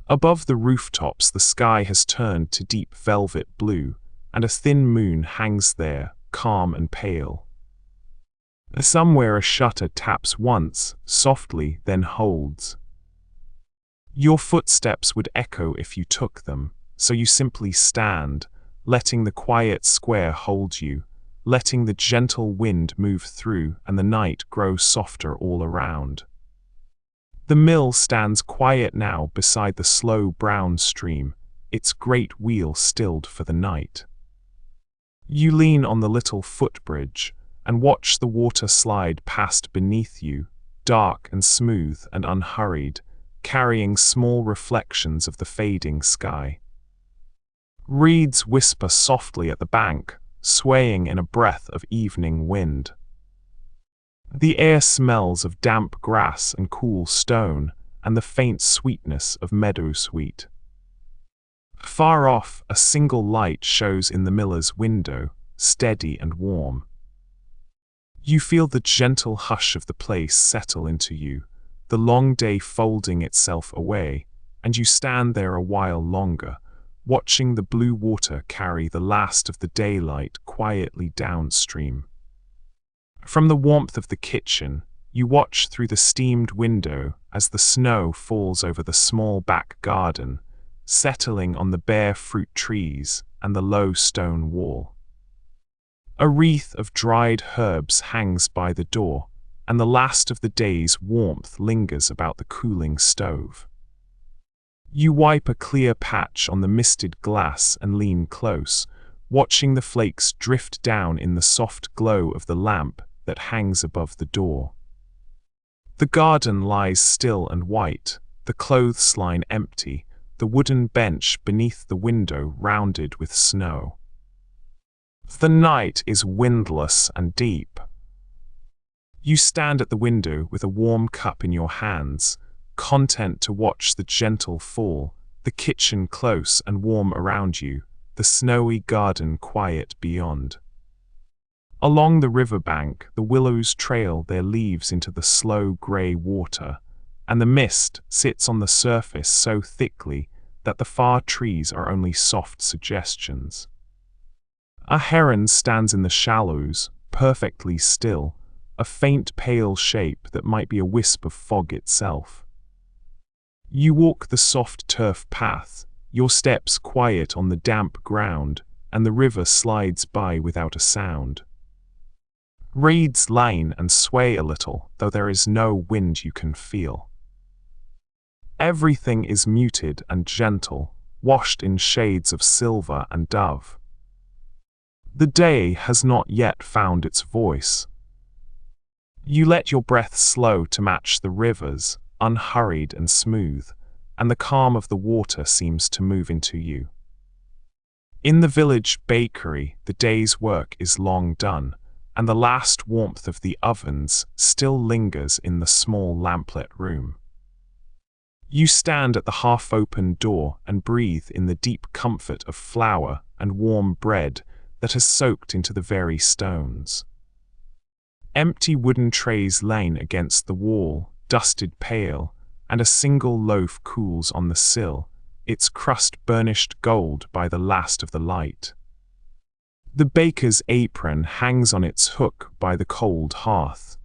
[SPEAKER 1] Above the rooftops the sky has turned to deep velvet blue, and a thin moon hangs there, calm and pale. Somewhere a shutter taps once, softly, then holds. Your footsteps would echo if you took them, so you simply stand, letting the quiet square hold you, letting the gentle wind move through and the night grow softer all around. The mill stands quiet now beside the slow brown stream, its great wheel stilled for the night. You lean on the little footbridge and watch the water slide past beneath you, dark and smooth and unhurried, carrying small reflections of the fading sky. Reeds whisper softly at the bank, swaying in a breath of evening wind. The air smells of damp grass and cool stone, and the faint sweetness of meadowsweet. Far off, a single light shows in the miller's window, steady and warm. You feel the gentle hush of the place settle into you, the long day folding itself away, and you stand there a while longer, watching the blue water carry the last of the daylight quietly downstream. From the warmth of the kitchen, you watch through the steamed window as the snow falls over the small back garden, settling on the bare fruit trees and the low stone wall. A wreath of dried herbs hangs by the door, and the last of the day's warmth lingers about the cooling stove. You wipe a clear patch on the misted glass and lean close, watching the flakes drift down in the soft glow of the lamp that hangs above the door. The garden lies still and white, the clothesline empty, the wooden bench beneath the window rounded with snow. The night is windless and deep. You stand at the window with a warm cup in your hands, content to watch the gentle fall, the kitchen close and warm around you, the snowy garden quiet beyond. Along the riverbank, the willows trail their leaves into the slow grey water, and the mist sits on the surface so thickly that the far trees are only soft suggestions. A heron stands in the shallows, perfectly still, a faint pale shape that might be a wisp of fog itself. You walk the soft turf path, your steps quiet on the damp ground, and the river slides by without a sound. Reeds lean and sway a little, though there is no wind you can feel. Everything is muted and gentle, washed in shades of silver and dove. The day has not yet found its voice. You let your breath slow to match the rivers, unhurried and smooth, and the calm of the water seems to move into you. In the village bakery, the day's work is long done, and the last warmth of the ovens still lingers in the small lamplit room. You stand at the half-open door and breathe in the deep comfort of flour and warm bread that has soaked into the very stones. Empty wooden trays lean against the wall, dusted pale, and a single loaf cools on the sill, its crust burnished gold by the last of the light. The baker's apron hangs on its hook by the cold hearth.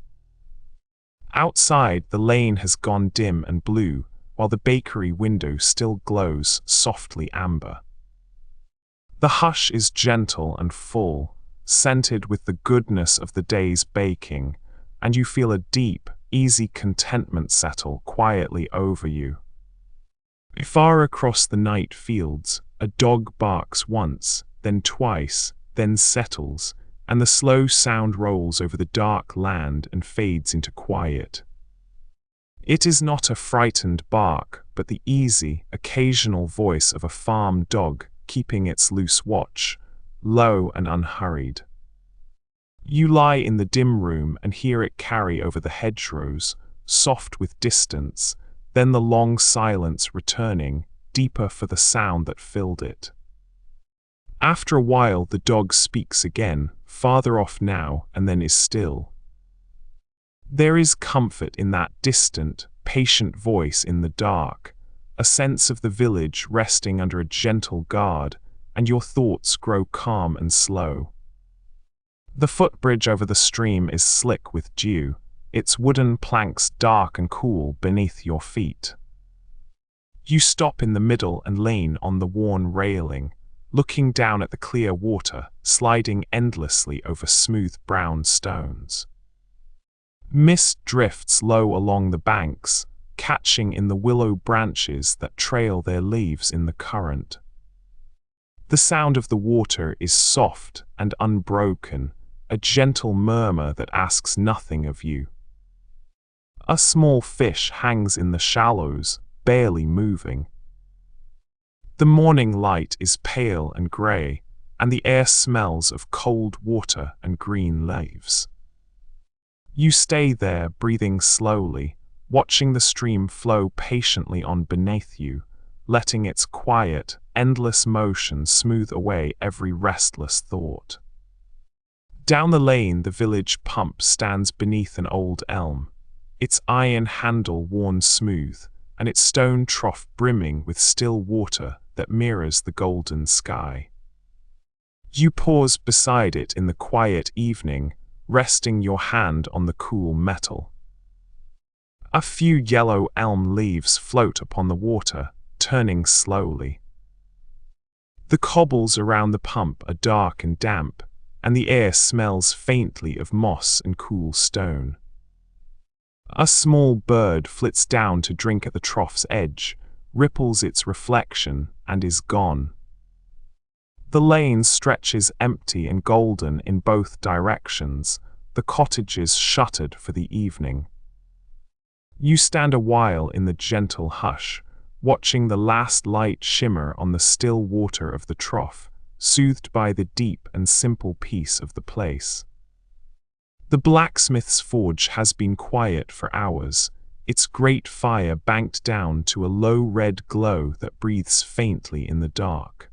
[SPEAKER 1] Outside, the lane has gone dim and blue, while the bakery window still glows softly amber. The hush is gentle and full, scented with the goodness of the day's baking, and you feel a deep, easy contentment settle quietly over you. Far across the night fields, a dog barks once, then twice, then settles, and the slow sound rolls over the dark land and fades into quiet. It is not a frightened bark, but the easy, occasional voice of a farm dog keeping its loose watch, low and unhurried. You lie in the dim room and hear it carry over the hedgerows, soft with distance, then the long silence returning, deeper for the sound that filled it. After a while the dog speaks again, farther off now, and then is still. There is comfort in that distant, patient voice in the dark, a sense of the village resting under a gentle guard, and your thoughts grow calm and slow. The footbridge over the stream is slick with dew, its wooden planks dark and cool beneath your feet. You stop in the middle and lean on the worn railing, looking down at the clear water sliding endlessly over smooth brown stones. Mist drifts low along the banks, catching in the willow branches that trail their leaves in the current. The sound of the water is soft and unbroken, a gentle murmur that asks nothing of you. A small fish hangs in the shallows, barely moving. The morning light is pale and grey, and the air smells of cold water and green leaves. You stay there, breathing slowly, watching the stream flow patiently on beneath you, letting its quiet, endless motion smooth away every restless thought. Down the lane, the village pump stands beneath an old elm, its iron handle worn smooth, and its stone trough brimming with still water that mirrors the golden sky. You pause beside it in the quiet evening, resting your hand on the cool metal. A few yellow elm leaves float upon the water, turning slowly. The cobbles around the pump are dark and damp, and the air smells faintly of moss and cool stone. A small bird flits down to drink at the trough's edge, ripples its reflection, and is gone. The lane stretches empty and golden in both directions, the cottages shuttered for the evening. You stand a while in the gentle hush, watching the last light shimmer on the still water of the trough, soothed by the deep and simple peace of the place. The blacksmith's forge has been quiet for hours, its great fire banked down to a low red glow that breathes faintly in the dark.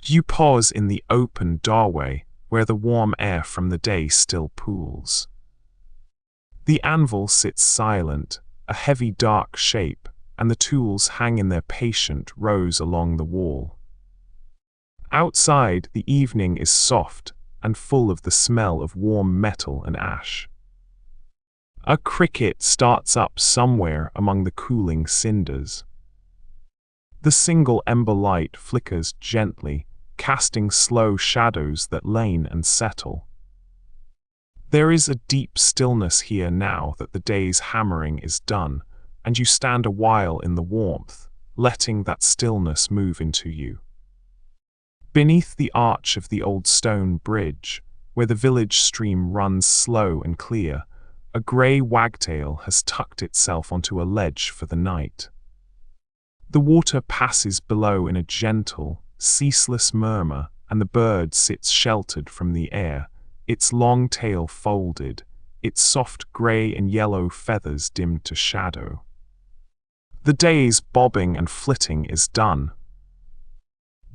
[SPEAKER 1] You pause in the open doorway, where the warm air from the day still pools. The anvil sits silent, a heavy dark shape, and the tools hang in their patient rows along the wall. Outside, the evening is soft and full of the smell of warm metal and ash. A cricket starts up somewhere among the cooling cinders. The single ember light flickers gently, casting slow shadows that lane and settle. There is a deep stillness here now that the day's hammering is done, and you stand a while in the warmth, letting that stillness move into you. Beneath the arch of the old stone bridge, where the village stream runs slow and clear, a grey wagtail has tucked itself onto a ledge for the night. The water passes below in a gentle, ceaseless murmur, and the bird sits sheltered from the air, its long tail folded, its soft grey and yellow feathers dimmed to shadow. The day's bobbing and flitting is done.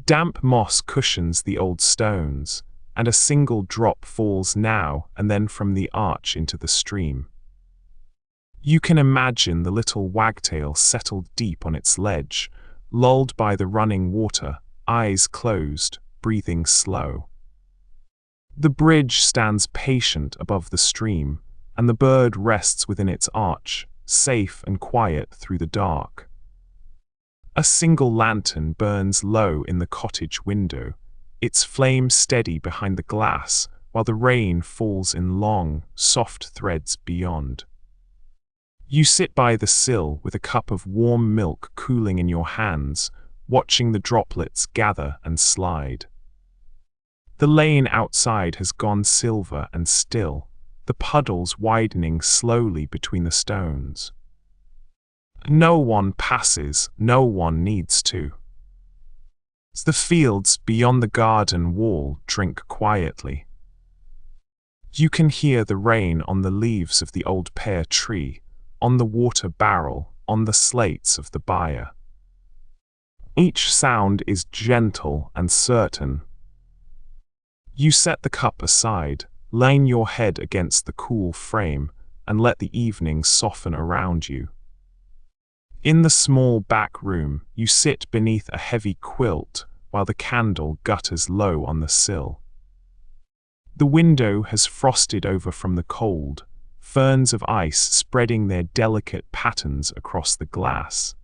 [SPEAKER 1] Damp moss cushions the old stones, and a single drop falls now and then from the arch into the stream. You can imagine the little wagtail settled deep on its ledge, lulled by the running water, eyes closed, breathing slow. The bridge stands patient above the stream, and the bird rests within its arch, safe and quiet through the dark. A single lantern burns low in the cottage window, its flame steady behind the glass, while the rain falls in long, soft threads beyond. You sit by the sill with a cup of warm milk cooling in your hands, watching the droplets gather and slide. The lane outside has gone silver and still, the puddles widening slowly between the stones. No one passes, no one needs to. The fields beyond the garden wall drink quietly. You can hear the rain on the leaves of the old pear tree, on the water barrel, on the slates of the byre. Each sound is gentle and certain. You set the cup aside, laying your head against the cool frame, and let the evening soften around you. In the small back room, you sit beneath a heavy quilt while the candle gutters low on the sill. The window has frosted over from the cold, ferns of ice spreading their delicate patterns across the glass.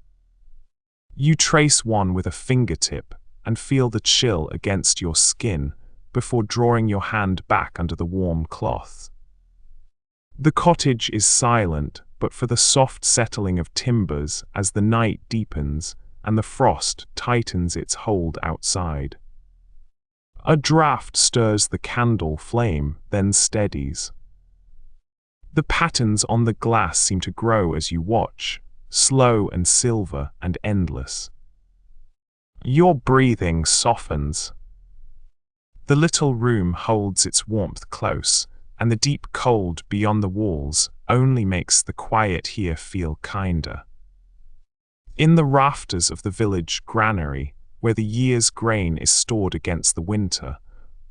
[SPEAKER 1] You trace one with a fingertip and feel the chill against your skin before drawing your hand back under the warm cloth. The cottage is silent, but for the soft settling of timbers as the night deepens and the frost tightens its hold outside. A draught stirs the candle flame, then steadies. The patterns on the glass seem to grow as you watch, slow and silver and endless. Your breathing softens. The little room holds its warmth close, and the deep cold beyond the walls only makes the quiet here feel kinder. In the rafters of the village granary, where the year's grain is stored against the winter,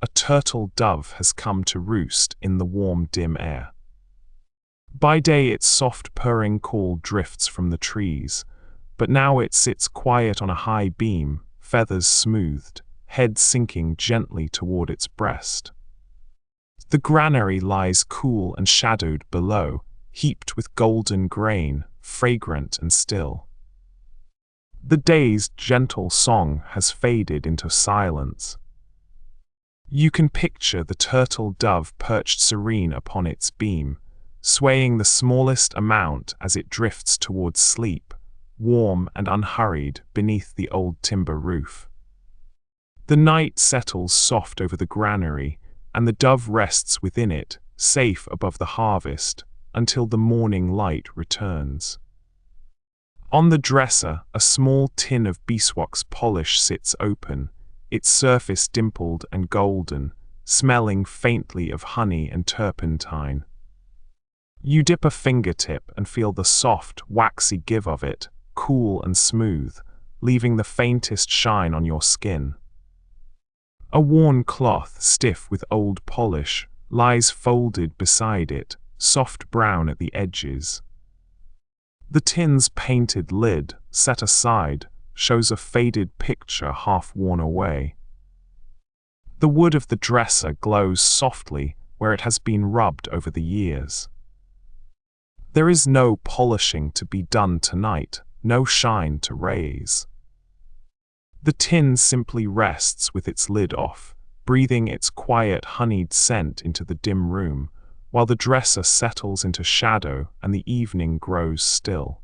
[SPEAKER 1] a turtle dove has come to roost in the warm, dim air. By day its soft purring call drifts from the trees, but now it sits quiet on a high beam, feathers smoothed, head sinking gently toward its breast. The granary lies cool and shadowed below, heaped with golden grain, fragrant and still. The day's gentle song has faded into silence. You can picture the turtle dove perched serene upon its beam, swaying the smallest amount as it drifts towards sleep, warm and unhurried beneath the old timber roof. The night settles soft over the granary, and the dove rests within it, safe above the harvest, until the morning light returns. On the dresser, a small tin of beeswax polish sits open, its surface dimpled and golden, smelling faintly of honey and turpentine. You dip a fingertip and feel the soft, waxy give of it, cool and smooth, leaving the faintest shine on your skin. A worn cloth, stiff with old polish, lies folded beside it, soft brown at the edges. The tin's painted lid, set aside, shows a faded picture half worn away. The wood of the dresser glows softly where it has been rubbed over the years. There is no polishing to be done tonight, no shine to raise. The tin simply rests with its lid off, breathing its quiet honeyed scent into the dim room, while the dresser settles into shadow and the evening grows still.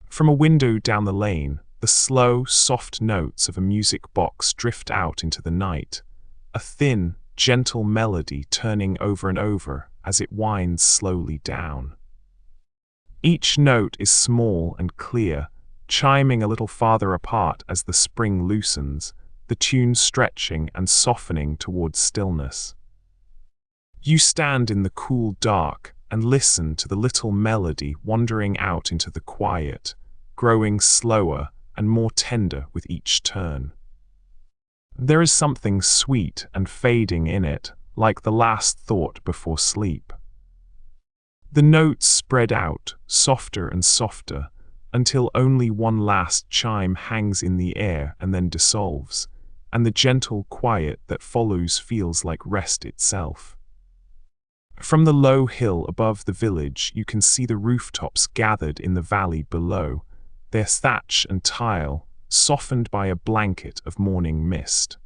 [SPEAKER 1] From a window down the lane, the slow, soft notes of a music box drift out into the night, a thin, gentle melody turning over and over as it winds slowly down. Each note is small and clear, chiming a little farther apart as the spring loosens, the tune stretching and softening towards stillness. You stand in the cool dark and listen to the little melody wandering out into the quiet, growing slower and more tender with each turn. There is something sweet and fading in it, like the last thought before sleep. The notes spread out, softer and softer, until only one last chime hangs in the air and then dissolves, and the gentle quiet that follows feels like rest itself. From the low hill above the village, you can see the rooftops gathered in the valley below, their thatch and tile softened by a blanket of morning mist.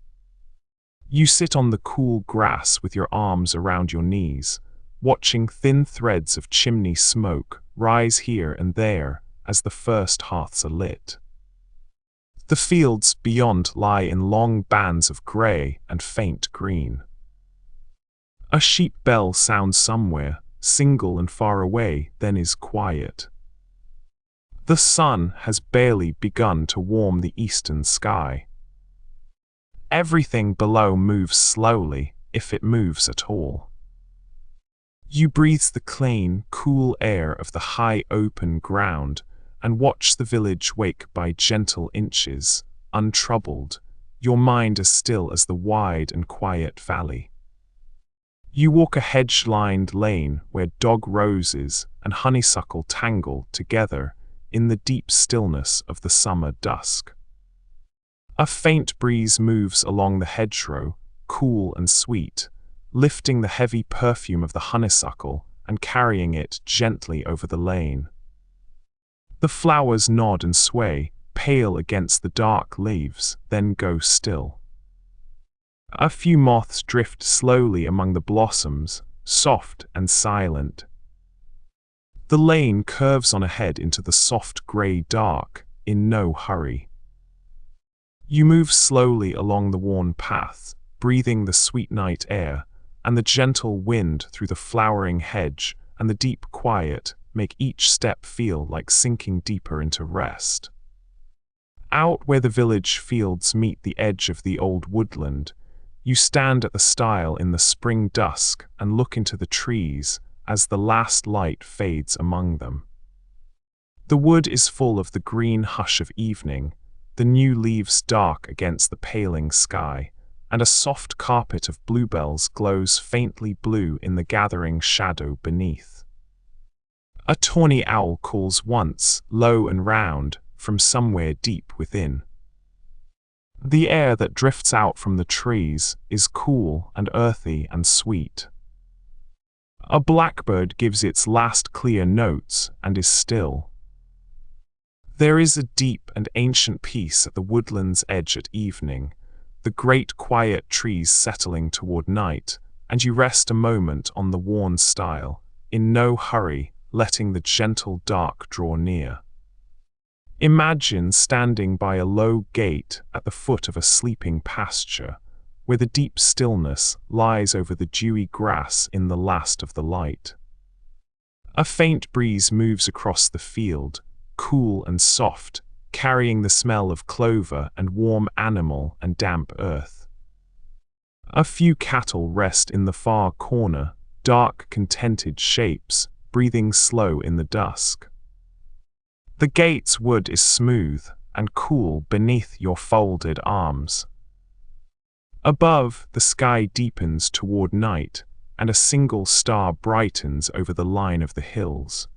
[SPEAKER 1] You sit on the cool grass with your arms around your knees, watching thin threads of chimney smoke rise here and there as the first hearths are lit. The fields beyond lie in long bands of grey and faint green. A sheep bell sounds somewhere, single and far away, then is quiet. The sun has barely begun to warm the eastern sky. Everything below moves slowly, if it moves at all. You breathe the clean, cool air of the high open ground and watch the village wake by gentle inches, untroubled, your mind as still as the wide and quiet valley. You walk a hedge-lined lane where dog roses and honeysuckle tangle together in the deep stillness of the summer dusk. A faint breeze moves along the hedgerow, cool and sweet, lifting the heavy perfume of the honeysuckle and carrying it gently over the lane. The flowers nod and sway, pale against the dark leaves, then go still. A few moths drift slowly among the blossoms, soft and silent. The lane curves on ahead into the soft grey dark, in no hurry. You move slowly along the worn path, breathing the sweet night air, and the gentle wind through the flowering hedge and the deep quiet make each step feel like sinking deeper into rest. Out where the village fields meet the edge of the old woodland, you stand at the stile in the spring dusk and look into the trees as the last light fades among them. The wood is full of the green hush of evening, the new leaves dark against the paling sky, and a soft carpet of bluebells glows faintly blue in the gathering shadow beneath. A tawny owl calls once, low and round, from somewhere deep within. The air that drifts out from the trees is cool and earthy and sweet. A blackbird gives its last clear notes and is still. There is a deep and ancient peace at the woodland's edge at evening, the great quiet trees settling toward night, and you rest a moment on the worn stile, in no hurry, letting the gentle dark draw near. Imagine standing by a low gate at the foot of a sleeping pasture, where the deep stillness lies over the dewy grass in the last of the light. A faint breeze moves across the field, cool and soft, carrying the smell of clover and warm animal and damp earth. A few cattle rest in the far corner, dark, contented shapes, breathing slow in the dusk. The gate's wood is smooth and cool beneath your folded arms. Above, the sky deepens toward night, and a single star brightens over the line of the hills.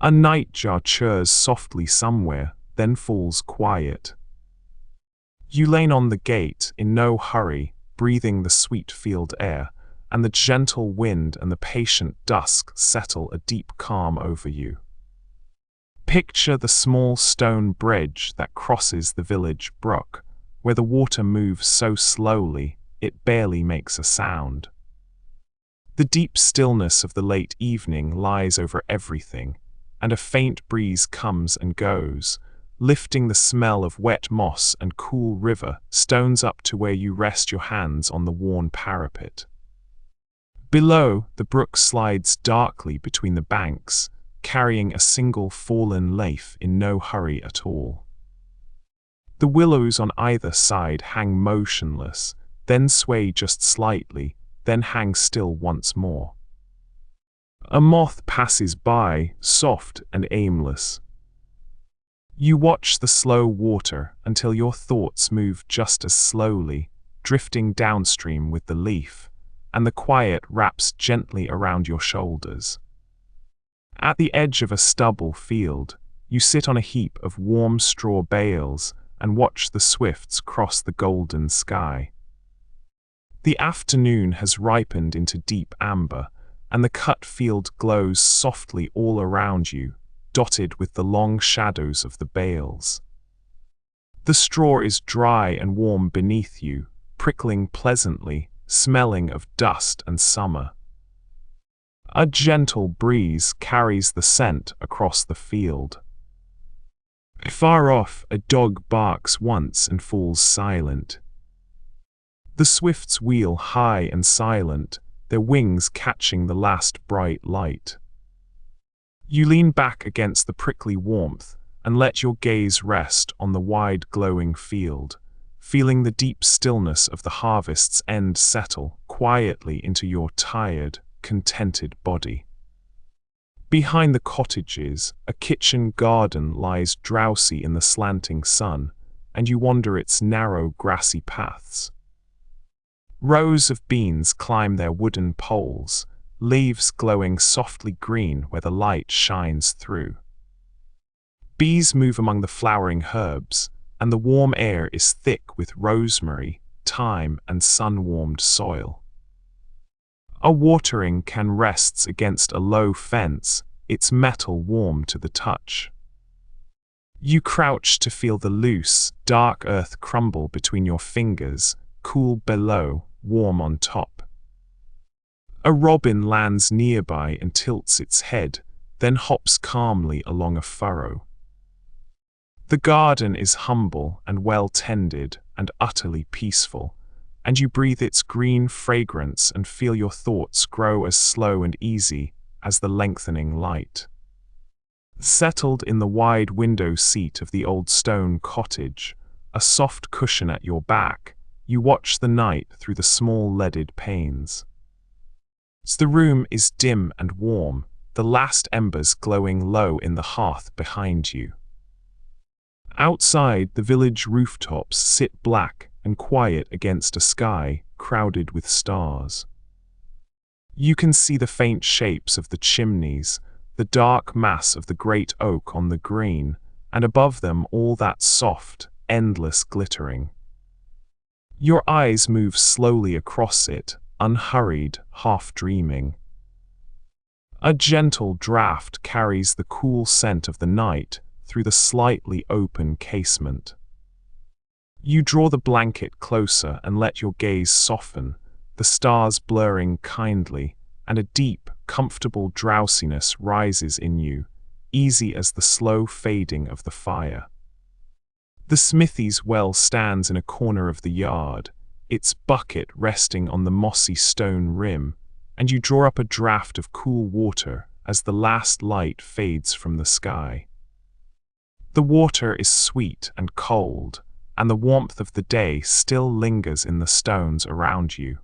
[SPEAKER 1] A nightjar chirrs softly somewhere, then falls quiet. You lean on the gate in no hurry, breathing the sweet field air, and the gentle wind and the patient dusk settle a deep calm over you. Picture the small stone bridge that crosses the village brook, where the water moves so slowly it barely makes a sound. The deep stillness of the late evening lies over everything, and a faint breeze comes and goes, lifting the smell of wet moss and cool river stones up to where you rest your hands on the worn parapet. Below, the brook slides darkly between the banks, carrying a single fallen leaf in no hurry at all. The willows on either side hang motionless, then sway just slightly, then hang still once more. A moth passes by, soft and aimless. You watch the slow water until your thoughts move just as slowly, drifting downstream with the leaf, and the quiet wraps gently around your shoulders. At the edge of a stubble field, you sit on a heap of warm straw bales and watch the swifts cross the golden sky. The afternoon has ripened into deep amber, and the cut field glows softly all around you, dotted with the long shadows of the bales. The straw is dry and warm beneath you, prickling pleasantly, smelling of dust and summer. A gentle breeze carries the scent across the field. Far off, a dog barks once and falls silent. The swifts wheel high and silent, their wings catching the last bright light. You lean back against the prickly warmth and let your gaze rest on the wide glowing field, feeling the deep stillness of the harvest's end settle quietly into your tired, contented body. Behind the cottages, a kitchen garden lies drowsy in the slanting sun, and you wander its narrow, grassy paths. Rows of beans climb their wooden poles, leaves glowing softly green where the light shines through. Bees move among the flowering herbs, and the warm air is thick with rosemary, thyme, and sun-warmed soil. A watering can rests against a low fence, its metal warm to the touch. You crouch to feel the loose, dark earth crumble between your fingers, cool below, warm on top. A robin lands nearby and tilts its head, then hops calmly along a furrow. The garden is humble and well tended and utterly peaceful, and you breathe its green fragrance and feel your thoughts grow as slow and easy as the lengthening light. Settled in the wide window seat of the old stone cottage, a soft cushion at your back, you watch the night through the small leaded panes. The room is dim and warm, the last embers glowing low in the hearth behind you. Outside, the village rooftops sit black and quiet against a sky crowded with stars. You can see the faint shapes of the chimneys, the dark mass of the great oak on the green, and above them all that soft, endless glittering. Your eyes move slowly across it, unhurried, half dreaming. A gentle draught carries the cool scent of the night through the slightly open casement. You draw the blanket closer and let your gaze soften, the stars blurring kindly, and a deep, comfortable drowsiness rises in you, easy as the slow fading of the fire. The smithy's well stands in a corner of the yard, its bucket resting on the mossy stone rim, and you draw up a draught of cool water as the last light fades from the sky. The water is sweet and cold, and the warmth of the day still lingers in the stones around you.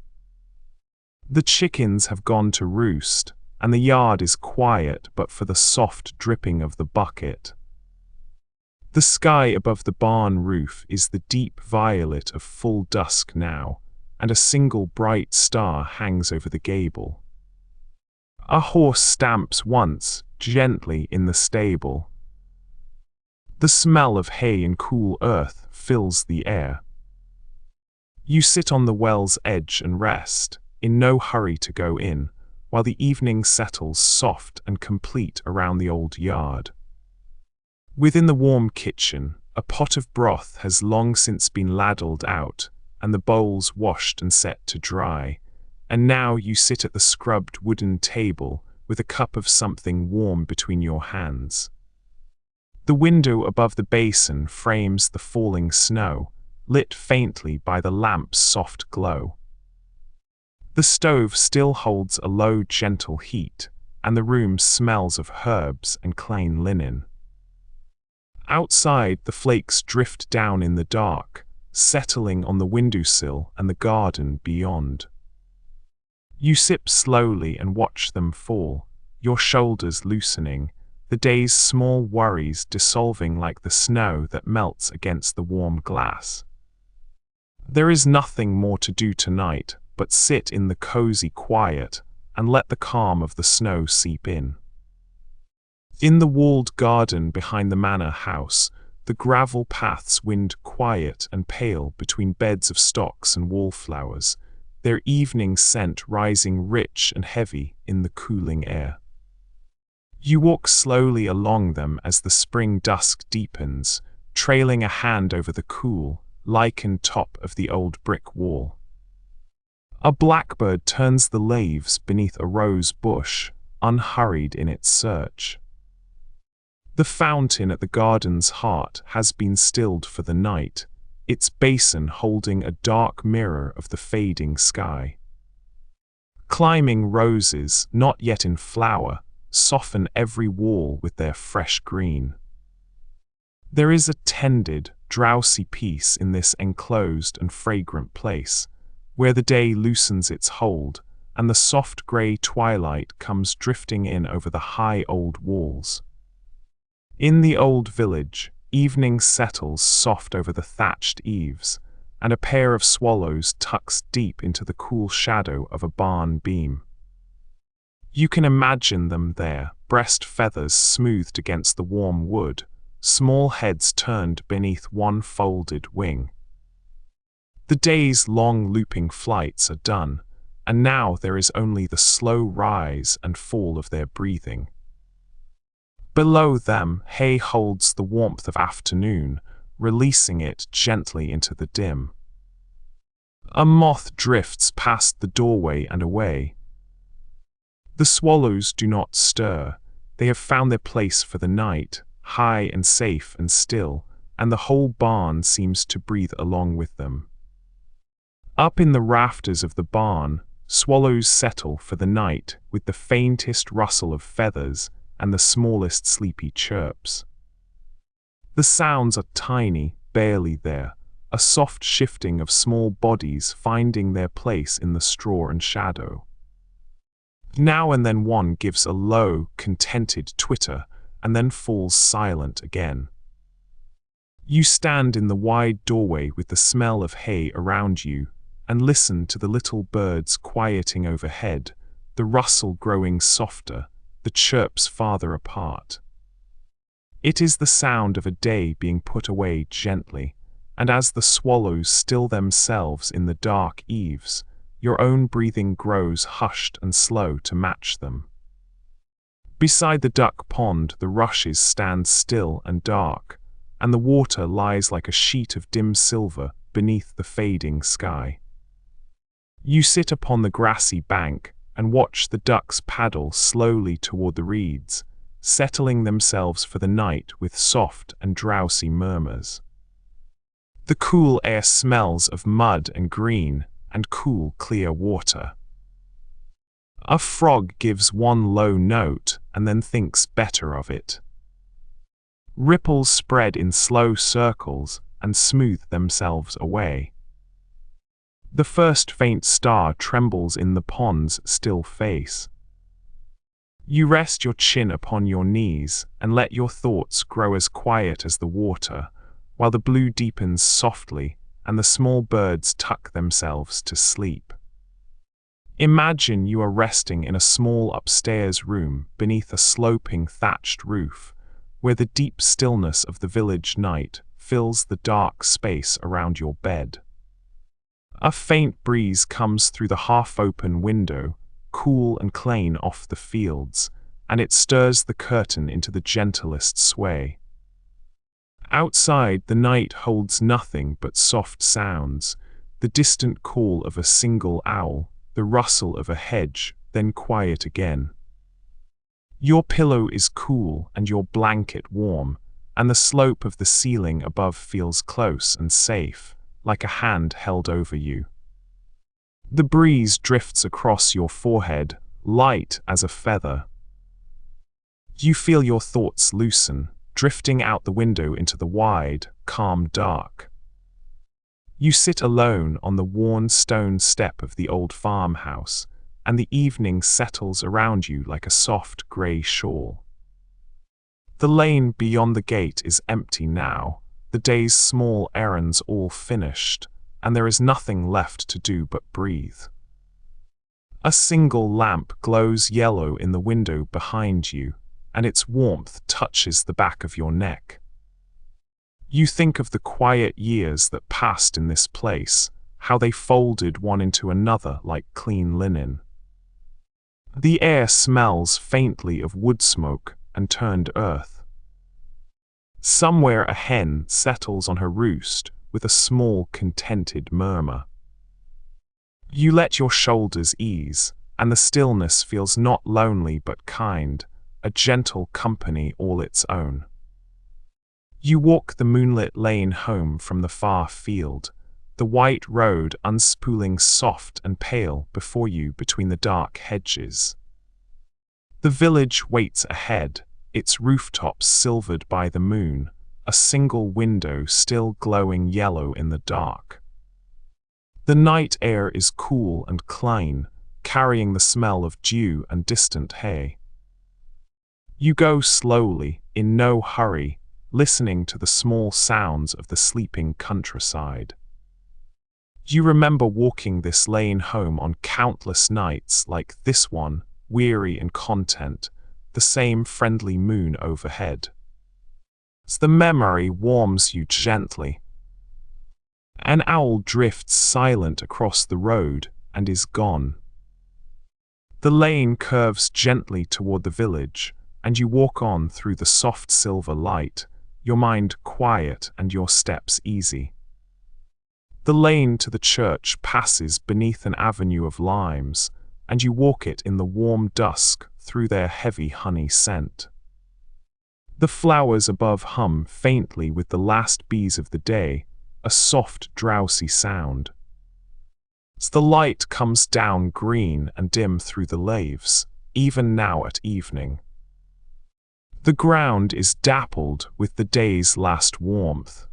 [SPEAKER 1] The chickens have gone to roost, and the yard is quiet but for the soft dripping of the bucket. The sky above the barn roof is the deep violet of full dusk now, and a single bright star hangs over the gable. A horse stamps once, gently, in the stable. The smell of hay and cool earth fills the air. You sit on the well's edge and rest, in no hurry to go in, while the evening settles soft and complete around the old yard. Within the warm kitchen, a pot of broth has long since been ladled out, and the bowls washed and set to dry, and now you sit at the scrubbed wooden table with a cup of something warm between your hands. The window above the basin frames the falling snow, lit faintly by the lamp's soft glow. The stove still holds a low, gentle heat, and the room smells of herbs and clean linen. Outside, the flakes drift down in the dark, settling on the windowsill and the garden beyond. You sip slowly and watch them fall, your shoulders loosening, the day's small worries dissolving like the snow that melts against the warm glass. There is nothing more to do tonight but sit in the cozy quiet and let the calm of the snow seep in. In the walled garden behind the manor house, the gravel paths wind quiet and pale between beds of stocks and wallflowers, their evening scent rising rich and heavy in the cooling air. You walk slowly along them as the spring dusk deepens, trailing a hand over the cool, lichened top of the old brick wall. A blackbird turns the leaves beneath a rose bush, unhurried in its search. The fountain at the garden's heart has been stilled for the night, its basin holding a dark mirror of the fading sky. Climbing roses, not yet in flower, soften every wall with their fresh green. There is a tended, drowsy peace in this enclosed and fragrant place, where the day loosens its hold, and the soft grey twilight comes drifting in over the high old walls. In the old village, evening settles soft over the thatched eaves, and a pair of swallows tucks deep into the cool shadow of a barn beam. You can imagine them there, breast feathers smoothed against the warm wood, small heads turned beneath one folded wing. The day's long looping flights are done, and now there is only the slow rise and fall of their breathing. Below them, hay holds the warmth of afternoon, releasing it gently into the dim. A moth drifts past the doorway and away. The swallows do not stir. They have found their place for the night, high and safe and still, and the whole barn seems to breathe along with them. Up in the rafters of the barn, swallows settle for the night with the faintest rustle of feathers and the smallest sleepy chirps. The sounds are tiny, barely there, a soft shifting of small bodies finding their place in the straw and shadow. Now and then one gives a low, contented twitter, and then falls silent again. You stand in the wide doorway with the smell of hay around you, and listen to the little birds quieting overhead, the rustle growing softer, the chirps farther apart. It is the sound of a day being put away gently, and as the swallows still themselves in the dark eaves, your own breathing grows hushed and slow to match them. Beside the duck pond, the rushes stand still and dark, and the water lies like a sheet of dim silver beneath the fading sky. You sit upon the grassy bank and watch the ducks paddle slowly toward the reeds, settling themselves for the night with soft and drowsy murmurs. The cool air smells of mud and green and cool, clear water. A frog gives one low note and then thinks better of it. Ripples spread in slow circles and smooth themselves away. The first faint star trembles in the pond's still face. You rest your chin upon your knees and let your thoughts grow as quiet as the water, while the blue deepens softly and the small birds tuck themselves to sleep. Imagine you are resting in a small upstairs room beneath a sloping thatched roof, where the deep stillness of the village night fills the dark space around your bed. A faint breeze comes through the half-open window, cool and clean off the fields, and it stirs the curtain into the gentlest sway. Outside, the night holds nothing but soft sounds, the distant call of a single owl, the rustle of a hedge, then quiet again. Your pillow is cool and your blanket warm, and the slope of the ceiling above feels close and safe, like a hand held over you. The breeze drifts across your forehead, light as a feather. You feel your thoughts loosen, drifting out the window into the wide, calm dark. You sit alone on the worn stone step of the old farmhouse, and the evening settles around you like a soft grey shawl. The lane beyond the gate is empty now, the day's small errands all finished, and there is nothing left to do but breathe. A single lamp glows yellow in the window behind you, and its warmth touches the back of your neck. You think of the quiet years that passed in this place, how they folded one into another like clean linen. The air smells faintly of wood smoke and turned earth. Somewhere a hen settles on her roost with a small contented murmur. You let your shoulders ease, and the stillness feels not lonely but kind, a gentle company all its own. You walk the moonlit lane home from the far field, the white road unspooling soft and pale before you between the dark hedges. The village waits ahead, its rooftops silvered by the moon, a single window still glowing yellow in the dark. The night air is cool and clean, carrying the smell of dew and distant hay. You go slowly, in no hurry, listening to the small sounds of the sleeping countryside. You remember walking this lane home on countless nights like this one, weary and content, the same friendly moon overhead. As the memory warms you gently, an owl drifts silent across the road and is gone. The lane curves gently toward the village, and you walk on through the soft silver light, your mind quiet and your steps easy. The lane to the church passes beneath an avenue of limes, and you walk it in the warm dusk through their heavy honey scent. The flowers above hum faintly with the last bees of the day, a soft, drowsy sound. As the light comes down green and dim through the leaves, even now at evening. The ground is dappled with the day's last warmth.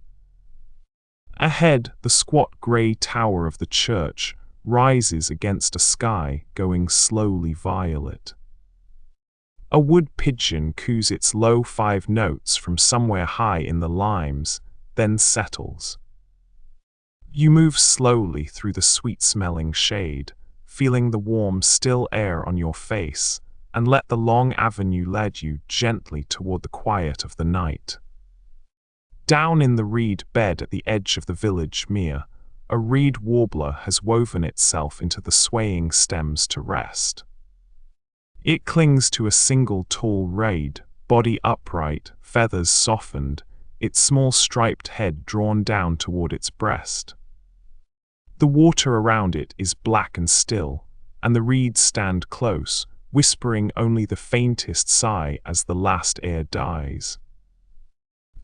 [SPEAKER 1] Ahead, the squat grey tower of the church rises against a sky going slowly violet. A wood pigeon coos its low 5 notes from somewhere high in the limes, then settles. You move slowly through the sweet-smelling shade, feeling the warm, still air on your face, and let the long avenue lead you gently toward the quiet of the night. Down in the reed bed at the edge of the village mere, a reed warbler has woven itself into the swaying stems to rest. It clings to a single tall reed, body upright, feathers softened, its small striped head drawn down toward its breast. The water around it is black and still, and the reeds stand close, whispering only the faintest sigh as the last air dies.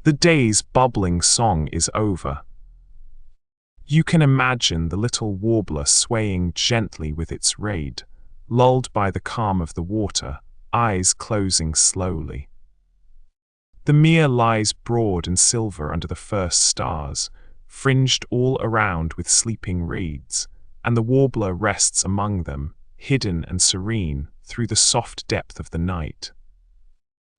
[SPEAKER 1] The day's bubbling song is over. You can imagine the little warbler swaying gently with its reed, lulled by the calm of the water, eyes closing slowly. The mere lies broad and silver under the first stars, fringed all around with sleeping reeds, and the warbler rests among them, hidden and serene, through the soft depth of the night.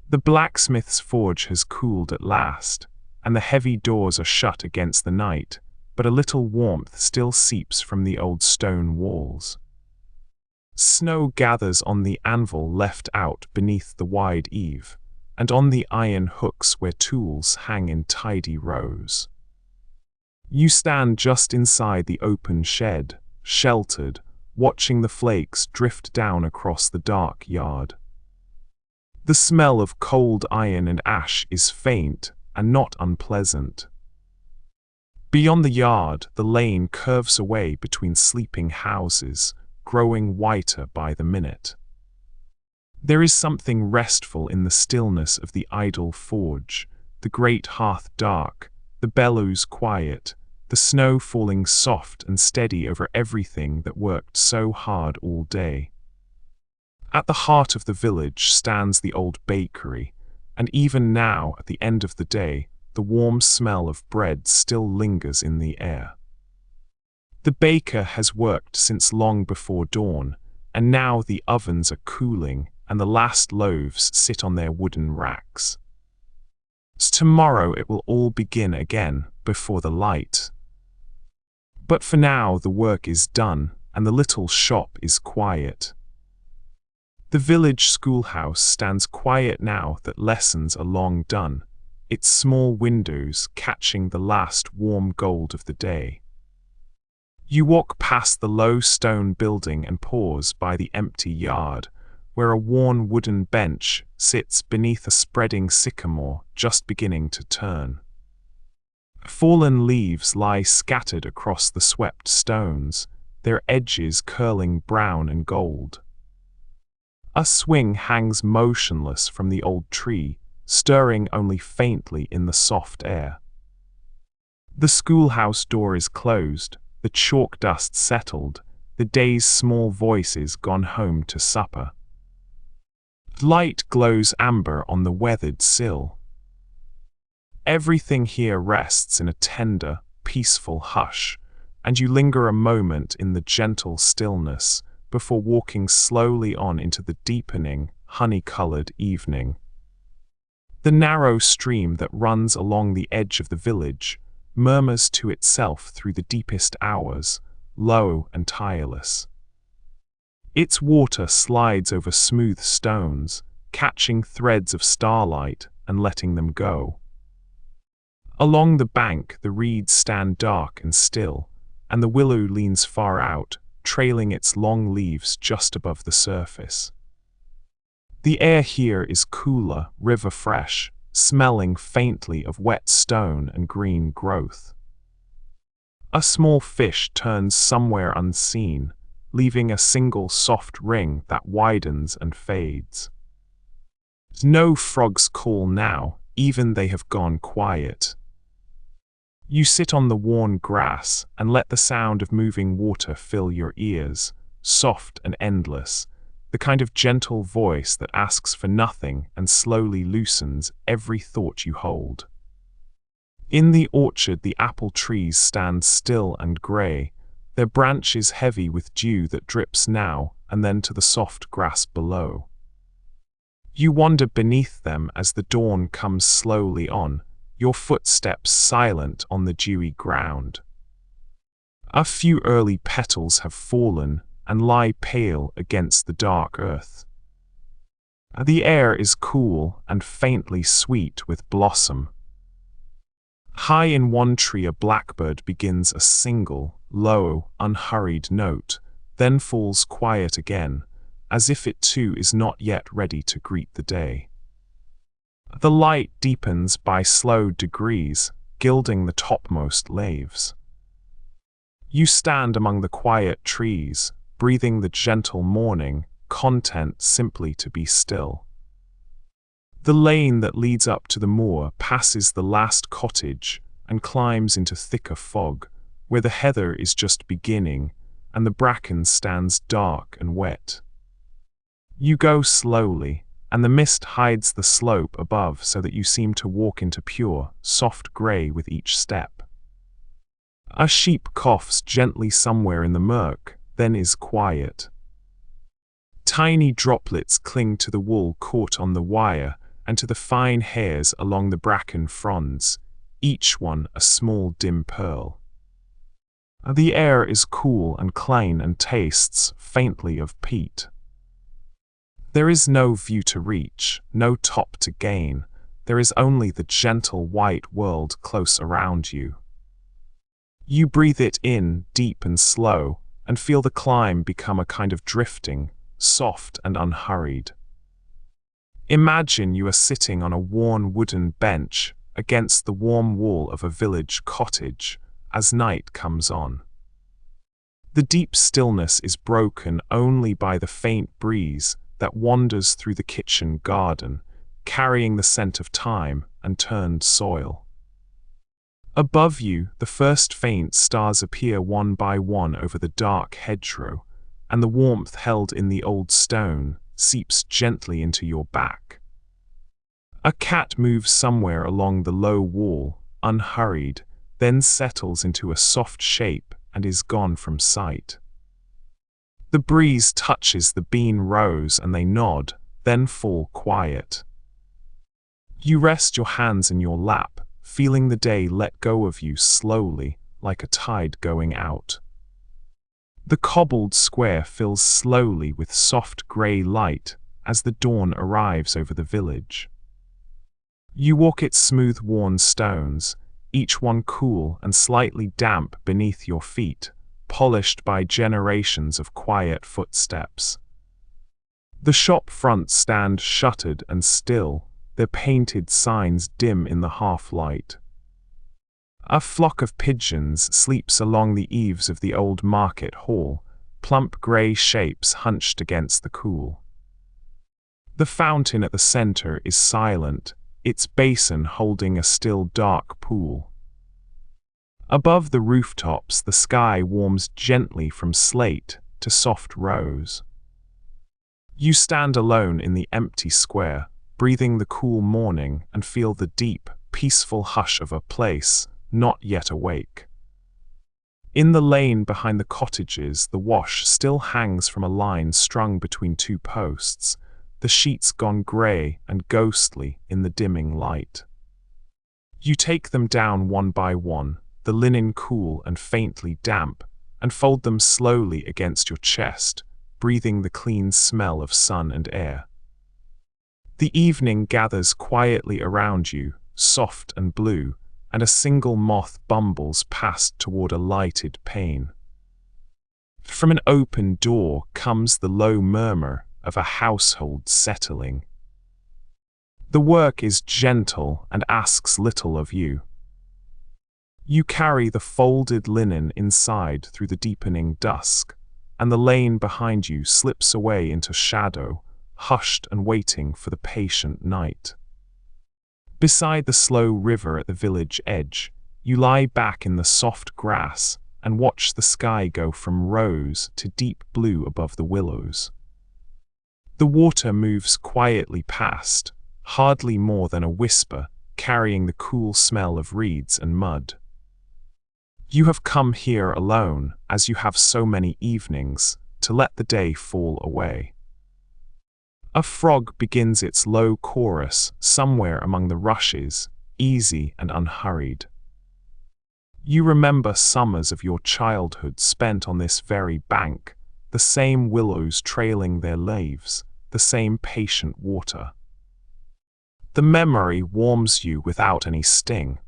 [SPEAKER 1] The blacksmith's forge has cooled at last, and the heavy doors are shut against the night, but a little warmth still seeps from the old stone walls. Snow gathers on the anvil left out beneath the wide eave, and on the iron hooks where tools hang in tidy rows. You stand just inside the open shed, sheltered, watching the flakes drift down across the dark yard. The smell of cold iron and ash is faint and not unpleasant. Beyond the yard, the lane curves away between sleeping houses, growing whiter by the minute. There is something restful in the stillness of the idle forge, the great hearth dark, the bellows quiet, the snow falling soft and steady over everything that worked so hard all day. At the heart of the village stands the old bakery, and even now, at the end of the day, the warm smell of bread still lingers in the air. The baker has worked since long before dawn, and now the ovens are cooling and the last loaves sit on their wooden racks. Tomorrow it will all begin again before the light. But for now the work is done and the little shop is quiet. The village schoolhouse stands quiet now that lessons are long done, its small windows catching the last warm gold of the day. You walk past the low stone building and pause by the empty yard, where a worn wooden bench sits beneath a spreading sycamore just beginning to turn. Fallen leaves lie scattered across the swept stones, their edges curling brown and gold. A swing hangs motionless from the old tree, stirring only faintly in the soft air. The schoolhouse door is closed, the chalk dust settled, the day's small voices gone home to supper. Light glows amber on the weathered sill. Everything here rests in a tender, peaceful hush, and you linger a moment in the gentle stillness before walking slowly on into the deepening, honey-colored evening. The narrow stream that runs along the edge of the village murmurs to itself through the deepest hours, low and tireless. Its water slides over smooth stones, catching threads of starlight and letting them go. Along the bank the reeds stand dark and still, and the willow leans far out, trailing its long leaves just above the surface. The air here is cooler, river fresh, smelling faintly of wet stone and green growth. A small fish turns somewhere unseen, leaving a single soft ring that widens and fades. No frogs call now, even they have gone quiet. You sit on the worn grass and let the sound of moving water fill your ears, soft and endless, the kind of gentle voice that asks for nothing and slowly loosens every thought you hold. In the orchard the apple trees stand still and grey, their branches heavy with dew that drips now and then to the soft grass below. You wander beneath them as the dawn comes slowly on, your footsteps silent on the dewy ground. A few early petals have fallen and lie pale against the dark earth. The air is cool and faintly sweet with blossom. High in one tree a blackbird begins a single, low, unhurried note, then falls quiet again, as if it too is not yet ready to greet the day. The light deepens by slow degrees, gilding the topmost leaves. You stand among the quiet trees, breathing the gentle morning, content simply to be still. The lane that leads up to the moor passes the last cottage and climbs into thicker fog, where the heather is just beginning and the bracken stands dark and wet. You go slowly, and the mist hides the slope above so that you seem to walk into pure, soft grey with each step. A sheep coughs gently somewhere in the murk, then is quiet. Tiny droplets cling to the wool caught on the wire and to the fine hairs along the bracken fronds, each one a small dim pearl. The air is cool and clean and tastes faintly of peat. There is no view to reach, no top to gain, there is only the gentle white world close around you. You breathe it in deep and slow, and feel the climb become a kind of drifting, soft and unhurried. Imagine you are sitting on a worn wooden bench against the warm wall of a village cottage as night comes on. The deep stillness is broken only by the faint breeze that wanders through the kitchen garden, carrying the scent of thyme and turned soil. Above you, the first faint stars appear one by one over the dark hedgerow, and the warmth held in the old stone seeps gently into your back. A cat moves somewhere along the low wall, unhurried, then settles into a soft shape and is gone from sight. The breeze touches the bean rows and they nod, then fall quiet. You rest your hands in your lap, feeling the day let go of you slowly, like a tide going out. The cobbled square fills slowly with soft grey light as the dawn arrives over the village. You walk its smooth-worn stones, each one cool and slightly damp beneath your feet, polished by generations of quiet footsteps. The shop fronts stand shuttered and still, their painted signs dim in the half-light. A flock of pigeons sleeps along the eaves of the old market hall, plump grey shapes hunched against the cool. The fountain at the center is silent, its basin holding a still dark pool. Above the rooftops, the sky warms gently from slate to soft rose. You stand alone in the empty square, breathing the cool morning and feel the deep, peaceful hush of a place not yet awake. In the lane behind the cottages, the wash still hangs from a line strung between two posts, the sheets gone grey and ghostly in the dimming light. You take them down one by one, the linen cool and faintly damp, and fold them slowly against your chest, breathing the clean smell of sun and air. The evening gathers quietly around you, soft and blue, and a single moth bumbles past toward a lighted pane. From an open door comes the low murmur of a household settling. The work is gentle and asks little of you. You carry the folded linen inside through the deepening dusk, and the lane behind you slips away into shadow, hushed and waiting for the patient night. Beside the slow river at the village edge, you lie back in the soft grass and watch the sky go from rose to deep blue above the willows. The water moves quietly past, hardly more than a whisper, carrying the cool smell of reeds and mud. You have come here alone, as you have so many evenings, to let the day fall away. A frog begins its low chorus somewhere among the rushes, easy and unhurried. You remember summers of your childhood spent on this very bank, the same willows trailing their leaves, the same patient water. The memory warms you without any sting.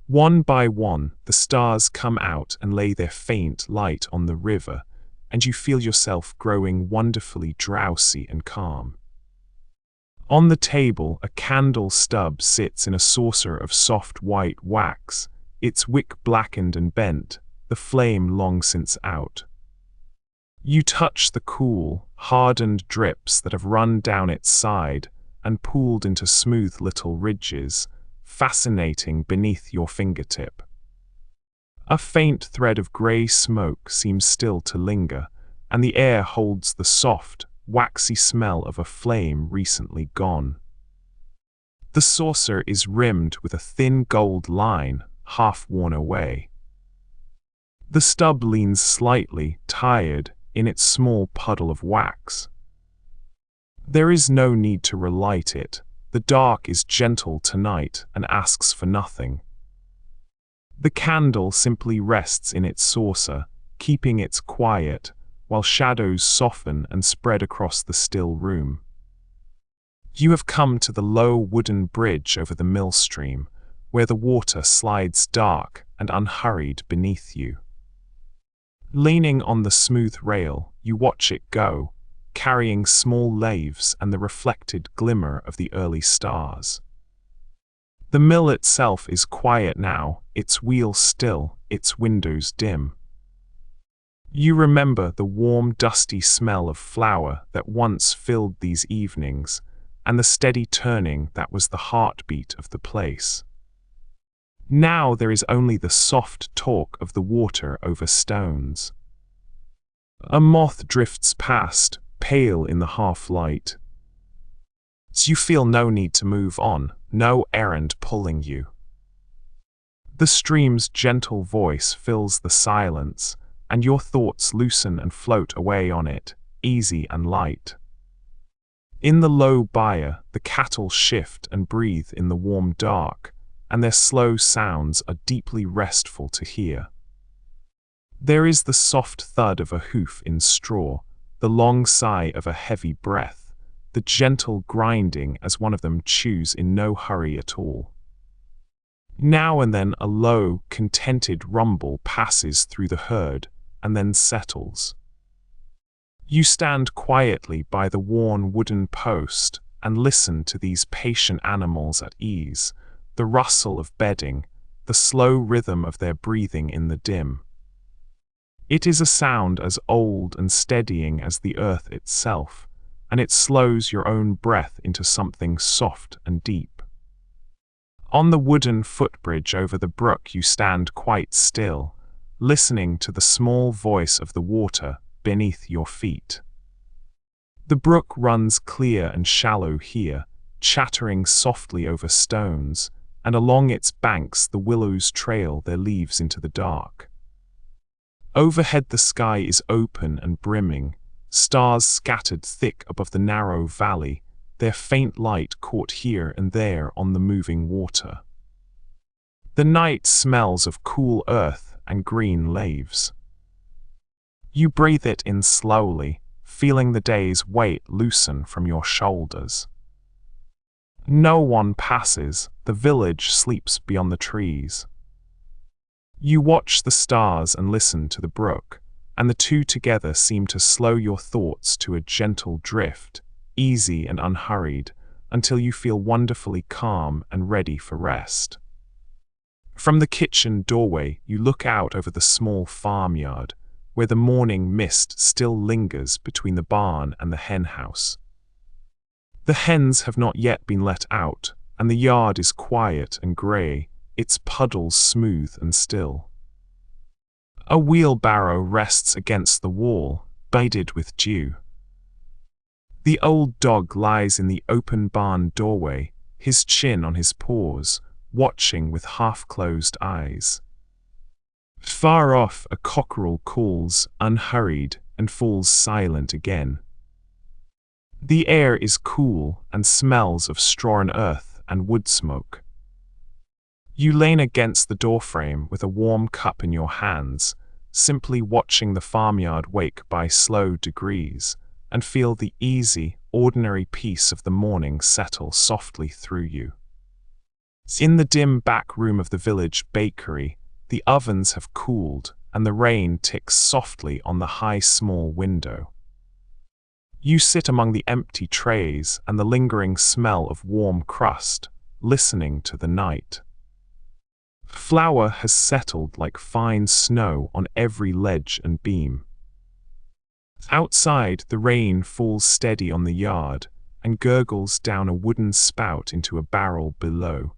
[SPEAKER 1] One by one, the stars come out and lay their faint light on the river, and you feel yourself growing wonderfully drowsy and calm. On the table, a candle stub sits in a saucer of soft white wax, its wick blackened and bent, the flame long since out. You touch the cool, hardened drips that have run down its side and pooled into smooth little ridges, fascinating beneath your fingertip. A faint thread of grey smoke seems still to linger, and the air holds the soft, waxy smell of a flame recently gone. The saucer is rimmed with a thin gold line, half worn away. The stub leans slightly, tired, in its small puddle of wax. There is no need to relight it. The dark is gentle tonight and asks for nothing. The candle simply rests in its saucer, keeping its quiet, while shadows soften and spread across the still room. You have come to the low wooden bridge over the mill stream, where the water slides dark and unhurried beneath you. Leaning on the smooth rail, you watch it go, carrying small laves and the reflected glimmer of the early stars. The mill itself is quiet now, its wheels still, its windows dim. You remember the warm, dusty smell of flour that once filled these evenings, and the steady turning that was the heartbeat of the place. Now there is only the soft talk of the water over stones. A moth drifts past, pale in the half-light. You feel no need to move on, no errand pulling you. The stream's gentle voice fills the silence, and your thoughts loosen and float away on it, easy and light. In the low byre, the cattle shift and breathe in the warm dark, and their slow sounds are deeply restful to hear. There is the soft thud of a hoof in straw, the long sigh of a heavy breath, the gentle grinding as one of them chews in no hurry at all. Now and then a low, contented rumble passes through the herd, and then settles. You stand quietly by the worn wooden post and listen to these patient animals at ease, the rustle of bedding, the slow rhythm of their breathing in the dim. It is a sound as old and steadying as the earth itself, and it slows your own breath into something soft and deep. On the wooden footbridge over the brook you stand quite still, listening to the small voice of the water beneath your feet. The brook runs clear and shallow here, chattering softly over stones, and along its banks the willows trail their leaves into the dark. Overhead the sky is open and brimming, stars scattered thick above the narrow valley, their faint light caught here and there on the moving water. The night smells of cool earth and green leaves. You breathe it in slowly, feeling the day's weight loosen from your shoulders. No one passes, the village sleeps beyond the trees. You watch the stars and listen to the brook, and the two together seem to slow your thoughts to a gentle drift, easy and unhurried, until you feel wonderfully calm and ready for rest. From the kitchen doorway you look out over the small farmyard, where the morning mist still lingers between the barn and the hen house. The hens have not yet been let out, and the yard is quiet and grey, its puddles smooth and still. A wheelbarrow rests against the wall, beaded with dew. The old dog lies in the open barn doorway, his chin on his paws, watching with half-closed eyes. Far off a cockerel calls, unhurried, and falls silent again. The air is cool and smells of straw and earth and wood smoke. You lean against the doorframe with a warm cup in your hands, simply watching the farmyard wake by slow degrees, and feel the easy, ordinary peace of the morning settle softly through you. In the dim back room of the village bakery, the ovens have cooled, and the rain ticks softly on the high small window. You sit among the empty trays and the lingering smell of warm crust, listening to the night. Flour has settled like fine snow on every ledge and beam. Outside, the rain falls steady on the yard and gurgles down a wooden spout into a barrel below,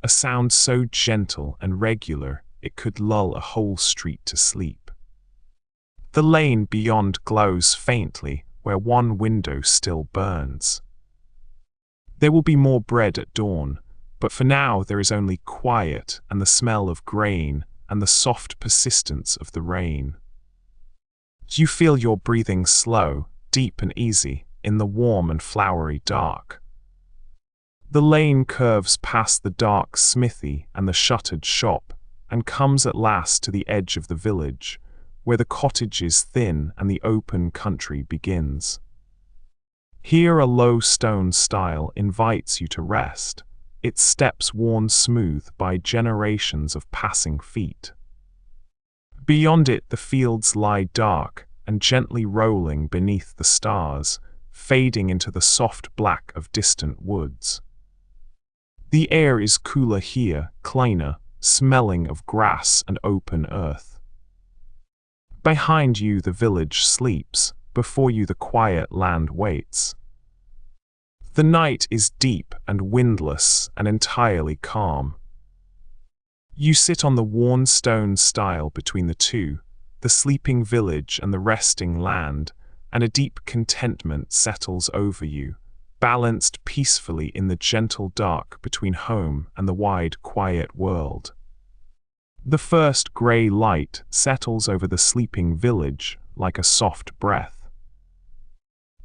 [SPEAKER 1] a sound so gentle and regular it could lull a whole street to sleep. The lane beyond glows faintly where one window still burns. There will be more bread at dawn, but for now there is only quiet and the smell of grain and the soft persistence of the rain. You feel your breathing slow, deep and easy in the warm and flowery dark. The lane curves past the dark smithy and the shuttered shop and comes at last to the edge of the village, where the cottage is thin and the open country begins. Here a low stone stile invites you to rest, its steps worn smooth by generations of passing feet. Beyond it the fields lie dark and gently rolling beneath the stars, fading into the soft black of distant woods. The air is cooler here, cleaner, smelling of grass and open earth. Behind you the village sleeps, before you the quiet land waits. The night is deep and windless and entirely calm. You sit on the worn stone stile between the two, the sleeping village and the resting land, and a deep contentment settles over you, balanced peacefully in the gentle dark between home and the wide, quiet world. The first grey light settles over the sleeping village like a soft breath.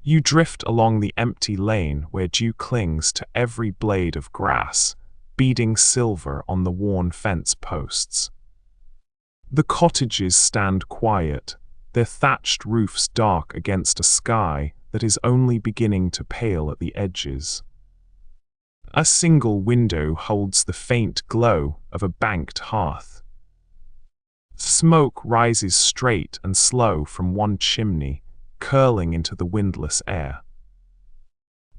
[SPEAKER 1] You drift along the empty lane where dew clings to every blade of grass, beading silver on the worn fence posts. The cottages stand quiet, their thatched roofs dark against a sky that is only beginning to pale at the edges. A single window holds the faint glow of a banked hearth. Smoke rises straight and slow from one chimney, curling into the windless air.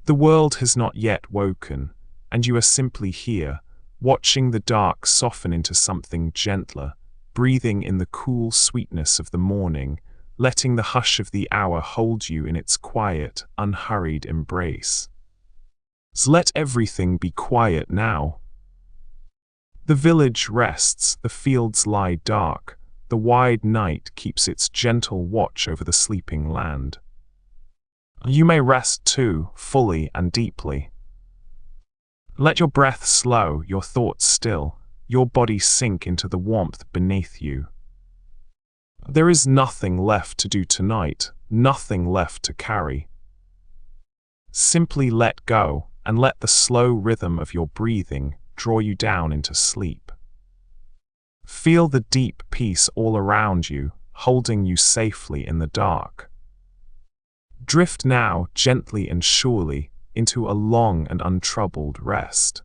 [SPEAKER 1] The world has not yet woken, and you are simply here, watching the dark soften into something gentler, breathing in the cool sweetness of the morning, letting the hush of the hour hold you in its quiet, unhurried embrace. Let everything be quiet now. The village rests, the fields lie dark, the wide night keeps its gentle watch over the sleeping land. You may rest too, fully and deeply. Let your breath slow, your thoughts still, your body sink into the warmth beneath you. There is nothing left to do tonight, nothing left to carry. Simply let go and let the slow rhythm of your breathing draw you down into sleep. Feel the deep peace all around you, holding you safely in the dark. Drift now, gently and surely, into a long and untroubled rest.